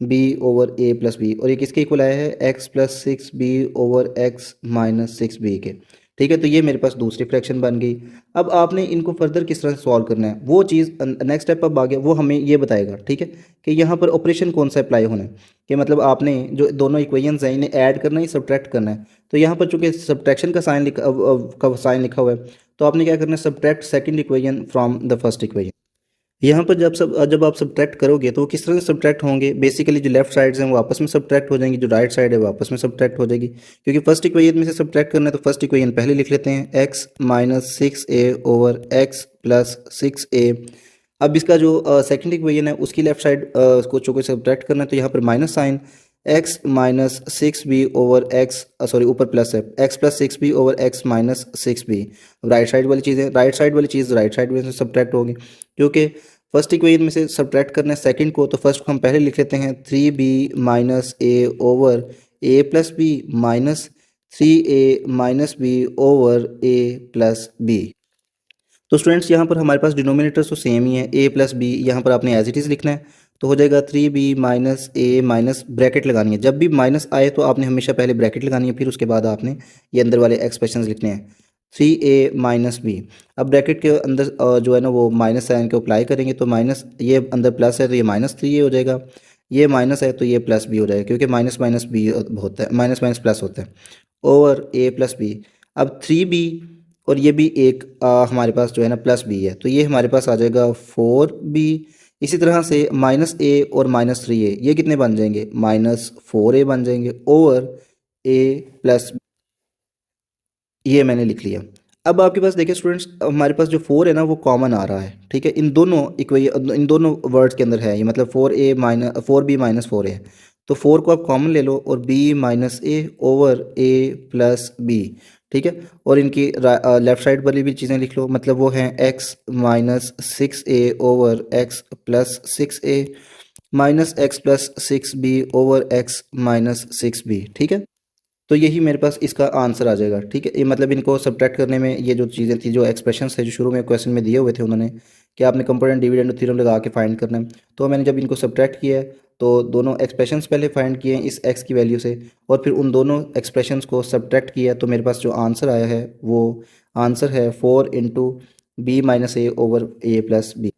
b over a plus B, और ये किसके इक्वल आया है, x plus 6b over x minus 6b के। ठीक है, तो ये मेरे पास दूसरी फ्रैक्शन बन गई। अब आपने इनको फर्दर किस तरह से सॉल्व करना है, वो चीज़ नेक्स्ट स्टेप अब आ गया, वो हमें ये बताएगा। ठीक है, कि यहाँ पर ऑपरेशन कौन सा अप्लाई होना है, कि मतलब आपने जो दोनों इक्वेशंस हैं इन्हें ऐड करना है, सब्ट्रैक्ट करना है। तो यहाँ पर चूंकि सब्ट्रैक्शन का साइन लिखा हुआ है, तो आपने क्या करना है, subtract second equation from the first equation. यहाँ पर जब आप सब्ट्रैक्ट करोगे तो किस तरह से सब्ट्रैक्ट होंगे, बेसिकली जो लेफ्ट साइड्स हैं वो आपस में सब्ट्रैक्ट हो जाएंगी, जो राइट साइड है वो आपस में सब्ट्रैक्ट हो जाएगी। क्योंकि फर्स्ट इक्वेशन में से सब्ट्रैक्ट करना है तो फर्स्ट इक्वेशन पहले लिख लेते हैं, x minus 6a over x plus 6a। अब इसका जो सेकंड इक्वेशन है उसकी लेफ्ट साइड को चूंकि सब्ट्रैक्ट करना है तो यहाँ पर minus sign, x minus 6b over x, sorry ऊपर प्लस है, x plus 6b over x minus 6b। Right side वाली चीज़ें, राइट साइड वाली चीज़ राइट साइड में से सब्ट्रैक्ट होगी, क्योंकि फर्स्ट इक्वेशन में से सब्ट्रैक्ट करना है सेकंड को, तो फर्स्ट को हम पहले लिख लेते हैं 3b minus a over a plus B minus 3a minus B over a plus B. तो स्टूडेंट्स यहाँ पर हमारे पास डिनोमिनेटर्स तो सेम ही है, a प्लस बी, यहाँ पर आपने एज इट इज़ लिखना है। तो हो जाएगा 3b minus a minus bracket लगानी है, जब भी माइनस आए तो आपने हमेशा पहले ब्रैकेट लगानी है, फिर उसके बाद आपने ये अंदर वाले एक्सप्रेशंस लिखने हैं, 3a माइनस बी। अब ब्रैकेट के अंदर जो है ना वो माइनस साइन को अप्लाई करेंगे, तो माइनस, ये अंदर प्लस है तो ये माइनस 3a हो जाएगा, ये माइनस है तो ये प्लस b हो जाएगा, क्योंकि माइनस माइनस बी होता है, माइनस माइनस प्लस होता है, ओवर a प्लस बी। अब 3b और ये भी एक हमारे पास जो है ना प्लस बी है, तो ये हमारे पास आ जाएगा 4b। इसी तरह से माइनस a और माइनस 3a ये कितने बन जाएंगे, माइनस 4a बन जाएंगे, ओवर a प्लस, ये मैंने लिख लिया। अब आपके पास देखिए स्टूडेंट्स, हमारे पास जो 4 है ना वो कॉमन आ रहा है। ठीक है, इन दोनों वर्ड्स के अंदर है ये, मतलब 4a minus 4b minus 4a है, तो 4 को आप कॉमन ले लो और b minus a over a plus b। ठीक है, और इनकी लेफ्ट साइड वाली भी चीज़ें लिख लो, मतलब वो हैं x minus 6a over x plus 6a minus x plus 6b over x minus 6b। ठीक है, तो यही मेरे पास इसका आंसर आ जाएगा। ठीक है, ये मतलब इनको सब्ट्रैक्ट करने में ये जो चीज़ें थी, जो एक्सप्रेशंस थे जो शुरू में क्वेश्चन में दिए हुए थे उन्होंने, कि आपने कंपोनेंट डिविडेंड थ्योरम लगा के फाइंड करना है, तो मैंने जब इनको सब्ट्रैक्ट किया है तो दोनों एक्सप्रेशंस पहले फाइंड किए हैं इस एक्स की वैल्यू से, और फिर उन दोनों एक्सप्रेशंस को सब्ट्रैक्ट किया, तो मेरे पास जो आंसर आया है वो आंसर है 4 into b minus a over a plus b.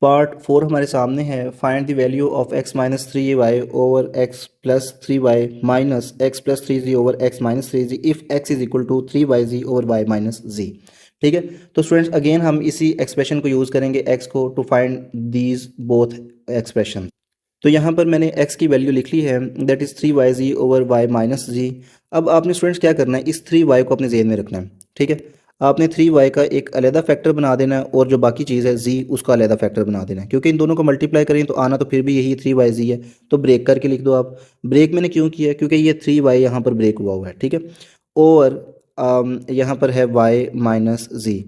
Part 4 हमारे सामने है, find the value of x minus 3y over x plus 3y minus x plus 3z over x minus 3z if x is equal to 3yz over y minus z। ठीक है, तो स्टूडेंट्स again हम इसी expression को use करेंगे x को to find these both expression. तो यहाँ पर मैंने x की वैल्यू लिख ली है, that is 3yz over y minus z। अब आपने स्टूडेंट्स क्या करना है, इस 3y को अपने जेहन में रखना है। ठीक है, आपने 3y का एक अलहदा फैक्टर बना देना है, और जो बाकी चीज़ है z उसका अलहदा फैक्टर बना देना है, क्योंकि इन दोनों को मल्टीप्लाई करें तो आना तो फिर भी यही 3yz है, तो ब्रेक करके लिख दो आप। ब्रेक मैंने क्यों किया है, क्योंकि ये 3y यहाँ पर ब्रेक हुआ हुआ है। ठीक है, और यहाँ पर है y minus z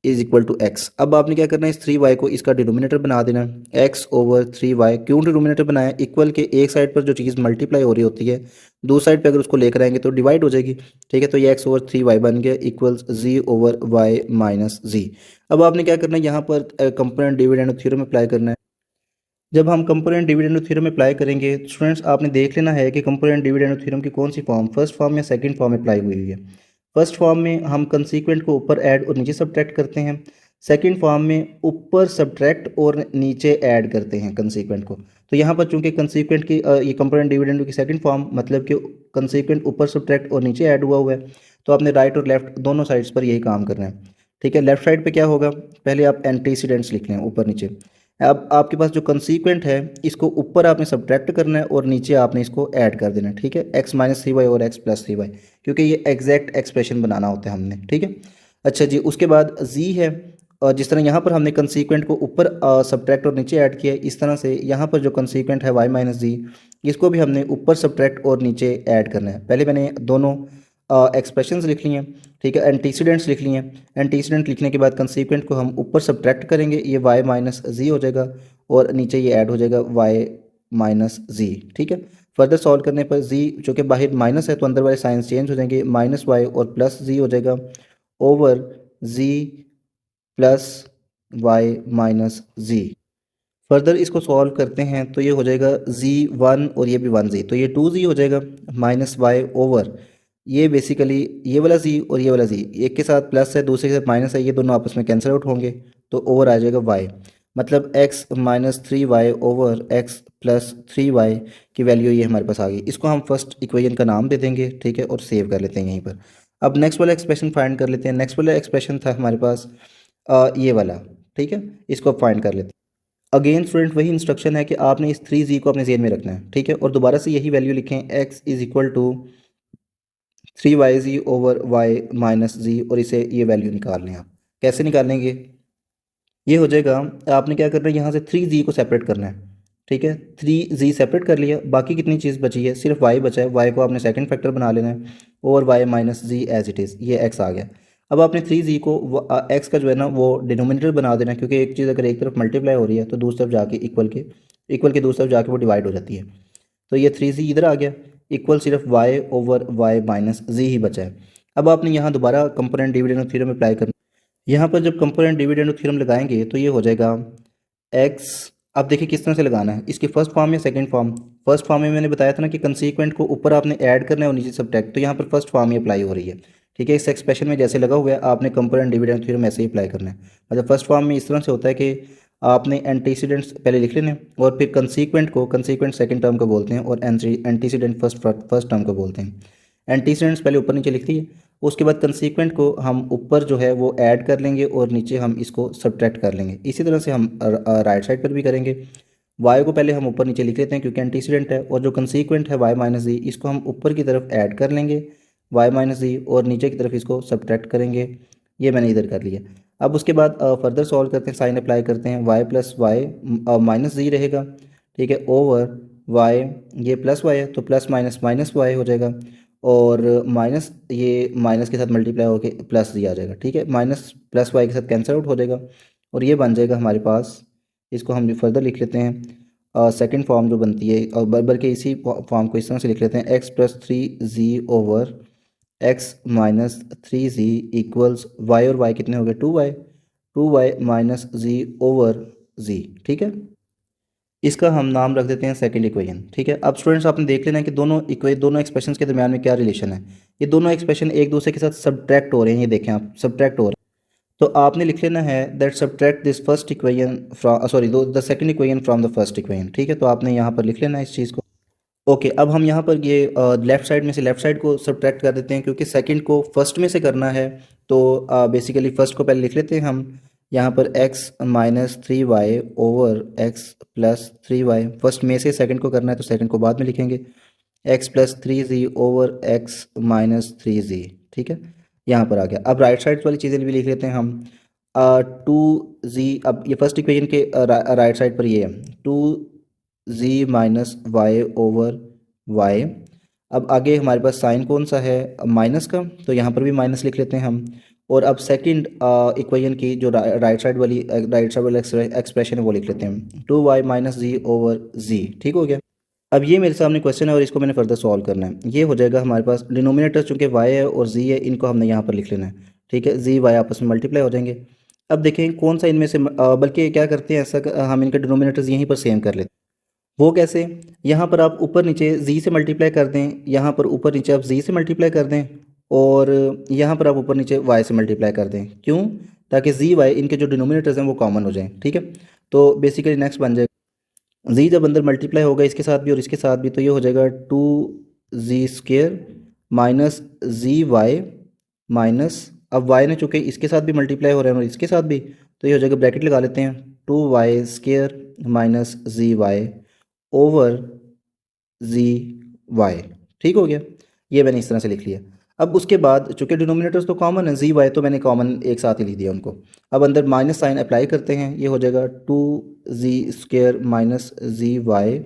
is equal to x. अब आपने क्या करना है, इस 3y को इसका डिनोमिनेटर बना देना है, x ओवर 3y। क्यों डिनोमिनेटर बनाया, इक्वल के एक साइड पर जो चीज़ मल्टीप्लाई हो रही होती है दो साइड पे अगर उसको लेकर आएंगे तो डिवाइड हो जाएगी। ठीक है, तो ये x ओवर 3y बन गया equals z over y minus z। अब आपने क्या करना है, यहाँ पर कंपोनेंट डिविडेंड थ्योरम अप्लाई करना है। जब हम कंपोनेंट डिविडेंड थ्योरम अप्लाई करेंगे स्टूडेंट्स, आपने देख लेना है कि कंपोनेंट डिविडेंड थ्योरम की कौन सी फॉर्म, फर्स्ट फॉर्म या सेकंड फॉर्म अप्लाई हुई हुई है। फर्स्ट फॉर्म में हम कंसीक्वेंट को ऊपर ऐड और नीचे सब्ट्रैक्ट करते हैं, सेकंड फॉर्म में ऊपर सब्ट्रैक्ट और नीचे ऐड करते हैं कंसीक्वेंट को। तो यहाँ पर चूंकि कंसीक्वेंट की ये कंपोनेंट डिविडेंड की सेकंड फॉर्म, मतलब कि कंसीक्वेंट ऊपर सब्ट्रैक्ट और नीचे ऐड हुआ है, तो आपने राइट और लेफ्ट दोनों साइड्स पर यही काम करना है। ठीक है, लेफ्ट साइड पे क्या होगा, पहले आप एंटीसीडेंट्स लिख लें ऊपर नीचे। अब आपके पास जो कंसीक्वेंट है इसको ऊपर आपने सब्ट्रैक्ट करना है और नीचे आपने इसको ऐड कर देना है। ठीक है, x माइनस 3y और x प्लस 3y, क्योंकि ये एग्जैक्ट एक्सप्रेशन बनाना होता है हमने। ठीक है, अच्छा जी, उसके बाद z है, और जिस तरह यहाँ पर हमने कंसीक्वेंट को ऊपर सब्ट्रैक्ट और नीचे ऐड किया है, इस तरह से यहाँ पर जो कंसीक्वेंट है y माइनस जी, इसको भी हमने ऊपर सब्ट्रैक्ट और नीचे ऐड करना है। पहले मैंने दोनों एक्सप्रेशंस लिख लिए हैं। ठीक है, एंटीसीडेंट्स लिख लिए हैं। एंटीसीडेंट लिखने के बाद कंसीक्वेंट को हम ऊपर सब्ट्रैक्ट करेंगे, ये y माइनस जी हो जाएगा, और नीचे ये ऐड हो जाएगा y माइनस जी। ठीक है, फर्दर सॉल्व करने पर z जो कि बाहर माइनस है तो अंदर वाले साइंस चेंज हो जाएंगे, माइनस y और प्लस z हो जाएगा, over z plus y minus z. Further इसको सॉल्व करते हैं तो ये हो जाएगा z 1 और ये भी 1z, तो ये 2z हो जाएगा, माइनस y ओवर ये बेसिकली ये वाला जी और ये वाला जी एक के साथ प्लस है, दूसरे के साथ माइनस है, ये दोनों आपस में कैंसिल आउट होंगे, तो ओवर आ जाएगा वाई। मतलब x minus three y over x plus three y की वैल्यू ये हमारे पास आ गई। इसको हम फर्स्ट इक्वेशन का नाम दे देंगे, ठीक है, और सेव कर लेते हैं यहीं पर। अब नेक्स्ट वाला एक्सप्रेशन फाइंड कर लेते हैं। नेक्स्ट वाला एक्सप्रेशन था हमारे पास ये वाला, ठीक है, इसको फाइंड कर लेते हैं। अगेन स्टूडेंट वही इंस्ट्रक्शन है कि आपने इस थ्री जी को अपने जेन में रखना है, ठीक है, और दोबारा से यही वैल्यू लिखें, x is equal to three y z over y minus z, और इसे ये वैल्यू निकाल लें। आप कैसे निकालेंगे, ये हो जाएगा, आपने क्या करना है, यहाँ से थ्री जी को सेपरेट करना है, ठीक है, थ्री जी सेपरेट कर लिया, बाकी कितनी चीज़ बची है, सिर्फ वाई बचा है, वाई को आपने सेकंड फैक्टर बना लेना है, और y minus z as it is, ये एक्स आ गया। अब आपने थ्री जी को एक्स का जो है ना वो डिनोमिनेटर बना देना है, क्योंकि एक चीज़ अगर एक तरफ मल्टीप्लाई हो रही है तो दूसरी तरफ जाके इक्वल के दूसरी तरफ जाके वो डिवाइड हो जाती है। तो ये थ्री जी इधर आ गया, इक्वल सिर्फ वाई ओवर वाई माइनस जी ही बचा है। अब आपने यहाँ दोबारा कंपोनेंट डिविडेंड थ्योरम अप्लाई करना। यहाँ पर जब कंपोनेंट डिविडेंड थ्योरम लगाएंगे तो ये हो जाएगा एक्स। अब देखिए किस तरह से लगाना है, इसकी फर्स्ट फॉर्म या सेकंड फॉर्म। फर्स्ट फॉर्म में मैंने बताया था ना कि कंसीक्वेंट को ऊपर आपने ऐड करना है और नीचे सब्ट्रैक्ट, तो यहाँ पर फर्स्ट फॉर्म ही अप्लाई हो रही है, ठीक है। इस एक्सप्रेशन में जैसे लगा हुआ है आपने कंपोनेंट डिविडेंड थ्योरम ऐसे ही अप्लाई करना है। मतलब फर्स्ट फॉर्म में इस तरह से होता है कि आपने एंटीसीडेंट्स पहले लिख लेने और फिर कंसीक्वेंट सेकंड टर्म को बोलते हैं और एंटीसीडेंट फर्स्ट टर्म को बोलते हैं। एंटीसीडेंट्स पहले ऊपर नीचे लिख दिए, उसके बाद कंसीक्वेंट को हम ऊपर जो है वो ऐड कर लेंगे और नीचे हम इसको सब्ट्रैक्ट कर लेंगे। इसी तरह से हम राइट साइड पर भी करेंगे। वाई को पहले हम ऊपर नीचे लिख लेते हैं क्योंकि एंटीसीडेंट है, और जो कंसीक्वेंट है वाई माइनस जी इसको हम ऊपर की तरफ ऐड कर लेंगे वाई माइनस जी, और नीचे की तरफ इसको सब्ट्रैक्ट करेंगे। ये मैंने इधर कर लिया। अब उसके बाद फर्दर सॉल्व करते हैं, साइन अप्लाई करते हैं, वाई प्लस वाई माइनस जी रहेगा, ठीक है, ओवर वाई, ये प्लस वाई है तो प्लस माइनस माइनस वाई हो जाएगा, और माइनस ये माइनस के साथ मल्टीप्लाई होकर प्लस जी आ जाएगा, ठीक है, माइनस प्लस वाई के साथ कैंसिल आउट हो जाएगा, और ये बन जाएगा हमारे पास। इसको हम फर्दर लिख लेते हैं सेकंड फॉर्म जो बनती है, और बल्कि इसी फॉर्म को इस तरह से लिख लेते हैं, x plus three z over x minus three z equals y, और वाई कितने हो गए, two y minus z over z, ठीक है। इसका हम नाम रख देते हैं सेकंड इक्वेशन, ठीक है। अब स्टूडेंट्स आपने देख लेना है कि दोनों एक्सप्रेशंस के दरमियान में क्या रिलेशन है। ये दोनों एक्सप्रेशन एक दूसरे के साथ सब्ट्रैक्ट हो रहे हैं, ये देखें आप, सब्ट्रैक्ट हो रहे हैं। तो आपने लिख लेना है that subtract this first equation from sorry the second equation from the first equation, ठीक है। तो आपने यहाँ पर लिख लेना है इस चीज़ को। ओके, अब हम यहाँ पर ये लेफ्ट साइड में से लेफ्ट साइड को सब्ट्रैक्ट कर देते हैं क्योंकि सेकंड को फर्स्ट में से करना है। तो बेसिकली फर्स्ट को पहले लिख लेते हैं हम यहाँ पर x minus three y over x plus three y, first में से सेकंड को करना है तो सेकंड को बाद में लिखेंगे, x plus three z over x minus three जी, ठीक है, यहाँ पर आ गया। अब राइट साइड वाली चीज़ें भी लिख लेते हैं हम, टू जी, अब ये फर्स्ट इक्वेशन के राइट साइड पर ये है two z minus y over y. अब आगे हमारे पास साइन कौन सा है, माइनस का, तो यहाँ पर भी माइनस लिख लेते हैं हम। और अब सेकंड इक्वेशन की जो राइट साइड वाली एक्सप्रेशन है वो लिख लेते हैं, two y minus z over z, ठीक हो गया। अब ये मेरे सामने क्वेश्चन है और इसको मैंने फर्दर सॉल्व करना है। ये हो जाएगा हमारे पास डिनोमिनेटर चूँकि वाई है और जी है, इनको हमने यहाँ पर लिख लेना है, ठीक है, जी वाई आपस में मल्टीप्लाई हो जाएंगे। अब देखें कौन सा इनमें से बल्कि क्या करते हैं ऐसा हम इनके डिनोमिनेटर्स यहीं पर सेम कर लेते हैं। वो कैसे, यहाँ पर आप ऊपर नीचे जी से मल्टीप्लाई कर दें, यहाँ पर ऊपर नीचे आप जी से मल्टीप्लाई कर दें, और यहाँ पर आप ऊपर नीचे वाई से मल्टीप्लाई कर दें, क्यों, ताकि जी वाई इनके जो डिनोमिनेटर्स हैं वो कॉमन हो जाएं, ठीक है। तो बेसिकली नेक्स्ट बन जाएगा जी, जब अंदर मल्टीप्लाई होगा इसके साथ भी और इसके साथ भी, तो ये हो जाएगा two z square minus z y minus, अब वाई ने चूँकि इसके साथ भी मल्टीप्लाई हो रहा है और इसके साथ भी, तो ये हो जाएगा, ब्रैकेट लगा लेते हैं, two y square minus z y over z y, ठीक हो गया। ये मैंने इस तरह से लिख लिया। अब उसके बाद चूँकि डिनोमिनेटर्स तो कॉमन है, जी वाई तो मैंने कॉमन एक साथ ही लिख दिया उनको। अब अंदर माइनस साइन अप्लाई करते हैं, ये हो जाएगा two z square minus z y,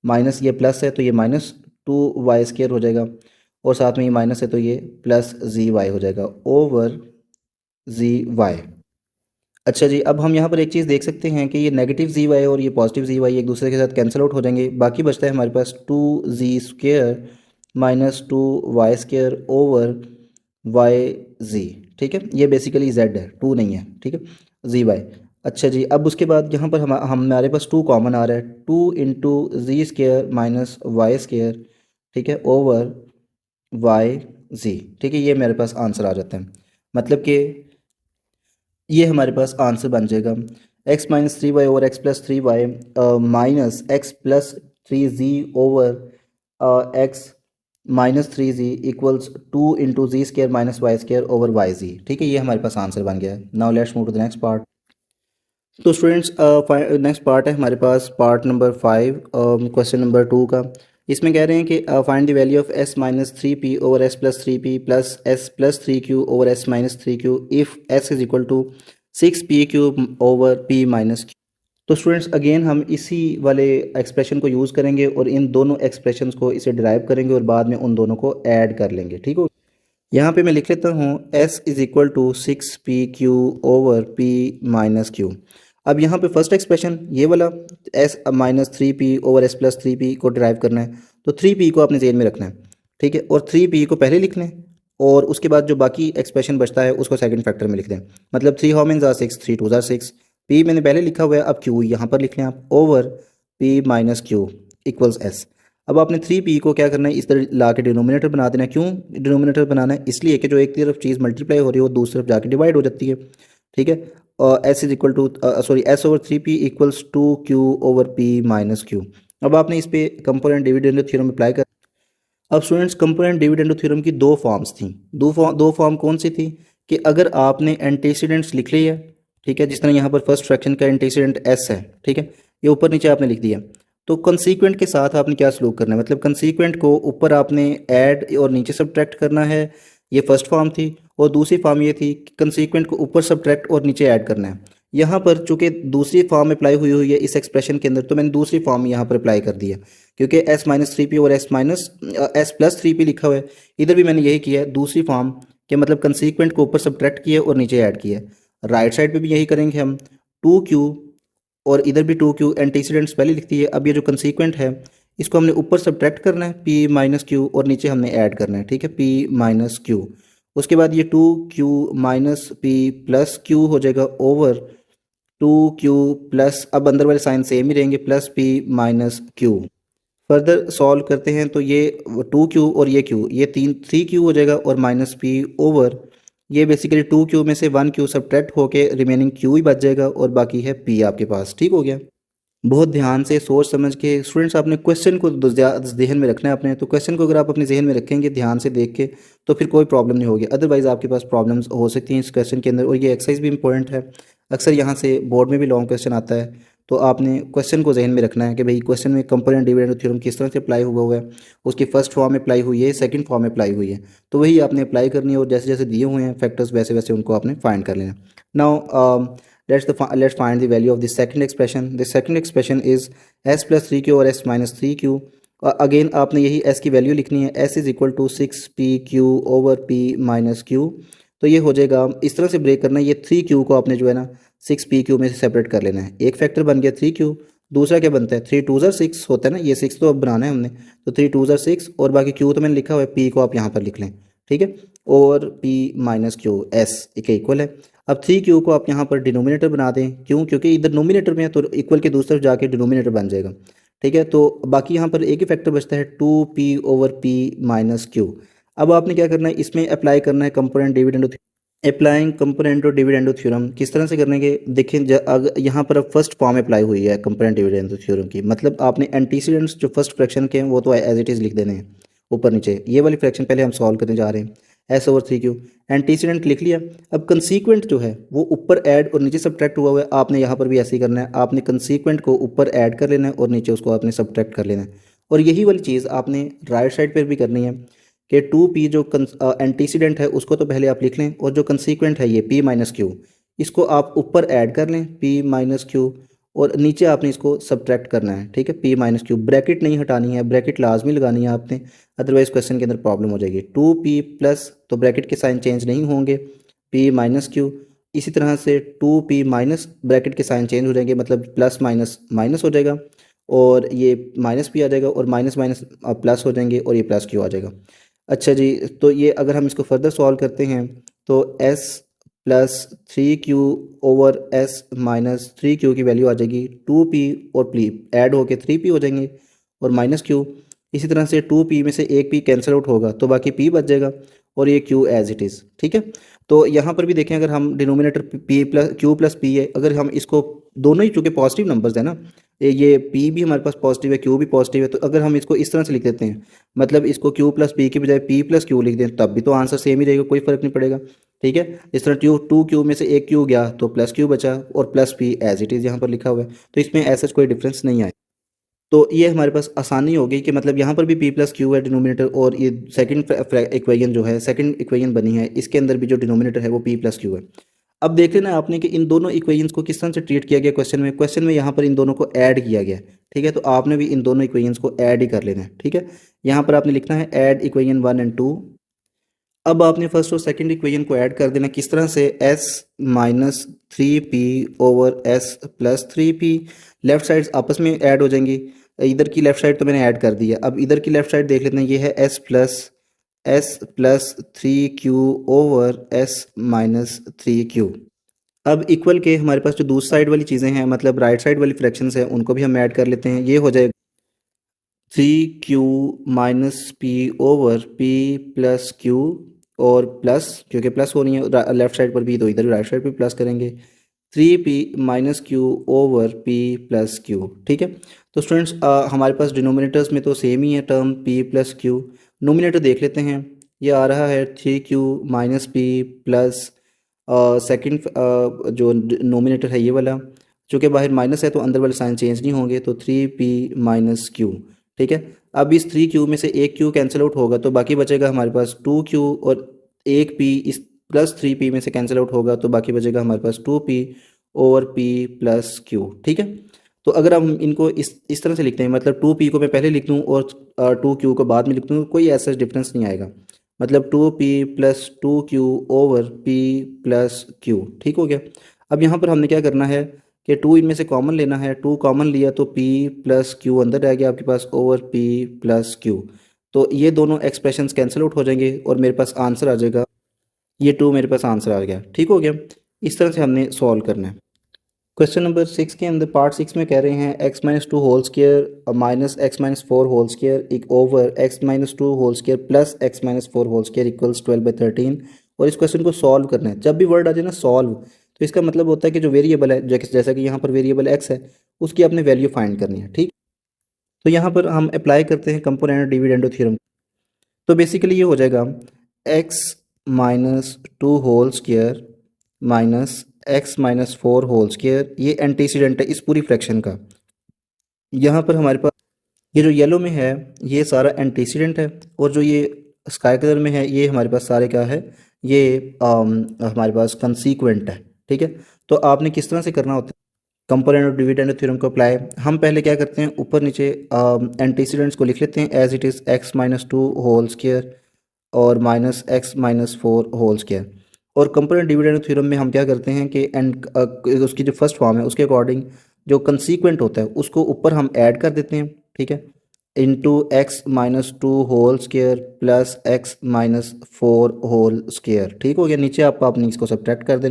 minus ये प्लस है तो ये माइनस टू वाई स्क्वेयर हो जाएगा, और साथ में ये माइनस है तो ये प्लस जी वाई हो जाएगा ओवर जी वाई। अच्छा जी, अब हम यहाँ पर एक चीज़ देख सकते हैं कि ये नेगेटिव जी वाई और ये पॉजिटिव जी वाई एक दूसरे के साथ कैंसिल आउट हो जाएंगे। बाकी बचता है हमारे पास two z square minus two y square over y z, ठीक है। ये बेसिकली जेड है, टू नहीं है, ठीक है, जी वाई। अच्छा जी, अब उसके बाद यहाँ पर हमारे पास टू कॉमन आ रहा है, टू इंटू जी स्क्वेयर माइनस वाई स्क्वेयर, ठीक है, ओवर वाई जी। ठीक है, ये मेरे पास आंसर आ जाता है। मतलब कि ये हमारे पास आंसर बन जाएगा x-3y over x+3y minus x+3z over x-3z equals 2 × z² - y² over yz। ठीक है, ये हमारे पास आंसर बन गया है। Now let's move to the next part. तो स्टूडेंट्स नेक्स्ट पार्ट है हमारे पास पार्ट नंबर 5, क्वेश्चन नंबर 2 का। इसमें कह रहे हैं कि find the value of s-3p over s+3p plus s+3q over s-3q if s is equal to 6p³ over p minus q। तो स्टूडेंट्स अगेन हम इसी वाले एक्सप्रेशन को यूज़ करेंगे और इन दोनों एक्सप्रेशंस को इसे डिराइव करेंगे और बाद में उन दोनों को ऐड कर लेंगे। ठीक हो, यहाँ पे मैं लिख लेता हूँ s is equal to 6p³ over p minus q। अब यहाँ पे फर्स्ट एक्सप्रेशन ये वाला s-3p ओवर s+3p को ड्राइव करना है, तो 3p को आपने जेन में रखना है। ठीक है, और 3p को पहले लिख लें और उसके बाद जो बाकी एक्सप्रेशन बचता है उसको सेकंड फैक्टर में लिख दें। मतलब 3 how many are 6, 3 2 are 6, p मैंने पहले लिखा हुआ है, अब q यहाँ पर लिख लें आप, over p minus q equals s। अब आपने 3p को क्या करना है, इस तरह ला के डिनोमिनेटर बना देना है। क्यों डिनोमिनेटर बनाना है? इसलिए कि जो एक तरफ चीज़ मल्टीप्लाई हो रही है वो दूसरी तरफ जाके डिवाइड हो जाती है। ठीक है, और s is equal to sorry s over 3p equals 2q over p minus q। अब आपने इस पे कंपोनेंट डिविडेंड थ्योरम अप्लाई कर। अब स्टूडेंट्स कंपोनेंट डिविडेंड थ्योरम की दो फॉर्म्स थी। दो फॉर्म कौन सी थी कि अगर आपने एंटीसीडेंट्स लिख लिया, ठीक है, जिस तरह यहाँ पर फर्स्ट फ्रैक्शन का एंटीसीडेंट s है, ठीक है, ये ऊपर नीचे आपने लिख दिया, तो कंसीक्वेंट के साथ आपने क्या सलूक करना है, मतलब कंसीक्वेंट को ऊपर आपने ऐड और नीचे सब्ट्रैक्ट करना है। ये फर्स्ट फॉर्म थी। और दूसरी फॉर्म ये थी कि कंसीक्वेंट को ऊपर सब्ट्रैक्ट और नीचे ऐड करना है। यहाँ पर चूंकि दूसरी फॉर्म अप्लाई हुई हुई है इस एक्सप्रेशन के अंदर, तो मैंने दूसरी फॉर्म यहाँ पर अप्लाई कर दी है, क्योंकि s-3p और s+3p लिखा हुआ है। इधर भी मैंने यही किया है, दूसरी फॉर्म के मतलब कंसीक्वेंट को ऊपर सब्ट्रैक्ट किया और नीचे ऐड किया। राइट साइड पे भी यही करेंगे हम, 2q और इधर भी 2q एंटीसीडेंट्स पहले लिख दिए। अब ये जो कंसीक्वेंट है इसको हमने ऊपर सब्ट्रैक्ट करना है p माइनस क्यू और नीचे हमने ऐड करना है। ठीक है, p माइनस क्यू। उसके बाद ये 2q minus p plus q हो जाएगा ओवर 2q प्लस, अब अंदर वाले साइन सेम ही रहेंगे, plus p minus q। Further solve करते हैं तो ये 2q और ये q, ये 3q हो जाएगा और माइनस p ओवर ये बेसिकली 2q में से 1q सब्ट्रैक्ट होके रिमेनिंग q ही बच जाएगा और बाकी है p आपके पास। ठीक हो गया। बहुत ध्यान से सोच समझ के स्टूडेंट्स आपने क्वेश्चन को जहन में रखना है अपने। तो क्वेश्चन को अगर आप अपने जहन में रखेंगे ध्यान से देख के, तो फिर कोई प्रॉब्लम नहीं होगी। अदरवाइज़ आपके पास प्रॉब्लम्स हो सकती हैं इस क्वेश्चन के अंदर। और ये एक्सरसाइज भी इंपॉर्टेंट है, अक्सर यहाँ से बोर्ड में भी लॉन्ग क्वेश्चन आता है। तो आपने क्वेश्चन को जहन में रखना है कि भाई क्वेश्चन में कंपोनेंट डिविडेंड थ्योरम किस तरह से अप्लाई हुआ है, उसकी फर्स्ट फॉर्म में अप्लाई हुई है, सेकंड फॉर्म में अप्लाई हुई है, तो वही आपने अप्लाई करनी है और जैसे जैसे दिए हुए हैं फैक्टर्स वैसे वैसे उनको आपने फाइंड कर लेना। Now let's find the value of the second expression. The second expression is s plus 3q और s minus 3q। अगेन आपने यही s की वैल्यू लिखनी है, s is equal to 6pq over p minus q। तो ये हो जाएगा, इस तरह से ब्रेक करना है। ये 3q को आपने जो है ना 6pq में से सेपरेट कर लेना है। एक फैक्टर बन गया 3q, दूसरा क्या बनता है 3 2 ज़र 6 होता है ना, ये 6 तो अब बनाना है हमने, तो 3 2 ज़र 6 और बाकी q तो मैंने लिखा हुआ है, p को आप यहाँ पर लिख लें। ठीक है, और p माइनस क्यू s एक इक्वल है। अब 3q को आप यहाँ पर डिनोमिनेटर बना दें। क्यों? क्योंकि इधर नोमिनेटर में है तो इक्वल के दूसरी तरफ जाके डिनोमिनेटर बन जाएगा। ठीक है, तो बाकी यहाँ पर एक ही फैक्टर बचता है 2p over p minus Q. अब आपने क्या करना है, इसमें अप्लाई करना है कंपोनेंट डिविडेंड। अप्लाइंग कंपोनेंट और डिविडेंडो थ्योरम किस तरह से करने के देखें, अगर यहाँ पर अब फर्स्ट फॉर्म अप्लाई हुई है कंपोनेंट डिविडेंडो थ्योरम की, मतलब आपने एंटीसीडेंट्स जो फर्स्ट फ्रैक्शन के हैं वो तो एज इट इज़ लिख देने हैं ऊपर नीचे। ये वाली फ्रैक्शन पहले हम सॉल्व करने जा रहे हैं, s ओवर 3q एंटीसीडेंट लिख लिया। अब कंसीक्वेंट जो है वो ऊपर ऐड और नीचे सब्ट्रैक्ट हुआ है, आपने यहाँ पर भी ऐसे ही करना है। आपने कंसीक्वेंट को ऊपर ऐड कर लेना है और नीचे उसको आपने सब्ट्रैक्ट कर लेना है। और यही वाली चीज़ आपने राइट साइड पर भी करनी है कि 2p जो एंटीसीडेंट है उसको तो पहले आप लिख लें, और जो कंसीक्वेंट है ये p माइनस क्यू, इसको आप ऊपर ऐड कर लें p माइनस क्यू, और नीचे आपने इसको सब्ट्रैक्ट करना है। ठीक है, p माइनस क्यू, ब्रैकेट नहीं हटानी है, ब्रैकेट लाजमी लगानी है आपने, अदरवाइज क्वेश्चन के अंदर प्रॉब्लम हो जाएगी। 2p प्लस तो ब्रैकेट के साइन चेंज नहीं होंगे, p माइनस क्यू। इसी तरह से 2p माइनस ब्रैकेट के साइन चेंज हो जाएंगे, मतलब प्लस माइनस माइनस हो जाएगा और ये माइनस p आ जाएगा, और माइनस माइनस प्लस हो जाएंगे और ये प्लस q आ जाएगा। अच्छा जी, तो ये अगर हम इसको फर्दर सॉल्व करते हैं तो s plus 3q over s minus 3q की वैल्यू आ जाएगी 2p और p ऐड होके 3p हो जाएंगे और माइनस q। इसी तरह से 2p में से एक p कैंसिल आउट होगा तो बाकी p बच जाएगा और ये q एज इट इज़। ठीक है, तो यहाँ पर भी देखें, अगर हम denominator p plus q plus p है, अगर हम इसको दोनों ही चूँकि पॉजिटिव नंबर्स है ना, ये p भी हमारे पास पॉजिटिव है, q भी पॉजिटिव है, तो अगर हम इसको इस तरह से लिख देते हैं, मतलब इसको q प्लस p की बजाय p प्लस q लिख दें, तब भी तो आंसर सेम ही रहेगा, कोई फ़र्क नहीं पड़ेगा। ठीक है, इस तरह टू क्यू में से एक क्यू गया तो प्लस क्यू बचा और plus p as it is यहाँ पर लिखा हुआ है, तो इसमें ऐसा कोई डिफरेंस नहीं आया। तो ये हमारे पास आसानी हो गई कि मतलब यहाँ पर भी p प्लस क्यू है डिनोमिनेटर, और ये सेकंड इक्वेशन जो है, सेकंड इक्वेशन बनी है, इसके अंदर भी जो डिनोमिनेटर है वो p प्लस क्यू है। अब देख लेना आपने कि इन दोनों इक्वेशंस को किस तरह से ट्रीट किया गया क्वेश्चन में यहाँ पर इन दोनों को ऐड किया गया। ठीक है, तो आपने भी इन दोनों इक्वेशंस को ऐड ही कर लेना है। ठीक है, यहाँ पर आपने लिखना है ऐड इक्वेशन 1 एंड 2। अब आपने फर्स्ट और सेकंड इक्वेशन को ऐड कर देना, किस तरह से, s minus 3p over s plus 3p, left sides आपस में ऐड हो जाएंगी। इधर की लेफ्ट साइड तो मैंने ऐड कर दी है, अब इधर की लेफ्ट साइड देख लेते हैं, ये है s plus 3q over s minus 3q। अब इक्वल के हमारे पास जो दूसरी साइड वाली चीज़ें हैं, मतलब राइट साइड वाली फ्रैक्शंस हैं, उनको भी हम ऐड कर लेते हैं। ये हो जाएगा 3q minus P over p plus q, और प्लस क्योंकि प्लस होनी है लेफ्ट साइड पर भी, तो इधर राइट साइड पर प्लस करेंगे, 3p minus Q over p plus Q. ठीक है, तो स्टूडेंट्स हमारे पास डिनोमिनेटर्स में तो सेम ही है term p plus Q. Nominator देख लेते हैं, ये आ रहा है 3q minus P plus second जो नोमिनेटर है ये वाला, चूँकि बाहर माइनस है तो अंदर वाले साइन चेंज नहीं होंगे, तो 3p माइनस क्यू। ठीक है, अब इस 3q में से एक q कैंसिल आउट होगा तो बाकी बचेगा हमारे पास 2q, और एक p इस प्लस 3p में से कैंसिल आउट होगा तो बाकी बचेगा हमारे पास 2p over p plus q। ठीक है, तो अगर हम इनको इस तरह से लिखते हैं, मतलब 2p को मैं पहले लिख दूँ और 2q को बाद में लिख दूँ, कोई ऐसा डिफरेंस नहीं आएगा, मतलब 2p plus 2q over p plus q। ठीक हो गया। अब यहाँ पर हमने क्या करना है कि 2 इनमें से कॉमन लेना है, 2 कॉमन लिया तो p प्लस क्यू अंदर रह गया आपके पास ओवर p प्लस क्यू, तो ये दोनों एक्सप्रेशंस कैंसिल आउट हो जाएंगे और मेरे पास आंसर आ जाएगा, ये 2 मेरे पास आंसर आ गया। ठीक हो गया, इस तरह से हमने सॉल्व करना है। क्वेश्चन नंबर 6 के अंदर पार्ट 6 में कह रहे हैं x minus 2 whole square minus x minus 4 whole square एक over x minus 2 whole square plus x minus 4 whole square equals 12/13, और इस क्वेश्चन को सॉल्व करना है। जब भी वर्ड आ जाए ना सॉल्व, तो इसका मतलब होता है कि जो वेरिएबल है, जैसा कि यहाँ पर वेरिएबल x है, उसकी आपने वैल्यू फाइंड करनी है। ठीक, तो यहाँ पर हम अप्लाई करते हैं कंपोनेंट डिविडेंडो थ्योरम। तो बेसिकली ये हो जाएगा x minus 2 whole square minus x minus 4 whole square, ये एंटीसीडेंट है इस पूरी फ्रैक्शन का। यहाँ पर हमारे पास ये जो येलो में है ये सारा एंटीसीडेंट है, और जो ये स्काई कलर में है ये हमारे पास सारे क्या है, ये हमारे पास कंसीक्वेंट है। ठीक है, तो आपने किस तरह से करना होता है कंपोनेंट ऑफ डिविडेंड थ्योरम को अप्लाई। हम पहले क्या करते हैं, ऊपर नीचे एंटीसीडेंट्स को लिख लेते हैं as it is x minus 2 whole square और minus x minus 4 whole square, और कंपोनेंट डिविडेंड थ्योरम में हम क्या करते हैं कि उसकी जो फर्स्ट फॉर्म है उसके अकॉर्डिंग जो कंसीक्वेंट होता है उसको ऊपर हम ऐड कर देते हैं। ठीक है, into x minus 2 whole square plus x minus 4 whole square. ठीक हो गया, नीचे आपने इसको सब्ट्रैक्ट कर देना।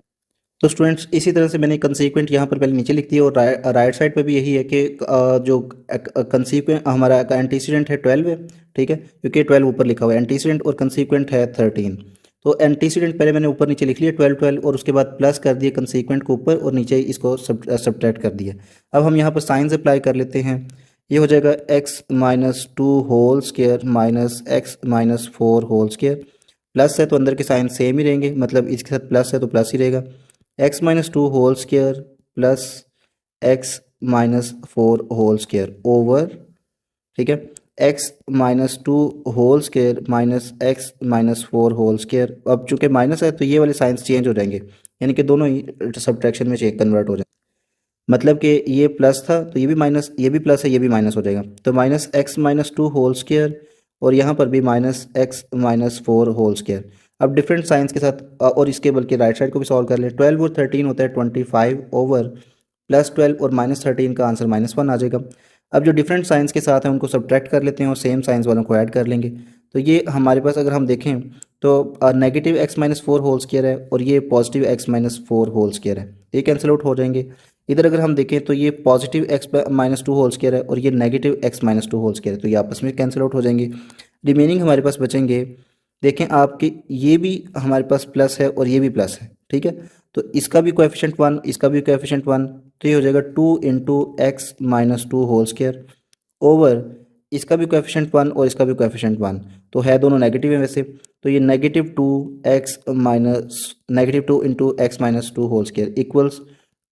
तो स्टूडेंट्स इसी तरह से मैंने कंसीक्वेंट यहाँ पर पहले नीचे लिख दिया, और राइट साइड पर भी यही है कि जो कंसीक्वेंट हमारा एंटीसीडेंट है 12 है। ठीक है, क्योंकि 12 ऊपर लिखा हुआ है, एंटीसीडेंट और कंसीक्वेंट है 13। तो एंटीसीडेंट पहले मैंने ऊपर नीचे लिख लिया 12 12, और उसके बाद प्लस कर दिया कंसीक्वेंट को ऊपर, और नीचे इसको सब्ट्रैक्ट कर दिया। अब हम यहाँ पर साइंस अप्लाई कर लेते हैं, ये हो जाएगा x minus 2 whole square minus x minus 4 whole square, plus है तो अंदर के साइन सेम ही रहेंगे, मतलब इसके साथ प्लस है तो प्लस ही रहेगा, x minus 2 whole square plus x minus 4 whole square over, ठीक है, x minus 2 whole square minus x minus 4 whole square. अब चूंकि माइनस है तो ये वाले साइंस चेंज हो जाएंगे, यानी कि दोनों ही सब्ट्रैक्शन में कन्वर्ट हो जाएंगे, मतलब कि ये प्लस था तो ये भी माइनस, ये भी प्लस है ये भी माइनस हो जाएगा, तो minus x minus 2 whole square, और यहाँ पर भी minus x minus 4 whole square. अब डिफरेंट साइंस के साथ और इसके बल्कि राइट साइड को भी सॉल्व कर लें, 12 और 13 होता है 25 ओवर प्लस 12 और माइनस 13 का आंसर -1 आ जाएगा। अब जो डिफरेंट साइंस के साथ हैं उनको सब्ट्रैक्ट कर लेते हैं और सेम साइंस वालों को ऐड कर लेंगे, तो ये हमारे पास अगर हम देखें तो negative x minus 4 whole square है और ये positive x minus 4 whole square है, ये कैंसिल आउट हो जाएंगे। इधर अगर हम देखें तो ये positive x minus two whole square है और ये negative x minus two whole square है, तो ये आपस में कैंसिल आउट हो जाएंगे। रिमेनिंग हमारे पास बचेंगे, देखें आपके ये भी हमारे पास प्लस है और ये भी प्लस है, ठीक है। तो इसका भी कोएफिशिएंट वन, इसका भी कोएफिशिएंट वन, तो ये हो जाएगा 2 × x-2 होल स्क्वायर ओवर इसका भी कोएफिशिएंट वन और इसका भी कोएफिशिएंट वन, तो है दोनों नेगेटिव है वैसे, तो ये -2 × x-2 होल स्क्वायर इक्वल्स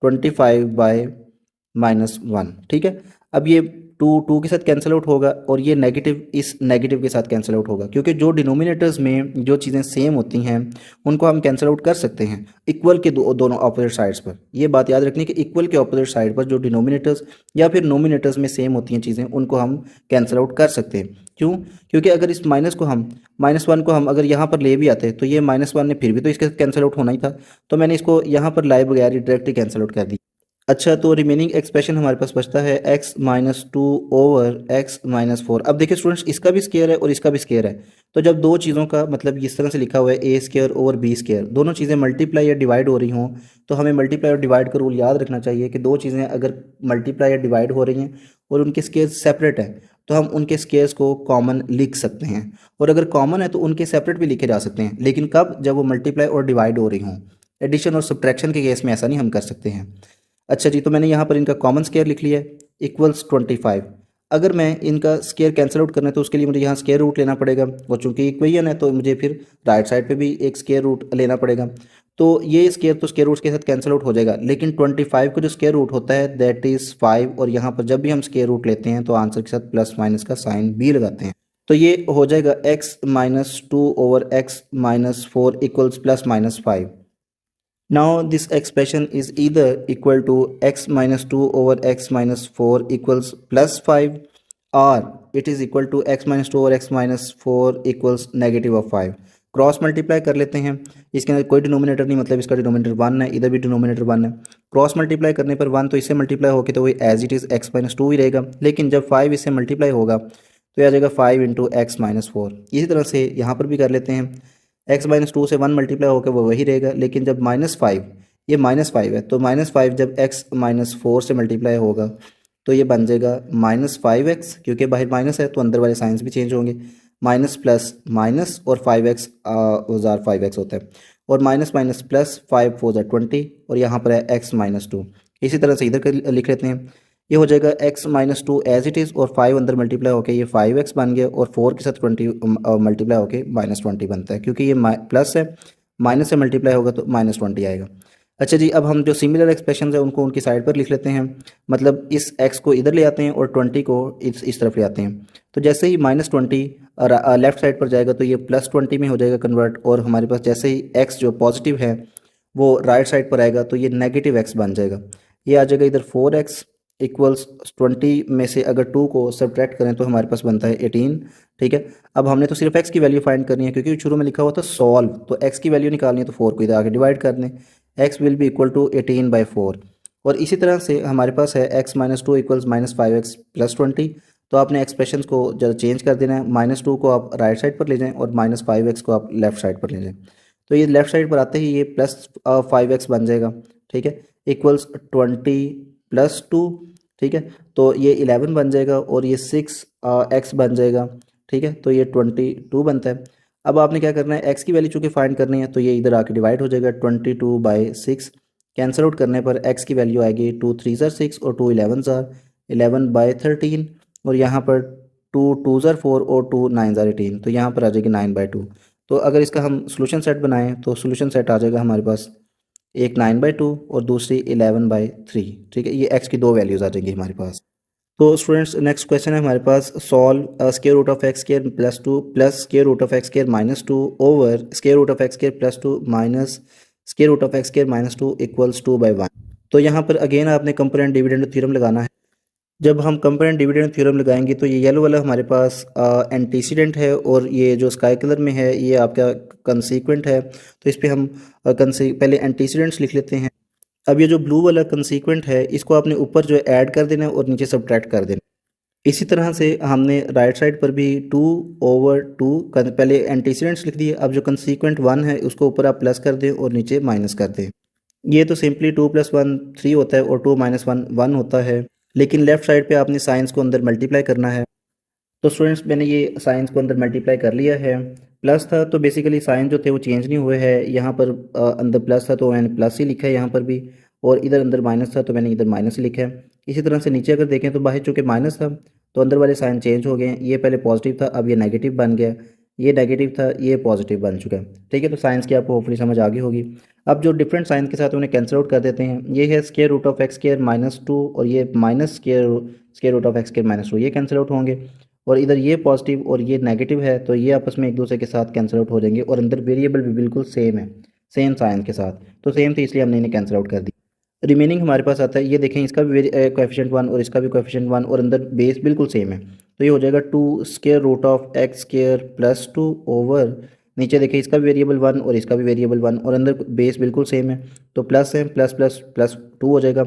25/-1, ठीक है। अब ये टू टू के साथ कैंसिल आउट होगा और ये नेगेटिव इस नेगेटिव के साथ कैंसिल आउट होगा, क्योंकि जो डिनोमिनेटर्स में जो चीज़ें सेम होती हैं उनको हम कैंसिल आउट कर सकते हैं इक्वल के दोनों ऑपोजिट साइड्स पर। ये बात याद रखनी कि इक्वल के ऑपोजिट साइड पर जो डिनोमिनेटर्स या फिर नोमिनेटर्स में सेम होती हैं चीज़ें उनको हम कैंसिल आउट कर सकते हैं। क्यों? क्योंकि अगर इस -1 को हम अगर यहाँ पर ले भी आते तो ये -1 ने फिर भी तो इसके साथ कैंसिल आउट होना ही था, तो मैंने इसको यहाँ पर लाए बगैर ही डायरेक्टली कैंसिल आउट कर दी। अच्छा, तो रिमेनिंग एक्सप्रेशन हमारे पास बचता है x-2/(x-4). अब देखिए स्टूडेंट्स, इसका भी स्केयर है और इसका भी स्केयर है, तो जब दो चीज़ों का मतलब इस तरह से लिखा हुआ है a²/b², दोनों चीज़ें मल्टीप्लाई या डिवाइड हो रही हों तो हमें मल्टीप्लाई और डिवाइड का रूल याद रखना चाहिए कि दो चीज़ें अगर मल्टीप्लाई या डिवाइड हो रही हैं और उनके स्केयर सेपरेट हैं तो हम उनके स्केयर्स को कॉमन लिख सकते हैं, और अगर कॉमन है तो उनके सेपरेट भी लिखे जा सकते हैं, लेकिन कब? जब वो मल्टीप्लाई और डिवाइड हो रही हों। एडिशन और सब्ट्रैक्शन के केस में ऐसा नहीं हम कर सकते हैं। अच्छा जी, तो मैंने यहाँ पर इनका कॉमन स्केयर लिख लिया है इक्वल्स 25। अगर मैं इनका स्केयर कैंसिल आउट करना है तो उसके लिए मुझे यहाँ स्केयर रूट लेना पड़ेगा, और चूंकि इक्वेशन है तो मुझे फिर राइट साइड पे भी एक स्केयर रूट लेना पड़ेगा। तो ये स्केयर तो स्केयर रूट्स के साथ कैंसिल आउट हो जाएगा, लेकिन 25 का जो स्केयर रूट होता है दैट इज़ 5, और यहाँ पर जब भी हम स्केयर रूट लेते हैं तो आंसर के साथ प्लस माइनस का साइन भी लगाते हैं। तो ये हो जाएगा x-2/(x-4) equals +-5। Now this expression is either equal to x-2/(x-4) equals +5, or it is equal to x-2/(x-4) equals -5। Cross multiply कर लेते हैं, इसके अंदर कोई डिनोमिनेटर नहीं, मतलब इसका डिनोमिनेटर 1 है, इधर भी डिनोमिनेटर 1 है। क्रॉस मल्टीप्लाई करने पर 1 तो इससे मल्टीप्लाई होकर तो वही एज इट इज़ x-2 ही रहेगा, लेकिन जब 5 इससे मल्टीप्लाई होगा तो यह आ जाएगा 5 × x-4। इसी तरह से यहाँ पर भी कर लेते हैं, x-2 से 1 मल्टीप्लाई होकर वो वही रहेगा, लेकिन जब -5, ये -5 है तो -5 जब x-4 से मल्टीप्लाई होगा तो ये बन जाएगा -5x, क्योंकि बाहर माइनस है तो अंदर वाले साइंस भी चेंज होंगे, माइनस प्लस माइनस और 5x 5x होता है, और माइनस माइनस प्लस 5 4 20, और यहाँ पर है x-2। इसी तरह से इधर लिख लेते हैं, ये हो जाएगा x-2 एज इट इज़, और 5 अंदर मल्टीप्लाई होकर ये 5x बन गया, और 4 के साथ 20 मल्टीप्लाई होकर -20 बनता है, क्योंकि ये प्लस है, माइनस से मल्टीप्लाई होगा तो -20 आएगा। अच्छा जी, अब हम जो सिमिलर एक्सप्रेशन है उनको उनकी साइड पर लिख लेते हैं, मतलब इस x को इधर ले आते हैं और 20 को इस तरफ ले आते हैं। तो जैसे ही -20 लेफ्ट साइड पर जाएगा तो ये +20 में हो जाएगा कन्वर्ट, और हमारे पास जैसे ही x जो पॉजिटिव है वो राइट साइड पर आएगा तो ये -x बन जाएगा। ये आ जाएगा इधर 4x इक्वल्स 20 में से अगर 2 को सब्ट्रैक्ट करें तो हमारे पास बनता है 18, ठीक है। अब हमने तो सिर्फ x की वैल्यू फाइंड करनी है, क्योंकि शुरू में लिखा हुआ था सॉल्व, तो x की वैल्यू निकालनी है तो 4 को इधर आगे डिवाइड कर दें, x will be equal to 18/4। और इसी तरह से हमारे पास है x-2 इक्वल्स -5x + 20, तो आपने एक्सप्रेशन को जब चेंज कर देना है, -2 को आप राइट साइड पर ले जाएं और -5x को आप लेफ्ट साइड पर ले जाएं, तो ये लेफ्ट साइड पर आते ही ये +5x बन जाएगा, ठीक है, इक्वल्स 20 + 2, ठीक है। तो ये 11 बन जाएगा और ये 6x बन जाएगा, ठीक है, तो ये 22 बनता है। अब आपने क्या करना है, x की वैल्यू चूँकि फाइंड करनी है तो ये इधर आके डिवाइड हो जाएगा, 22/6 कैंसिल आउट करने पर x की वैल्यू आएगी 2 3 6 और 2 11 11/13, और यहाँ पर 2 2 4 और 2 9 18, तो यहाँ पर आ जाएगी 9/2। तो अगर इसका हम सोल्यूशन सेट बनाएं तो सोल्यूशन सेट आ जाएगा हमारे पास एक 9/2 और दूसरी 11/3, ठीक है। ये x की दो वैल्यूज़ आ जाएंगी हमारे पास। तो स्टूडेंट्स, नेक्स्ट क्वेश्चन है हमारे पास, solve square root of x square +2 plus square root of x square -2 over square root of x square +2 minus square root of x square -2 equals 2/1। तो यहाँ पर अगेन आपने कंपेरेंट डिविडेंड थ्योरम लगाना है। जब हम कंपेरेंट डिविडेंड थ्योरम लगाएंगे तो ये येलो वाला हमारे पास एंटीसीडेंट है, और ये जो स्काई कलर में है ये आपका कंसीक्वेंट है, तो इस पर हम पहले एंटीसीडेंट्स लिख लेते हैं। अब ये जो ब्लू वाला कंसीक्वेंट है इसको आपने ऊपर जो है ऐड कर देना है और नीचे सब्ट्रैक्ट कर देना। इसी तरह से हमने राइट साइड पर भी 2/2 पहले एंटीसीडेंट्स लिख दिए, अब जो कंसीक्वेंट 1 है उसको ऊपर आप प्लस कर दें और नीचे माइनस कर दें। ये तो सिंपली 2+1 3 होता है और 2 - 1 1 होता है, लेकिन लेफ़्ट साइड पे आपने साइंस को अंदर मल्टीप्लाई करना है। तो स्टूडेंट्स मैंने ये साइंस को अंदर मल्टीप्लाई कर लिया है। प्लस था तो बेसिकली साइन जो थे वो चेंज नहीं हुए हैं। यहाँ पर अंदर प्लस था तो मैंने प्लस ही लिखा है यहाँ पर भी, और इधर अंदर माइनस था तो मैंने इधर माइनस ही लिखा है। इसी तरह से नीचे अगर देखें तो बाहर चूँकि माइनस था तो अंदर वाले साइन चेंज हो गए हैं। ये पहले पॉजिटिव था, अब ये नेगेटिव बन गया। ये नेगेटिव था, ये पॉजिटिव बन चुका है। ठीक है, तो साइंस की आपको होपफुली समझ आ गई होगी। अब जो डिफरेंट साइन के साथ उन्हें कैंसिल आउट कर देते हैं, ये है square root of x square -2 और ये minus square root of x square -2, ये कैंसिल आउट होंगे। और इधर ये पॉजिटिव और ये नेगेटिव है तो ये आपस में एक दूसरे के साथ कैंसिल आउट हो जाएंगे, और अंदर वेरिएबल भी बिल्कुल सेम है, सेम साइन के साथ। तो सेम थी इसलिए हमने इन्हें कैंसिल आउट कर दी। रिमेनिंग हमारे पास आता है, ये देखें इसका भी कोएफिशिएंट 1 और इसका भी कोएफिशिएंट 1, और अंदर बेस बिल्कुल सेम है। तो ये हो जाएगा 2 square root of x square plus 2 over, नीचे देखिए इसका भी वेरिएबल 1 और इसका भी वेरिएबल 1, और अंदर बेस बिल्कुल सेम है तो प्लस है, प्लस प्लस प्लस 2 हो जाएगा,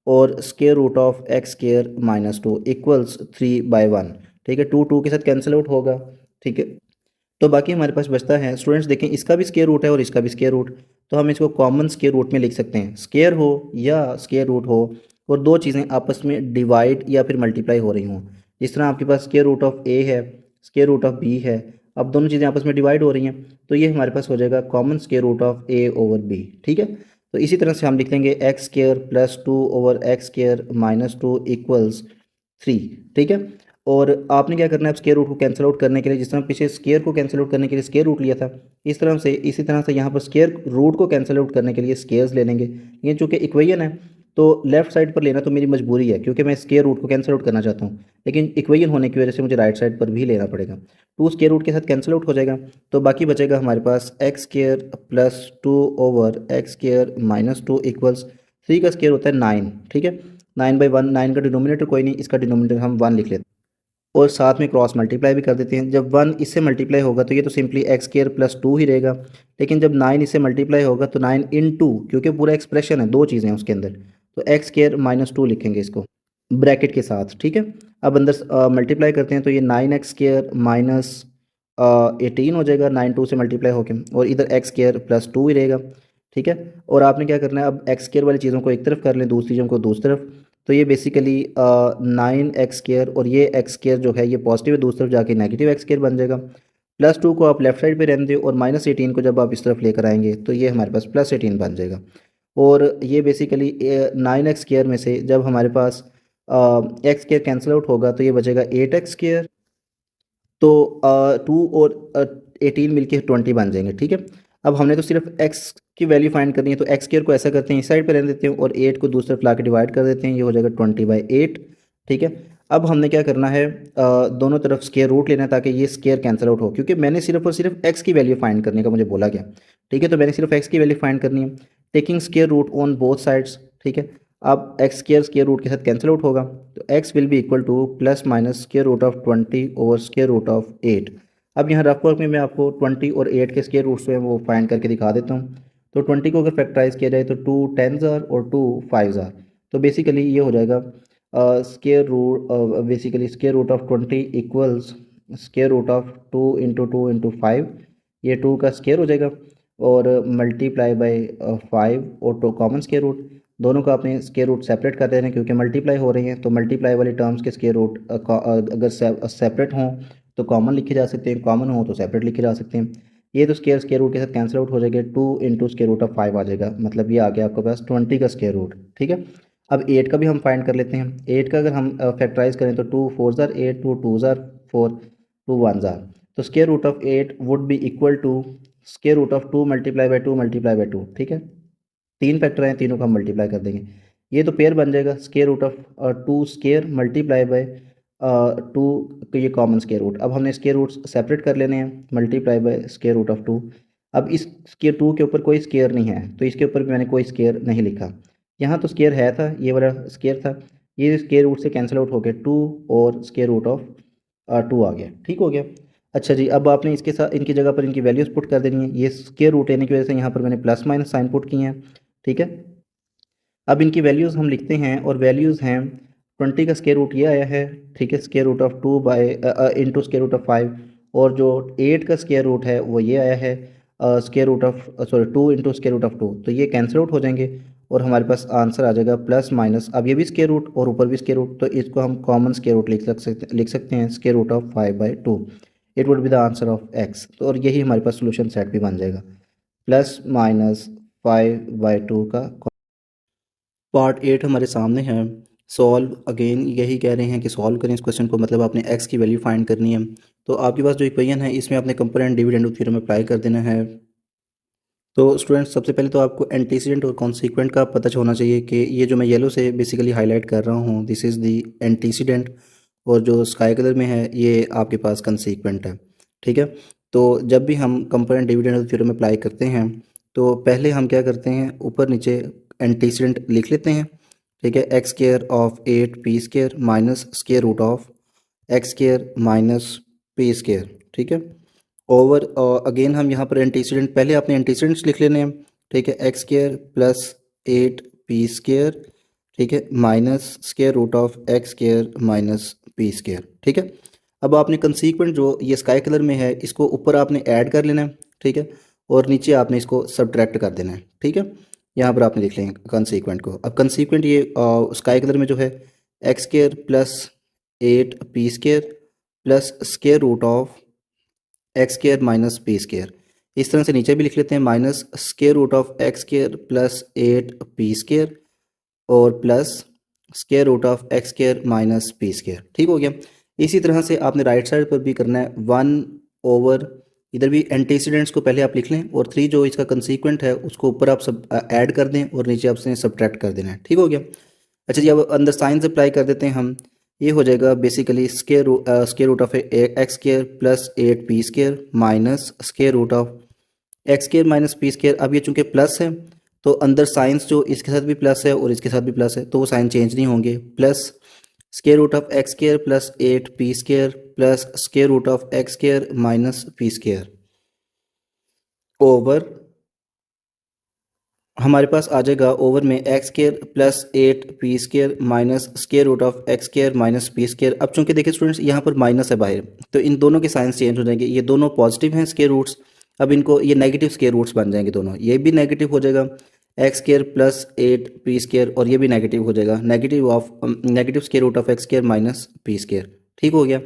और square root of x square -2 equals 3/1। ठीक है, 2 2 के साथ कैंसिल आउट होगा। ठीक है, तो बाकी हमारे पास बचता है, स्टूडेंट्स देखें इसका भी स्क्वायर रूट है और इसका भी स्क्वायर रूट, तो हम इसको कॉमन स्क्वायर रूट में लिख सकते हैं। स्क्वायर हो या स्क्वायर रूट हो और दो चीज़ें आपस में डिवाइड या फिर मल्टीप्लाई हो रही हों, जिस तरह आपके पास स्क्वायर रूट ऑफ ए है, स्क्वायर रूट ऑफ बी है, अब दोनों चीज़ें आपस में डिवाइड हो रही हैं तो ये हमारे पास हो जाएगा common square root of a over b. ठीक है, तो इसी तरह से हम लिख लेंगे x square plus 2 over x square -2 equals 3। ठीक है, और आपने क्या करना है, अब स्क्वायर रूट को कैंसिल आउट करने के लिए, जिस तरह पीछे स्क्वायर को कैंसिल आउट करने के लिए स्क्वायर रूट लिया था, इसी तरह से यहाँ पर स्क्वायर रूट को कैंसिल आउट करने के लिए स्क्वायर्स ले लेंगे। ये चूँकि इक्वेशन है तो लेफ्ट साइड पर लेना तो मेरी मजबूरी है, क्योंकि मैं स्क्वायर रूट को कैंसिल आउट करना चाहता हूँ, लेकिन इक्वेशन होने की वजह से मुझे राइट साइड पर भी लेना पड़ेगा। 2 स्क्वायर रूट के साथ कैंसिल आउट हो जाएगा, तो बाकी बचेगा हमारे पास x square plus 2 over x square -2 equals 3 का स्क्वायर होता है 9। ठीक है, 9/1, 9 का डिनोमिनेटर कोई नहीं, इसका डिनोमिनेटर हम 1 लिख लेते हैं और साथ में क्रॉस मल्टीप्लाई भी कर देते हैं। जब 1 इससे मल्टीप्लाई होगा तो ये तो सिंपली एक्स स्क्वायर प्लस 2 ही रहेगा, लेकिन जब 9 इससे मल्टीप्लाई होगा तो 9 इन 2, क्योंकि पूरा एक्सप्रेशन है, दो चीज़ें हैं उसके अंदर, तो एक्स स्क्वायर -2 लिखेंगे इसको ब्रैकेट के साथ। ठीक है, अब अंदर मल्टीप्लाई करते हैं तो ये 9x स्क्वायर माइनस 18 हो जाएगा, 9 2 से मल्टीप्लाई होके, और इधर एक्स स्क्वायर प्लस 2 ही रहेगा। ठीक है, और आपने क्या करना है, अब एक्स स्क्वायर वाली चीज़ों को एक तरफ कर लें, दूसरी चीज़ों को दूसरी तरफ। तो ये बेसिकली 9x स्क्वायर, और ये एक्स स्क्वायर जो है ये पॉजिटिव है, दूसरी तरफ जाके नेगेटिव एक्स स्क्वायर बन जाएगा। +2 को आप लेफ्ट साइड पे रहने दें, और -18 को जब आप इस तरफ लेकर आएंगे तो ये हमारे पास +18 बन जाएगा। और ये बेसिकली 9x स्क्वायर में से जब हमारे पास एक्स स्क्वायर कैंसिल आउट होगा तो ये बचेगा 8x स्क्वायर, तो 2 और 18 मिलके 20 बन जाएंगे। ठीक है, अब हमने तो सिर्फ एक्स की वैल्यू फाइंड करनी है, तो एक्स स्क्वायर को ऐसा करते हैं, इस साइड पे रहने देते हैं और 8 को दूसरी तरफ ला के डिवाइड कर देते हैं, ये हो जाएगा 20/8। ठीक है, अब हमने क्या करना है, दोनों तरफ स्क्वायर रूट लेना है ताकि ये स्क्वायर कैंसिल आउट हो, क्योंकि मैंने सिर्फ और सिर्फ एक्स की वैल्यू फाइंड करने का मुझे बोला गया। ठीक है, तो मैंने सिर्फ एक्स की वैल्यू फाइंड करनी है, taking square root on both sides. ठीक है, अब एक्स स्क्वायर स्क्वायर रूट के साथ कैंसिल आउट होगा, तो x will be equal to plus minus square root of 20 over square root of 8। अब यहाँ रफ वर्क में मैं आपको 20 और 8 के स्क्वायर रूट्स हैं वो फाइंड करके दिखा देता हूँ। तो 20 को अगर फैक्टराइज किया जाए तो 2 10s आर और 2 5s आर, तो बेसिकली ये हो जाएगा square root, basically square root of 20 equals square root of 2 into 2 into 5, ये 2 का स्क्वायर हो जाएगा, और मल्टीप्लाई बाई 5 और 2 कॉमन स्क्वायर रूट, दोनों का आपने स्क्वायर रूट सेपरेट कर देना है क्योंकि मल्टीप्लाई हो रही हैं, तो मल्टीप्लाई वाली टर्म्स के स्क्वायर रूट अगर सेपरेट हों तो कॉमन लिखे जा सकते हैं, कॉमन हो तो सेपरेट लिखे जा सकते हैं। ये तो स्क्वायर रूट के साथ कैंसिल आउट हो जाएगा, 2 इंटू स्क्वायर रूट ऑफ 5 आ जाएगा, मतलब ये आ गया आपके पास 20 का स्क्वायर रूट। ठीक है, अब 8 का भी हम फाइंड कर लेते हैं। 8 का अगर हम फैक्टराइज करें तो 2 4s are 8, 2 2s are 4, 2 1s are, तो square root of 8 would be equal to square root of 2 multiply by 2 multiply by 2। ठीक है, तीन फैक्टर हैं, तीनों को हम मल्टीप्लाई कर देंगे, ये तो पेयर बन जाएगा, square root of 2 square multiply by 2, तो ये कॉमन स्क्वायर रूट। अब हमने स्क्वायर रूट सेपरेट कर लेने हैं, multiply by square root of 2। अब इस स्क्वायर 2 के ऊपर कोई स्क्वायर नहीं है तो इसके ऊपर भी मैंने कोई स्क्वायर नहीं लिखा। यहाँ तो स्क्वायर है था, ये वाला स्क्वायर था, ये स्क्वायर रूट से कैंसिल आउट हो गया 2 और स्क्वायर रूट ऑफ 2 आ गया। ठीक हो गया। अच्छा जी, अब आपने इसके साथ इनकी जगह पर इनकी वैल्यूज़ पुट कर देनी है, ये स्क्वायर रूट लेने की वजह से यहाँ पर मैंने प्लस माइनस साइन पुट किए हैं। ठीक है, अब इनकी वैल्यूज़ हम लिखते हैं, और वैल्यूज़ हैं 20 का स्क्वायर रूट ये आया है। ठीक है, square root of 2 by into square root of 5, और जो 8 का स्क्वायर रूट है वो ये आया है, square root of sorry 2 into square root of 2, तो ये कैंसिल आउट हो जाएंगे और हमारे पास आंसर आ जाएगा प्लस माइनस, अब ये भी स्क्वायर रूट और ऊपर भी स्क्वायर रूट, तो इसको हम कॉमन स्क्वायर रूट लिख सकते हैं square root of 5/2। It would be the answer of x. तो और यही हमारे पास सोल्यूशन सेट भी बन जाएगा, प्लस माइनस 5/2 का। पार्ट 8 हमारे सामने है। सॉल्व अगेन यही कह रहे हैं कि सॉल्व करें इस क्वेश्चन को, मतलब आपने एक्स की वैल्यू फाइंड करनी है। तो आपके पास जो इक्वेशन है इसमें आपने कंपेरेंट डिविडेंड थ्योरम अप्लाई कर देना है। तो स्टूडेंट्स सबसे पहले तो आपको एंटीसीडेंट और कॉन्सिक्वेंट का पता होना चाहिए कि ये जो मैं येलो से बेसिकली हाईलाइट कर रहा हूँ दिस इज़ दी एंटीसीडेंट, और जो स्काई कलर में है ये आपके पास कंसीक्वेंट है। ठीक है, तो जब भी हम कंपेरेंट डिविडेंड थ्योरम अप्लाई करते हैं तो पहले हम क्या करते हैं, ऊपर नीचे एंटीसीडेंट लिख लेते हैं। ठीक है, x square of 8p² minus square root of x square minus p square. ठीक है, ओवर अगेन हम यहाँ पर एंटीसीडेंट, पहले आपने एंटीसीडेंट्स लिख लेने हैं। ठीक है, एक्स स्क्वायर प्लस 8p², ठीक है, minus square root of x square minus p²। ठीक है, अब आपने कंसीक्वेंट जो ये स्काई कलर में है इसको ऊपर आपने ऐड कर लेना है। ठीक है, और नीचे आपने इसको सब्ट्रैक्ट कर देना है। ठीक है, यहाँ पर आपने लिख लेंगे कंसीक्वेंट को। अब कंसीक्वेंट ये स्काई कलर में जो है x square plus 8p² plus square root of x square minus p², इस तरह से नीचे भी लिख लेते हैं, minus square root of x square plus 8p² और plus square root of x square minus p²। ठीक हो गया। इसी तरह से आपने राइट साइड पर भी करना है 1/, इधर भी एंटीसीडेंट्स को पहले आप लिख लें और 3 जो इसका कंसीक्वेंट है उसको ऊपर आप सब ऐड कर दें और नीचे आपसे सब्ट्रैक्ट कर देना है। ठीक हो गया। अच्छा जी, अब अंदर साइंस अप्लाई कर देते हैं हम। ये हो जाएगा basically square root of x square plus 8p² minus square root of x square minus p²। अब ये चूंकि प्लस है तो अंदर साइंस जो इसके साथ भी प्लस है और इसके साथ भी प्लस है तो वो साइन चेंज नहीं होंगे, plus square root of x square plus 8p² plus square root of x square minus p² over हमारे पास आ जाएगा ओवर में x square plus 8p² minus square root of x square minus p²। अब चूंकि देखिए स्टूडेंट्स यहाँ पर माइनस है बाहर, तो इन दोनों के साइंस चेंज हो जाएंगे, ये दोनों पॉजिटिव हैं स्क्वायर रूट्स, अब इनको ये नेगेटिव स्क्वायर रूट्स बन जाएंगे दोनों, ये भी नेगेटिव हो जाएगा एक्स स्क्वायर प्लस 8p² और ये भी नेगेटिव हो जाएगा negative square root of x square minus p²। ठीक हो गया।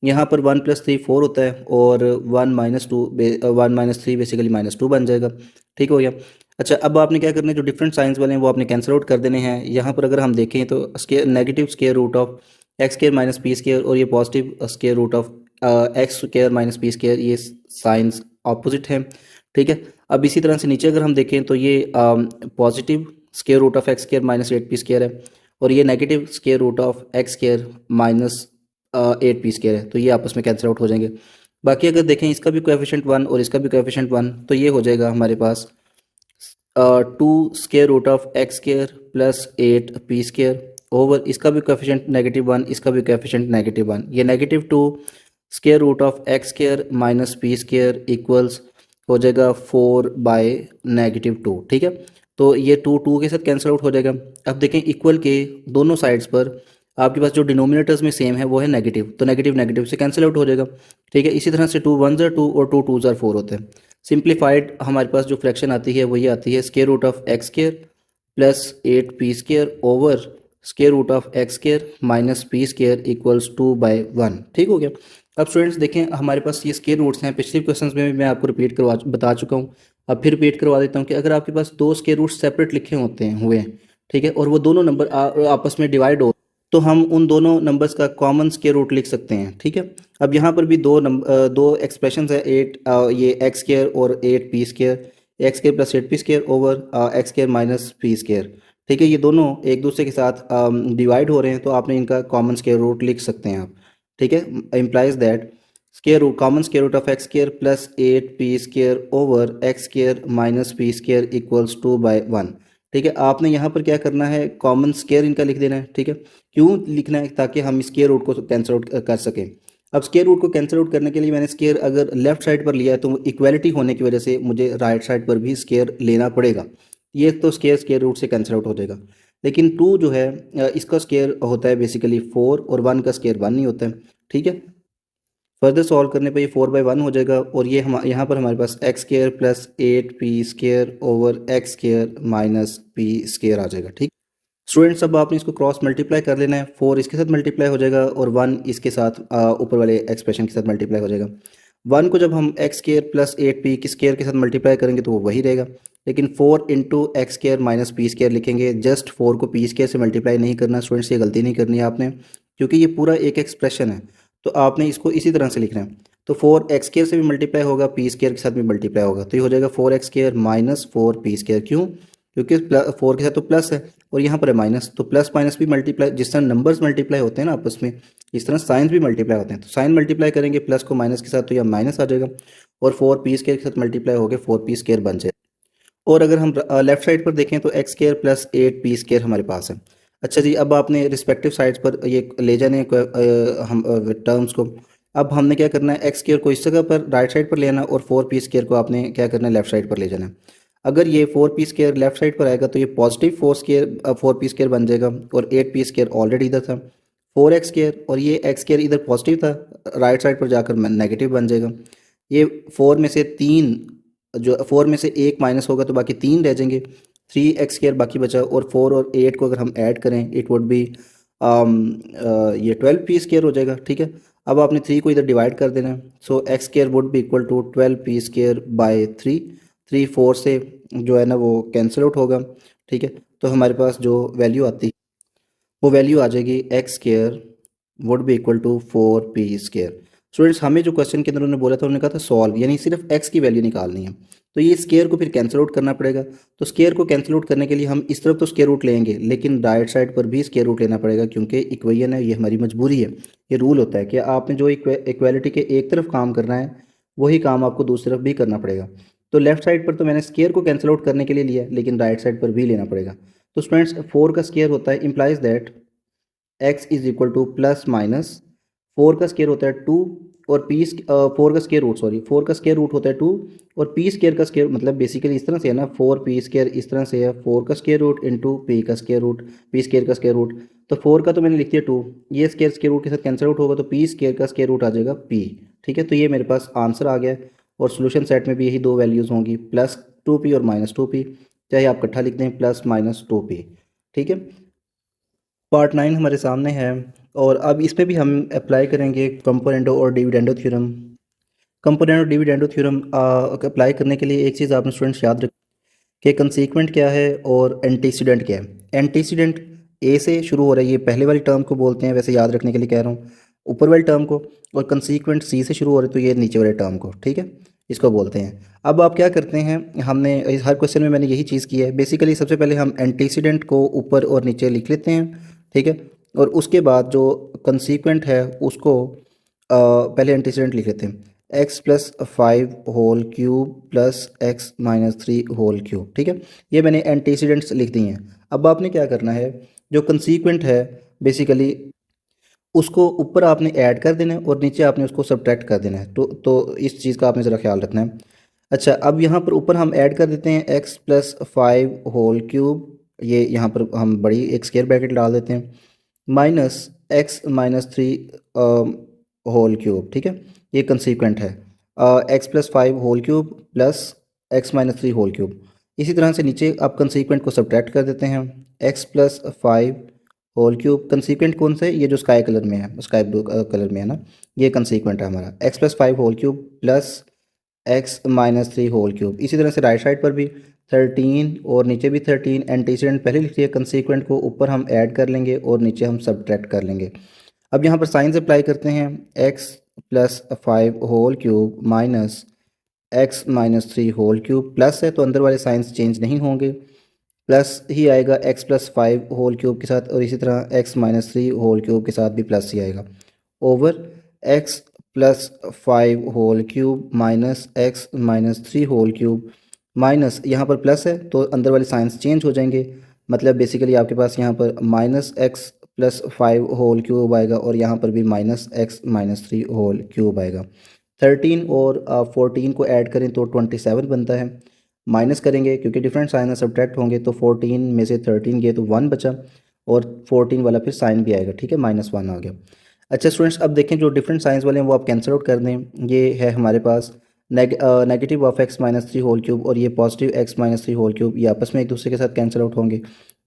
यहाँ पर 1 + 3 4 होता है और 1 - 3 बेसिकली -2 बन जाएगा। ठीक हो गया। अच्छा, अब आपने क्या करना है, जो डिफरेंट साइंस वाले हैं वो आपने कैंसिल आउट कर देने हैं। यहाँ पर अगर हम देखें तो negative square root of x square minus p² और ये positive square root of x square minus p², ये साइंस ऑपोजिट है। ठीक है, अब इसी तरह से नीचे अगर हम देखें तो ये positive square root of x square minus 8p² है और ये negative square root of x square minus 8p² है, तो ये आपस में कैंसिल आउट हो जाएंगे। बाकी अगर देखें इसका भी कोएफिशिएंट 1 और इसका भी कोएफिशिएंट 1, तो ये हो जाएगा हमारे पास 2 square root of x square plus 8p² over इसका भी कोएफिशिएंट -1, इसका भी कोएफिशिएंट -1, ये -2 square root of x square minus p² equals हो जाएगा 4/-2। ठीक है, तो ये 2 के साथ कैंसिल आउट हो जाएगा। अब देखें इक्वल के दोनों साइड्स पर आपके पास जो डिनोमिनेटर्स में सेम है वो है नेगेटिव, तो नेगेटिव नेगेटिव से कैंसिल आउट हो जाएगा। ठीक है, इसी तरह से 2 1 2 और 2 2 4 होते हैं। सिंप्लीफाइड हमारे पास जो फ्रैक्शन आती है वो ये आती है square root of x square plus 8p² over square root of x square minus p² equals 2/1। ठीक हो गया। अब स्टूडेंट्स देखें हमारे पास ये स्क्वायर रूट्स हैं, पिछले क्वेश्चंस में भी मैं आपको बता चुका हूँ, अब फिर रिपीट करवा देता हूँ कि अगर आपके पास 2 स्क्वायर रूट्स सेपरेट लिखे हुए हैं, ठीक है, और वो दोनों नंबर आपस में डिवाइड हो तो हम उन दोनों नंबर्स का कॉमन स्क्वायर रूट लिख सकते हैं। ठीक है, अब यहाँ पर भी दो एक्सप्रेशंस है, ये एक्स स्क्वायर और 8p², x square plus 8p² over x square minus p²। ठीक है, ये दोनों एक दूसरे के साथ डिवाइड हो रहे हैं तो आपने इनका कॉमन स्क्वायर रूट लिख सकते हैं आप। ठीक है, implies that common square root of x square plus 8p² over x square minus p² equals 2/1। ठीक है, आपने यहाँ पर क्या करना है, कॉमन स्क्वायर इनका लिख देना है। ठीक है, क्यों लिखना है, ताकि हम स्क्वायर रूट को कैंसिल आउट कर सकें। अब स्क्वायर रूट को कैंसिल आउट करने के लिए मैंने स्क्वायर अगर लेफ्ट साइड पर लिया है तो इक्वालिटी होने की वजह से मुझे राइट साइड पर भी स्क्वायर लेना पड़ेगा। ये तो स्क्वायर रूट से कैंसिल आउट हो जाएगा। लेकिन 2 जो है इसका स्क्वायर होता है बेसिकली 4 और 1 का स्क्वायर 1 नहीं होता है। ठीक है, फर्दर सॉल्व करने पे ये 4/1 हो जाएगा और ये हम यहाँ पर हमारे पास x square plus 8p² over x square minus p square आ जाएगा। ठीक स्टूडेंट्स, अब आपने इसको क्रॉस मल्टीप्लाई कर लेना है। 4 इसके साथ मल्टीप्लाई हो जाएगा और 1 इसके साथ ऊपर वाले एक्सप्रेशन के साथ मल्टीप्लाई हो जाएगा। 1 को जब हम एक्स स्केयर प्लस 8p की स्केयर के साथ मल्टीप्लाई करेंगे तो वो वही रहेगा, लेकिन 4 into x square minus p square लिखेंगे। जस्ट 4 को पी स्केयर से मल्टीप्लाई नहीं करना स्टूडेंट्स, ये गलती नहीं करनी है आपने, क्योंकि ये पूरा एक एक्सप्रेशन है, तो आपने इसको इसी तरह से लिखना है। तो 4 एक्स स्केयर से भी मल्टीप्लाई होगा, पी स्केयर के साथ भी मल्टीप्लाई होगा, तो ये हो जाएगा 4x square minus 4p square. क्यों? क्योंकि 4 के साथ तो प्लस है और यहाँ पर है माइनस, तो प्लस माइनस भी मल्टीप्लाई, जिस तरह नंबर्स मल्टीप्लाई होते हैं ना आपस में, इस तरह साइंस भी मल्टीप्लाई होते हैं। तो साइन मल्टीप्लाई करेंगे प्लस को माइनस के साथ तो यह माइनस आ जाएगा और 4p स्केयर के साथ मल्टीप्लाई हो गया 4p स्केयर बन जाए। और अगर हम लेफ्ट साइड पर देखें तो x square plus 8p square हमारे पास है। अच्छा जी, अब आपने रिस्पेक्टिव साइड्स पर ये ले जाने हम टर्म्स को। अब हमने क्या करना है, एक्स स्केयर को इस जगह पर राइट साइड पर ले आना और 4p स्केयर को आपने क्या करना है, लेफ्ट साइड पर ले जाना है। अगर ये 4p स्केयर लेफ्ट साइड पर आएगा तो ये पॉजिटिव 4p स्केयर बन जाएगा और 8p स्केयर ऑलरेडी इधर था 4x स्केयर, और ये एक्स स्केयर इधर पॉजिटिव था, राइट साइड पर जाकर नेगेटिव बन जाएगा। ये 4 में से 3, जो 4 में से 1 माइनस होगा तो बाकी 3 रह जाएंगे, 3x स्केयर बाकी बचा, और 4 और 8 को अगर हम ऐड करें इट वुड बी ये 12p स्केयर हो जाएगा। ठीक है, अब आपने 3 को इधर डिवाइड कर देना है, so x square would be equal to 12p square by 3। 3 4 से जो है ना वो कैंसिल आउट होगा। ठीक है, तो हमारे पास जो वैल्यू आती वो वैल्यू आ जाएगी x square would be equal to 4p square. Students, हमें जो क्वेश्चन के अंदर उन्होंने बोला था, उन्होंने कहा था सॉल्व, यानी सिर्फ एक्स की वैल्यू निकालनी है, तो ये स्केयर को फिर कैंसिल आउट करना पड़ेगा। तो स्केयर को कैंसिल आउट करने के लिए हम इस तरफ तो स्केयर रूट लेंगे, लेकिन राइट साइड पर भी स्केयर रूट लेना पड़ेगा, क्योंकि इक्वेशन है, ये हमारी मजबूरी है। ये रूल होता है कि आपने जो इक्वालिटी के एक तरफ काम करना है वही काम आपको दूसरी तरफ भी करना पड़ेगा। तो लेफ्ट साइड पर तो मैंने स्केयर को कैंसिल आउट करने के लिए लिया, लेकिन राइट साइड पर भी लेना पड़ेगा। तो स्टूडेंट्स, 4 का स्केयर होता है implies that x is equal to plus minus 4 का स्केयर होता है 2 और पी 4 का स्केयर रूट, सॉरी 4 का स्केयर रूट होता है 2 और पी स्केयर का स्केयर, मतलब बेसिकली इस तरह से है ना, 4p स्केयर इस तरह से है, 4 का स्केयर रूट इंटू पी का स्केयर रूट, पी स्केयर का स्केयर रूट। तो 4 का तो मैंने लिख दिया 2, ये स्केयर रूट के साथ कैंसिल आउट होगा तो पी स्केयर का स्केयर रूट आ जाएगा p। ठीक है, तो ये मेरे पास आंसर आ गया है और सोल्यूशन सेट में भी यही दो वैल्यूज़ होंगी, प्लस 2p और माइनस 2p, चाहे आप इकट्ठा लिख दें प्लस माइनस 2p। ठीक है, पार्ट 9 हमारे सामने है और अब इसमें भी हम अप्लाई करेंगे कंपोनेंटो और डिविडेंडो थ्योरम। कंपोनेंट और डिविडेंडो थ्योरम अप्लाई करने के लिए एक चीज़ आपने स्टूडेंट्स याद रखें कि कंसीक्वेंट क्या है और एंटीसीडेंट क्या है। एंटीसीडेंट ए से शुरू हो रहा है, ये पहले वाली टर्म को बोलते हैं, वैसे याद रखने के लिए कह रहा हूँ, ऊपर वाली टर्म को, और कंसीक्वेंट सी से शुरू हो रहा है तो ये नीचे वाले टर्म को। ठीक है, इसको बोलते हैं। अब आप क्या करते हैं, हमने हर क्वेश्चन में मैंने यही चीज़ की है, बेसिकली सबसे पहले हम एंटीसीडेंट को ऊपर और नीचे लिख लेते हैं। ठीक है, और उसके बाद जो कंसीक्वेंट है उसको पहले एंटीसीडेंट लिख लेते हैं, x plus 5 whole cube plus x minus 3 whole cube. ठीक है, ये मैंने एंटीसीडेंट्स लिख दी हैं। अब आपने क्या करना है, जो कंसीक्वेंट है बेसिकली उसको ऊपर आपने ऐड कर देना है और नीचे आपने उसको सब्ट्रैक्ट कर देना है। तो इस चीज़ का आपने ज़रा ख्याल रखना है। अच्छा, अब यहाँ पर ऊपर हम ऐड कर देते हैं एक्स प्लस 5 होल क्यूब, ये यहाँ पर हम बड़ी एक स्क्वायर ब्रैकेट डाल देते हैं, minus x minus 3 whole cube. ठीक है, ये कंसीक्वेंट है, x plus 5 whole cube plus x minus 3 whole cube. इसी तरह से नीचे आप कंसीक्वेंट को सब्ट्रैक्ट कर देते हैं, एक्स प्लस 5 होल क्यूब, कंसीक्वेंट कौन सा है, ये जो स्काई कलर में है, स्काई ब्लू कलर में है ना, ये कंसीक्वेंट है हमारा, x plus 5 whole cube plus x minus 3 whole cube. इसी तरह से राइट साइड पर भी 13 और नीचे भी 13, एंटीसीडेंट पहले लिख लिया, कंसीक्वेंट को ऊपर हम ऐड कर लेंगे और नीचे हम सब्ट्रैक्ट कर लेंगे। अब यहाँ पर साइंस अप्लाई करते हैं, x plus 5 whole cube minus x minus 3 whole cube, plus है तो अंदर वाले साइंस चेंज नहीं होंगे, प्लस ही आएगा एक्स प्लस 5 होल क्यूब के साथ, और इसी तरह एक्स माइनस 3 होल क्यूब के साथ भी प्लस ही आएगा, over x plus 5 whole cube minus x minus 3 whole cube, minus यहाँ पर प्लस है तो अंदर वाले साइंस चेंज हो जाएंगे, मतलब बेसिकली आपके पास यहाँ पर minus x plus 5 whole cube आएगा और यहाँ पर भी minus x minus 3 whole cube आएगा। 13 और 14 को ऐड करें तो 27 बनता है, माइनस करेंगे क्योंकि डिफरेंट साइन सब्ट्रैक्ट होंगे, तो 14 में से 13 गए तो 1 बचा और 14 वाला फिर साइन भी आएगा। ठीक है, -1 आ गया। अच्छा स्टूडेंट्स, अब देखें जो डिफरेंट साइंस वाले हैं वो आप कैंसिल आउट कर दें। ये है हमारे पास negative of x minus three whole cube और ये positive x minus three whole cube, ये आपस में एक दूसरे के साथ कैंसिल आउट होंगे।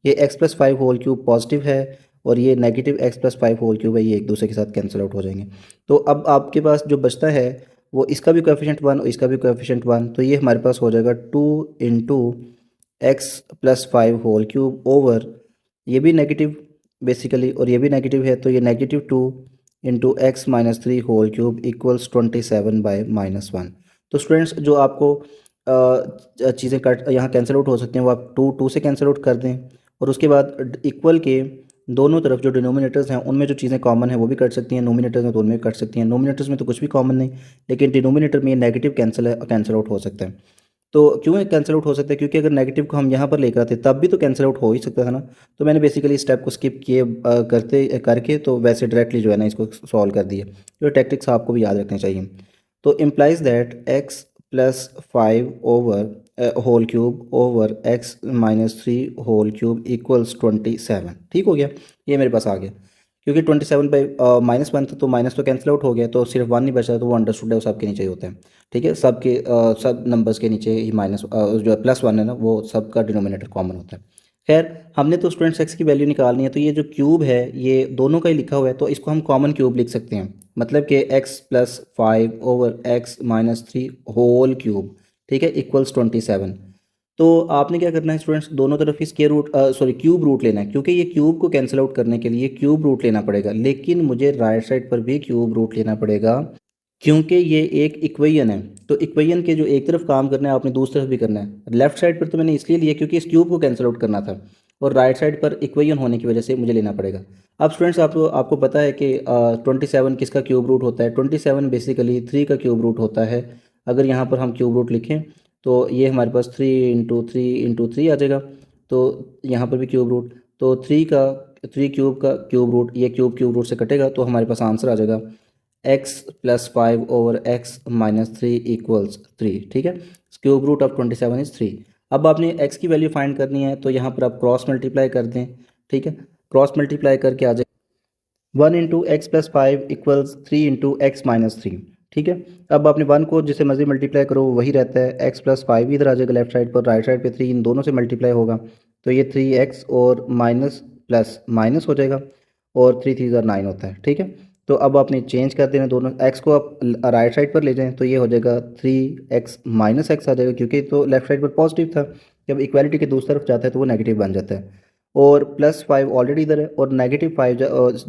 ये x plus five whole cube positive है और ये negative x plus five whole cube है, ये एक दूसरे के साथ कैंसिल आउट हो जाएंगे। तो अब आपके पास जो बचता है वो इसका भी कोएफिशिएंट वन और इसका भी कोएफिशिएंट वन, तो ये हमारे पास हो जाएगा two into x plus five whole cube over, ये भी नेगेटिव बेसिकली और ये भी नेगेटिव है, तो ये negative two into x minus three whole cube equals 27/-1। तो स्टूडेंट्स जो आपको चीज़ें कट यहाँ कैंसिल आउट हो सकती हैं वो आप टू टू से कैंसिल आउट कर दें, और उसके बाद इक्वल के दोनों तरफ जो डिनोमिनेटर्स हैं उनमें जो चीज़ें कॉमन है वो भी कट सकती हैं, नोमिनेटर्स में तो उनमें कट सकती हैं। नोमिनेटर्स में तो कुछ भी कॉमन नहीं, लेकिन डिनोमिनेटर में ये नेगेटिव कैंसिल आउट हो सकता है। तो क्यों कैंसिल आउट हो सकता है, क्योंकि अगर नेगेटिव को हम यहाँ पर लेकर आते तब भी तो कैंसिल आउट हो ही सकता था ना। तो मैंने बेसिकली स्टेप को स्किप किए करते करके तो वैसे डायरेक्टली जो है ना इसको सॉल्व कर दिया। तो टैक्टिक्स आपको भी याद रखने चाहिए। तो implies that x plus five over whole cube over x minus three whole cube equals 27। ठीक हो गया, ये मेरे पास आ गया। क्योंकि 27/-1 था तो माइनस तो कैंसिल आउट हो गया, तो सिर्फ वन नहीं बचा, तो वो अंडरस्टूड है, वो सबके नीचे ही होता है। ठीक है, सबके सब नंबर्स के नीचे ही माइनस जो प्लस वन है ना वो सबका डिनोमिनेटर कॉमन होता है। खैर हमने तो स्टूडेंट्स एक्स की वैल्यू निकालनी है, तो ये जो क्यूब है ये दोनों का ही लिखा हुआ है, तो इसको हम कॉमन क्यूब लिख सकते हैं। मतलब कि x plus five over x minus three whole cube, ठीक है, इक्वल्स 27। तो आपने क्या करना है स्टूडेंट्स, दोनों तरफ इसके रूट क्यूब रूट लेना है, क्योंकि ये क्यूब को कैंसिल आउट करने के लिए क्यूब रूट लेना पड़ेगा, लेकिन मुझे राइट साइड पर भी क्यूब रूट लेना पड़ेगा क्योंकि ये एक इक्वेशन है। तो इक्वेशन के जो एक तरफ काम करना है आपने दूसरी तरफ भी करना है। लेफ्ट साइड पर तो मैंने इसलिए लिया क्योंकि इस क्यूब को कैंसिल आउट करना था, और राइट साइड पर इक्वेशन होने की वजह से मुझे लेना पड़ेगा। अब स्टूडेंट्स आपको पता है कि 27 किसका क्यूब रूट होता है। 27 बेसिकली थ्री का क्यूब रूट होता है। अगर यहाँ पर हम क्यूब रूट लिखें तो ये हमारे पास थ्री आ जाएगा। तो यहाँ पर भी क्यूब रूट, तो थ्री क्यूब का क्यूब रूट, ये क्यूब रूट से कटेगा, तो हमारे पास आंसर आ जाएगा x plus five over x minus three equals three. ठीक है, cube root of 27 is three. अब आपने एक्स की वैल्यू फाइंड करनी है, तो यहाँ पर आप क्रॉस मल्टीप्लाई कर दें। ठीक है, क्रॉस मल्टीप्लाई करके आ जाए 1 × x+5 = 3 × x−3। ठीक है, अब आपने वन को जिसे मर्जी मल्टीप्लाई करो वही रहता है। एक्स प्लस फाइव इधर आ जाएगा लेफ्ट साइड पर, राइट साइड पे थ्री, इन दोनों से मल्टीप्लाई होगा, तो ये 3x और माइनस प्लस माइनस हो जाएगा, और 3 × 3 = 9 होता है। ठीक है, तो अब आपने चेंज कर देना, दोनों x को आप राइट साइड पर ले जाएं, तो ये हो जाएगा 3x - x आ जाएगा, क्योंकि तो लेफ्ट साइड पर पॉजिटिव था, जब इक्वालिटी के दूसरी तरफ जाता है तो वो नेगेटिव बन जाता है। और प्लस फाइव ऑलरेडी इधर है, और नेगेटिव फाइव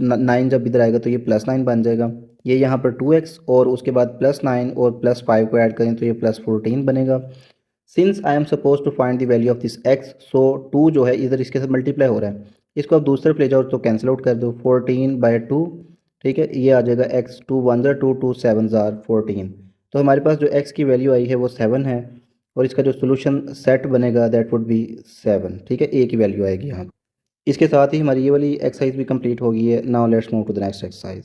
9 जब इधर आएगा तो ये +9 बन जाएगा। ये यहाँ पर 2x और उसके बाद +9 और +5 को ऐड करें तो ये +14 बनेगा। Since I am suppose to find the value of this x, so 2 जो है इधर इसके साथ मल्टीप्लाई हो रहा है, इसको आप दूसरी तरफ ले जाओ तो कैंसिल आउट कर दो, 14/2। ठीक है, ये आ जाएगा x, 2 1 ज़ा 2, 2 7 ज़ा 14। तो हमारे पास जो x की वैल्यू आई है वो 7 है, और इसका जो सोल्यूशन सेट बनेगा दैट वुड बी 7। ठीक है, a की वैल्यू आएगी यहाँ। इसके साथ ही हमारी ये वाली एक्सरसाइज भी कंप्लीट हो गई है। Now let's move to the next exercise.